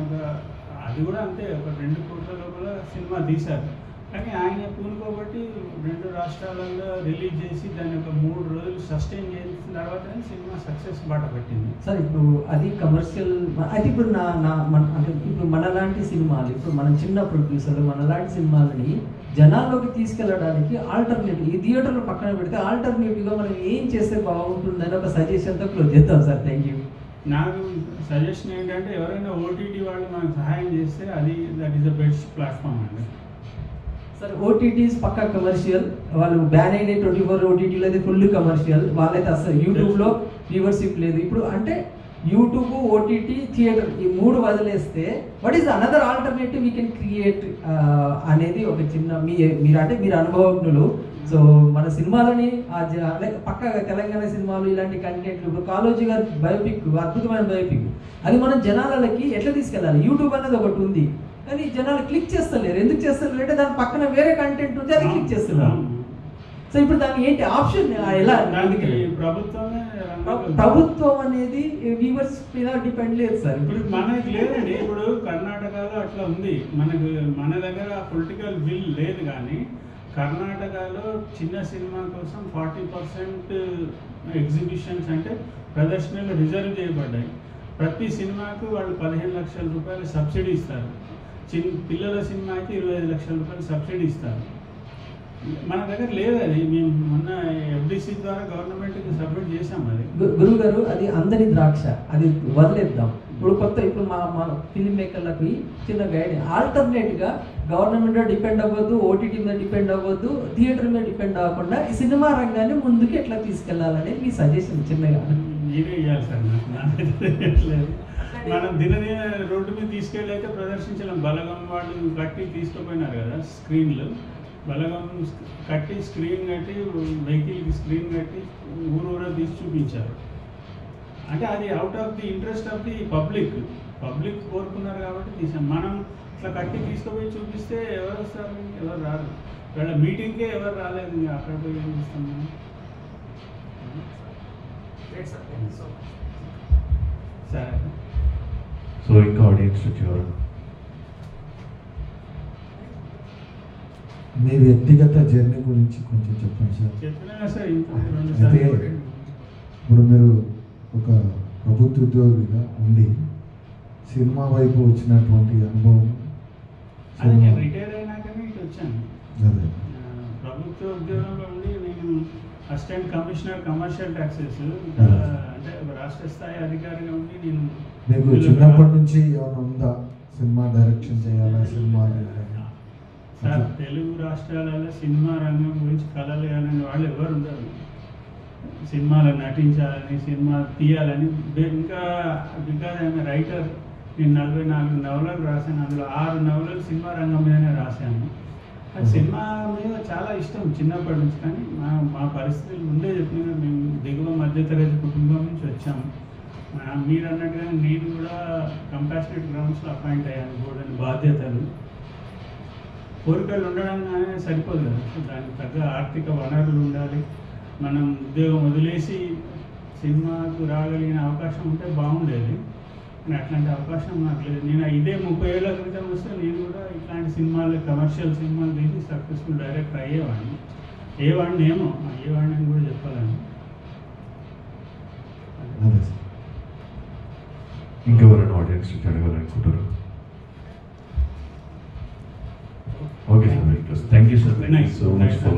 అది కూడా అంతే ఒక 2 కోట్ల లోపల సినిమా తీశారు. కానీ ఆయన పూనుకోబట్టి 2 రాష్ట్రాలలో రిలీజ్ చేసి దాన్ని ఒక 3 రోజులు సస్టైన్ చేసిన తర్వాత సినిమా సక్సెస్ బాట పెట్టింది. సార్ ఇప్పుడు అది కమర్షియల్ అయితే ఇప్పుడు అంటే ఇప్పుడు మనలాంటి సినిమాలు, ఇప్పుడు మన చిన్న ప్రొడ్యూసర్లు మనలాంటి సినిమాలని జనాల్లోకి తీసుకెళ్ళడానికి ఆల్టర్నేటివ్ ఈ థియేటర్లో పక్కన పెడితే ఆల్టర్నేటివ్గా మనం ఏం చేస్తే బాగుంటుందని ఒక సజెషన్తో క్లోజ్ చేద్దాం సార్. Thank you. నాకు సజెషన్ ఏంటంటే ఎవరైనా ఓటీటీ వాళ్ళు మనకు సహాయం చేస్తే that is the best platform అండి. సార్ ఓటీటీస్ పక్కా కమర్షియల్. వాళ్ళు బ్యాన్ అయిన 24 ఓటీటీలో అయితే ఫుల్ కమర్షియల్. వాళ్ళైతే అసలు యూట్యూబ్లో వ్యూవర్షిప్ లేదు. ఇప్పుడు అంటే యూట్యూబ్, ఓటీటీ, థియేటర్ ఈ 3 వదిలేస్తే what is another alternative we can create అనేది ఒక చిన్న మీరు అనుభవజ్ఞులు. సో మన సినిమాలని పక్కగా తెలంగాణ సినిమాలు ఇలాంటి కంటెంట్లు, ఇప్పుడు కాళోజీ గారి బయోపిక్ అద్భుతమైన బయోపిక్, అది మనం జనాలకి ఎట్లా తీసుకెళ్ళాలి? యూట్యూబ్ అనేది ఒకటి ఉంది కానీ జనాలు క్లిక్ చేస్తలేరు. ఎందుకు చేస్తలేరు అంటే దాని పక్కన వేరే కంటెంట్ ఉంది, అది క్లిక్ చేస్తున్నారు. సో ఇప్పుడు దానికి ఏంటి ఆప్షన్? ఎలా ప్రభుత్వం అనేది వ్యూవర్స్ మీద డిపెండ్ లేదు సార్. ఇప్పుడు మనకి లేదండి. ఇప్పుడు కర్ణాటకలో అట్లా ఉంది. మన దగ్గర పొలిటికల్ విల్ లేదు. కానీ కర్ణాటకలో చిన్న సినిమా కోసం 40% ఎగ్జిబిషన్స్ అంటే ప్రదర్శనలు రిజర్వ్ చేయబడ్డాయి. ప్రతి సినిమాకు వాళ్ళు 15 లక్షల రూపాయలు సబ్సిడీ ఇస్తారు. పిల్లల సినిమా అయితే 25 లక్షల రూపాయలు సబ్సిడీ ఇస్తారు. మన దగ్గర లేదు. అది మేము మొన్న ఎఫ్డిసి ద్వారా గవర్నమెంట్కి సబ్మిట్ చేసాం. అది గురువు గారు అది అందరి ద్రాక్ష, అది వదిలేద్దాం. ఇప్పుడు మా ఫిల్మ్ మేకర్లకి చిన్న గైడ్ ఆల్టర్నేట్గా గవర్నమెంట్ మీద డిపెండ్ అవ్వద్దు, ఓటీటీ మీద డిపెండ్ అవ్వద్దు, థియేటర్ మీద డిపెండ్ అవ్వకుండా ఈ సినిమా రంగాన్ని ముందుకు ఎట్లా తీసుకెళ్లాలని మీ సజెషన్ చిన్నగా. మీరే ఇవ్వాలి సార్, నాకు మనం దినదిన రోడ్డు మీద తీసుకెళ్ళైతే ప్రదర్శించలేం. బలగం వాళ్ళు కట్టి తీసుకుపోయినారు కదా స్క్రీన్లు, బలగం కట్టి స్క్రీన్ కట్టి వెహికల్కి స్క్రీన్ కట్టి ఊరూరా తీసి చూపించారు. అంటే అది out of the interest of the public కోరుకున్నారు కాబట్టి తీసాం. మనం ఇట్లా కట్టి తీసుకుపోయి చూపిస్తే ఎవరు వస్తారు? ఎవరు రారు. వాళ్ళ మీటింగ్కే ఎవరు రాలేదు, అక్కడ పోయి ఏం చేస్తాం మనం? సరే. సో ఇంకా ఆడియన్స్ వచ్చేవారు మీ వ్యక్తిగత జర్నీ గురించి కొంచెం చెప్పండి సార్. చెప్పినా సార్ ఇంకా అయితే ఇప్పుడు మీరు ఒక ప్రభుత్వ ఉద్యోగిగా ఉండి సినిమా వైపు వచ్చినటువంటి అనుభవం. నేను రిటైర్ అయినాకనే ఇటు వచ్చాను. అదే ప్రభుత్వ ఉద్యోగంలో ఉండి నేను అసిస్టెంట్ కమిషనర్ కమర్షియల్ ట్యాక్సెస్, అంటే రాష్ట్ర స్థాయి అధికారిగా ఉండి నేను. మీకు చిన్నప్పటి నుంచి ఏమైనా ఉందా సినిమా డైరెక్షన్ చేయాలా, సినిమా సార్? తెలుగు రాష్ట్రాలలో సినిమా రంగం గురించి కళలు కానీ వాళ్ళు ఎవరు ఉండరు. సినిమాలో నటించాలని, సినిమా తీయాలని. ఇంకా బికాజ్ ఐఎమ్ రైటర్. నేను 44 నవలలు రాశాను, అందులో 6 నవలలు సినిమా రంగం మీదనే రాశాను. అది సినిమా మీద చాలా ఇష్టం చిన్నప్పటి నుంచి. కానీ మా పరిస్థితులు ముందే చెప్పిన, మేము దిగువ మధ్యతరగతి కుటుంబం నుంచి వచ్చాము. మీరు అన్నట్టుగా నేను కూడా కంపాషనేట్ గ్రౌండ్స్లో అపాయింట్ అయ్యాను. బోర్డని బాధ్యతలు, కోరికలు ఉండడానికి సరిపోదు కదా, దానికి తగ్గ ఆర్థిక వనరులు ఉండాలి. మనం ఉద్యోగం వదిలేసి సినిమాకు రాగలిగిన అవకాశం ఉంటే బాగుండేది. కానీ అట్లాంటి అవకాశం నాకు లేదు. నేను ఇదే 30 ఏళ్ల క్రితం వస్తే నేను కూడా ఇట్లాంటి సినిమాలు, కమర్షియల్ సినిమాలు తీసి సక్సెస్ఫుల్ డైరెక్టర్ అయ్యేవాడిని. అయ్యేవాడిని కూడా చెప్పాలని. ఇంకెవరైనా ఆడియన్స్ అడగాలనుకుంటారు? Okay sir, thank you sir, thank you so much for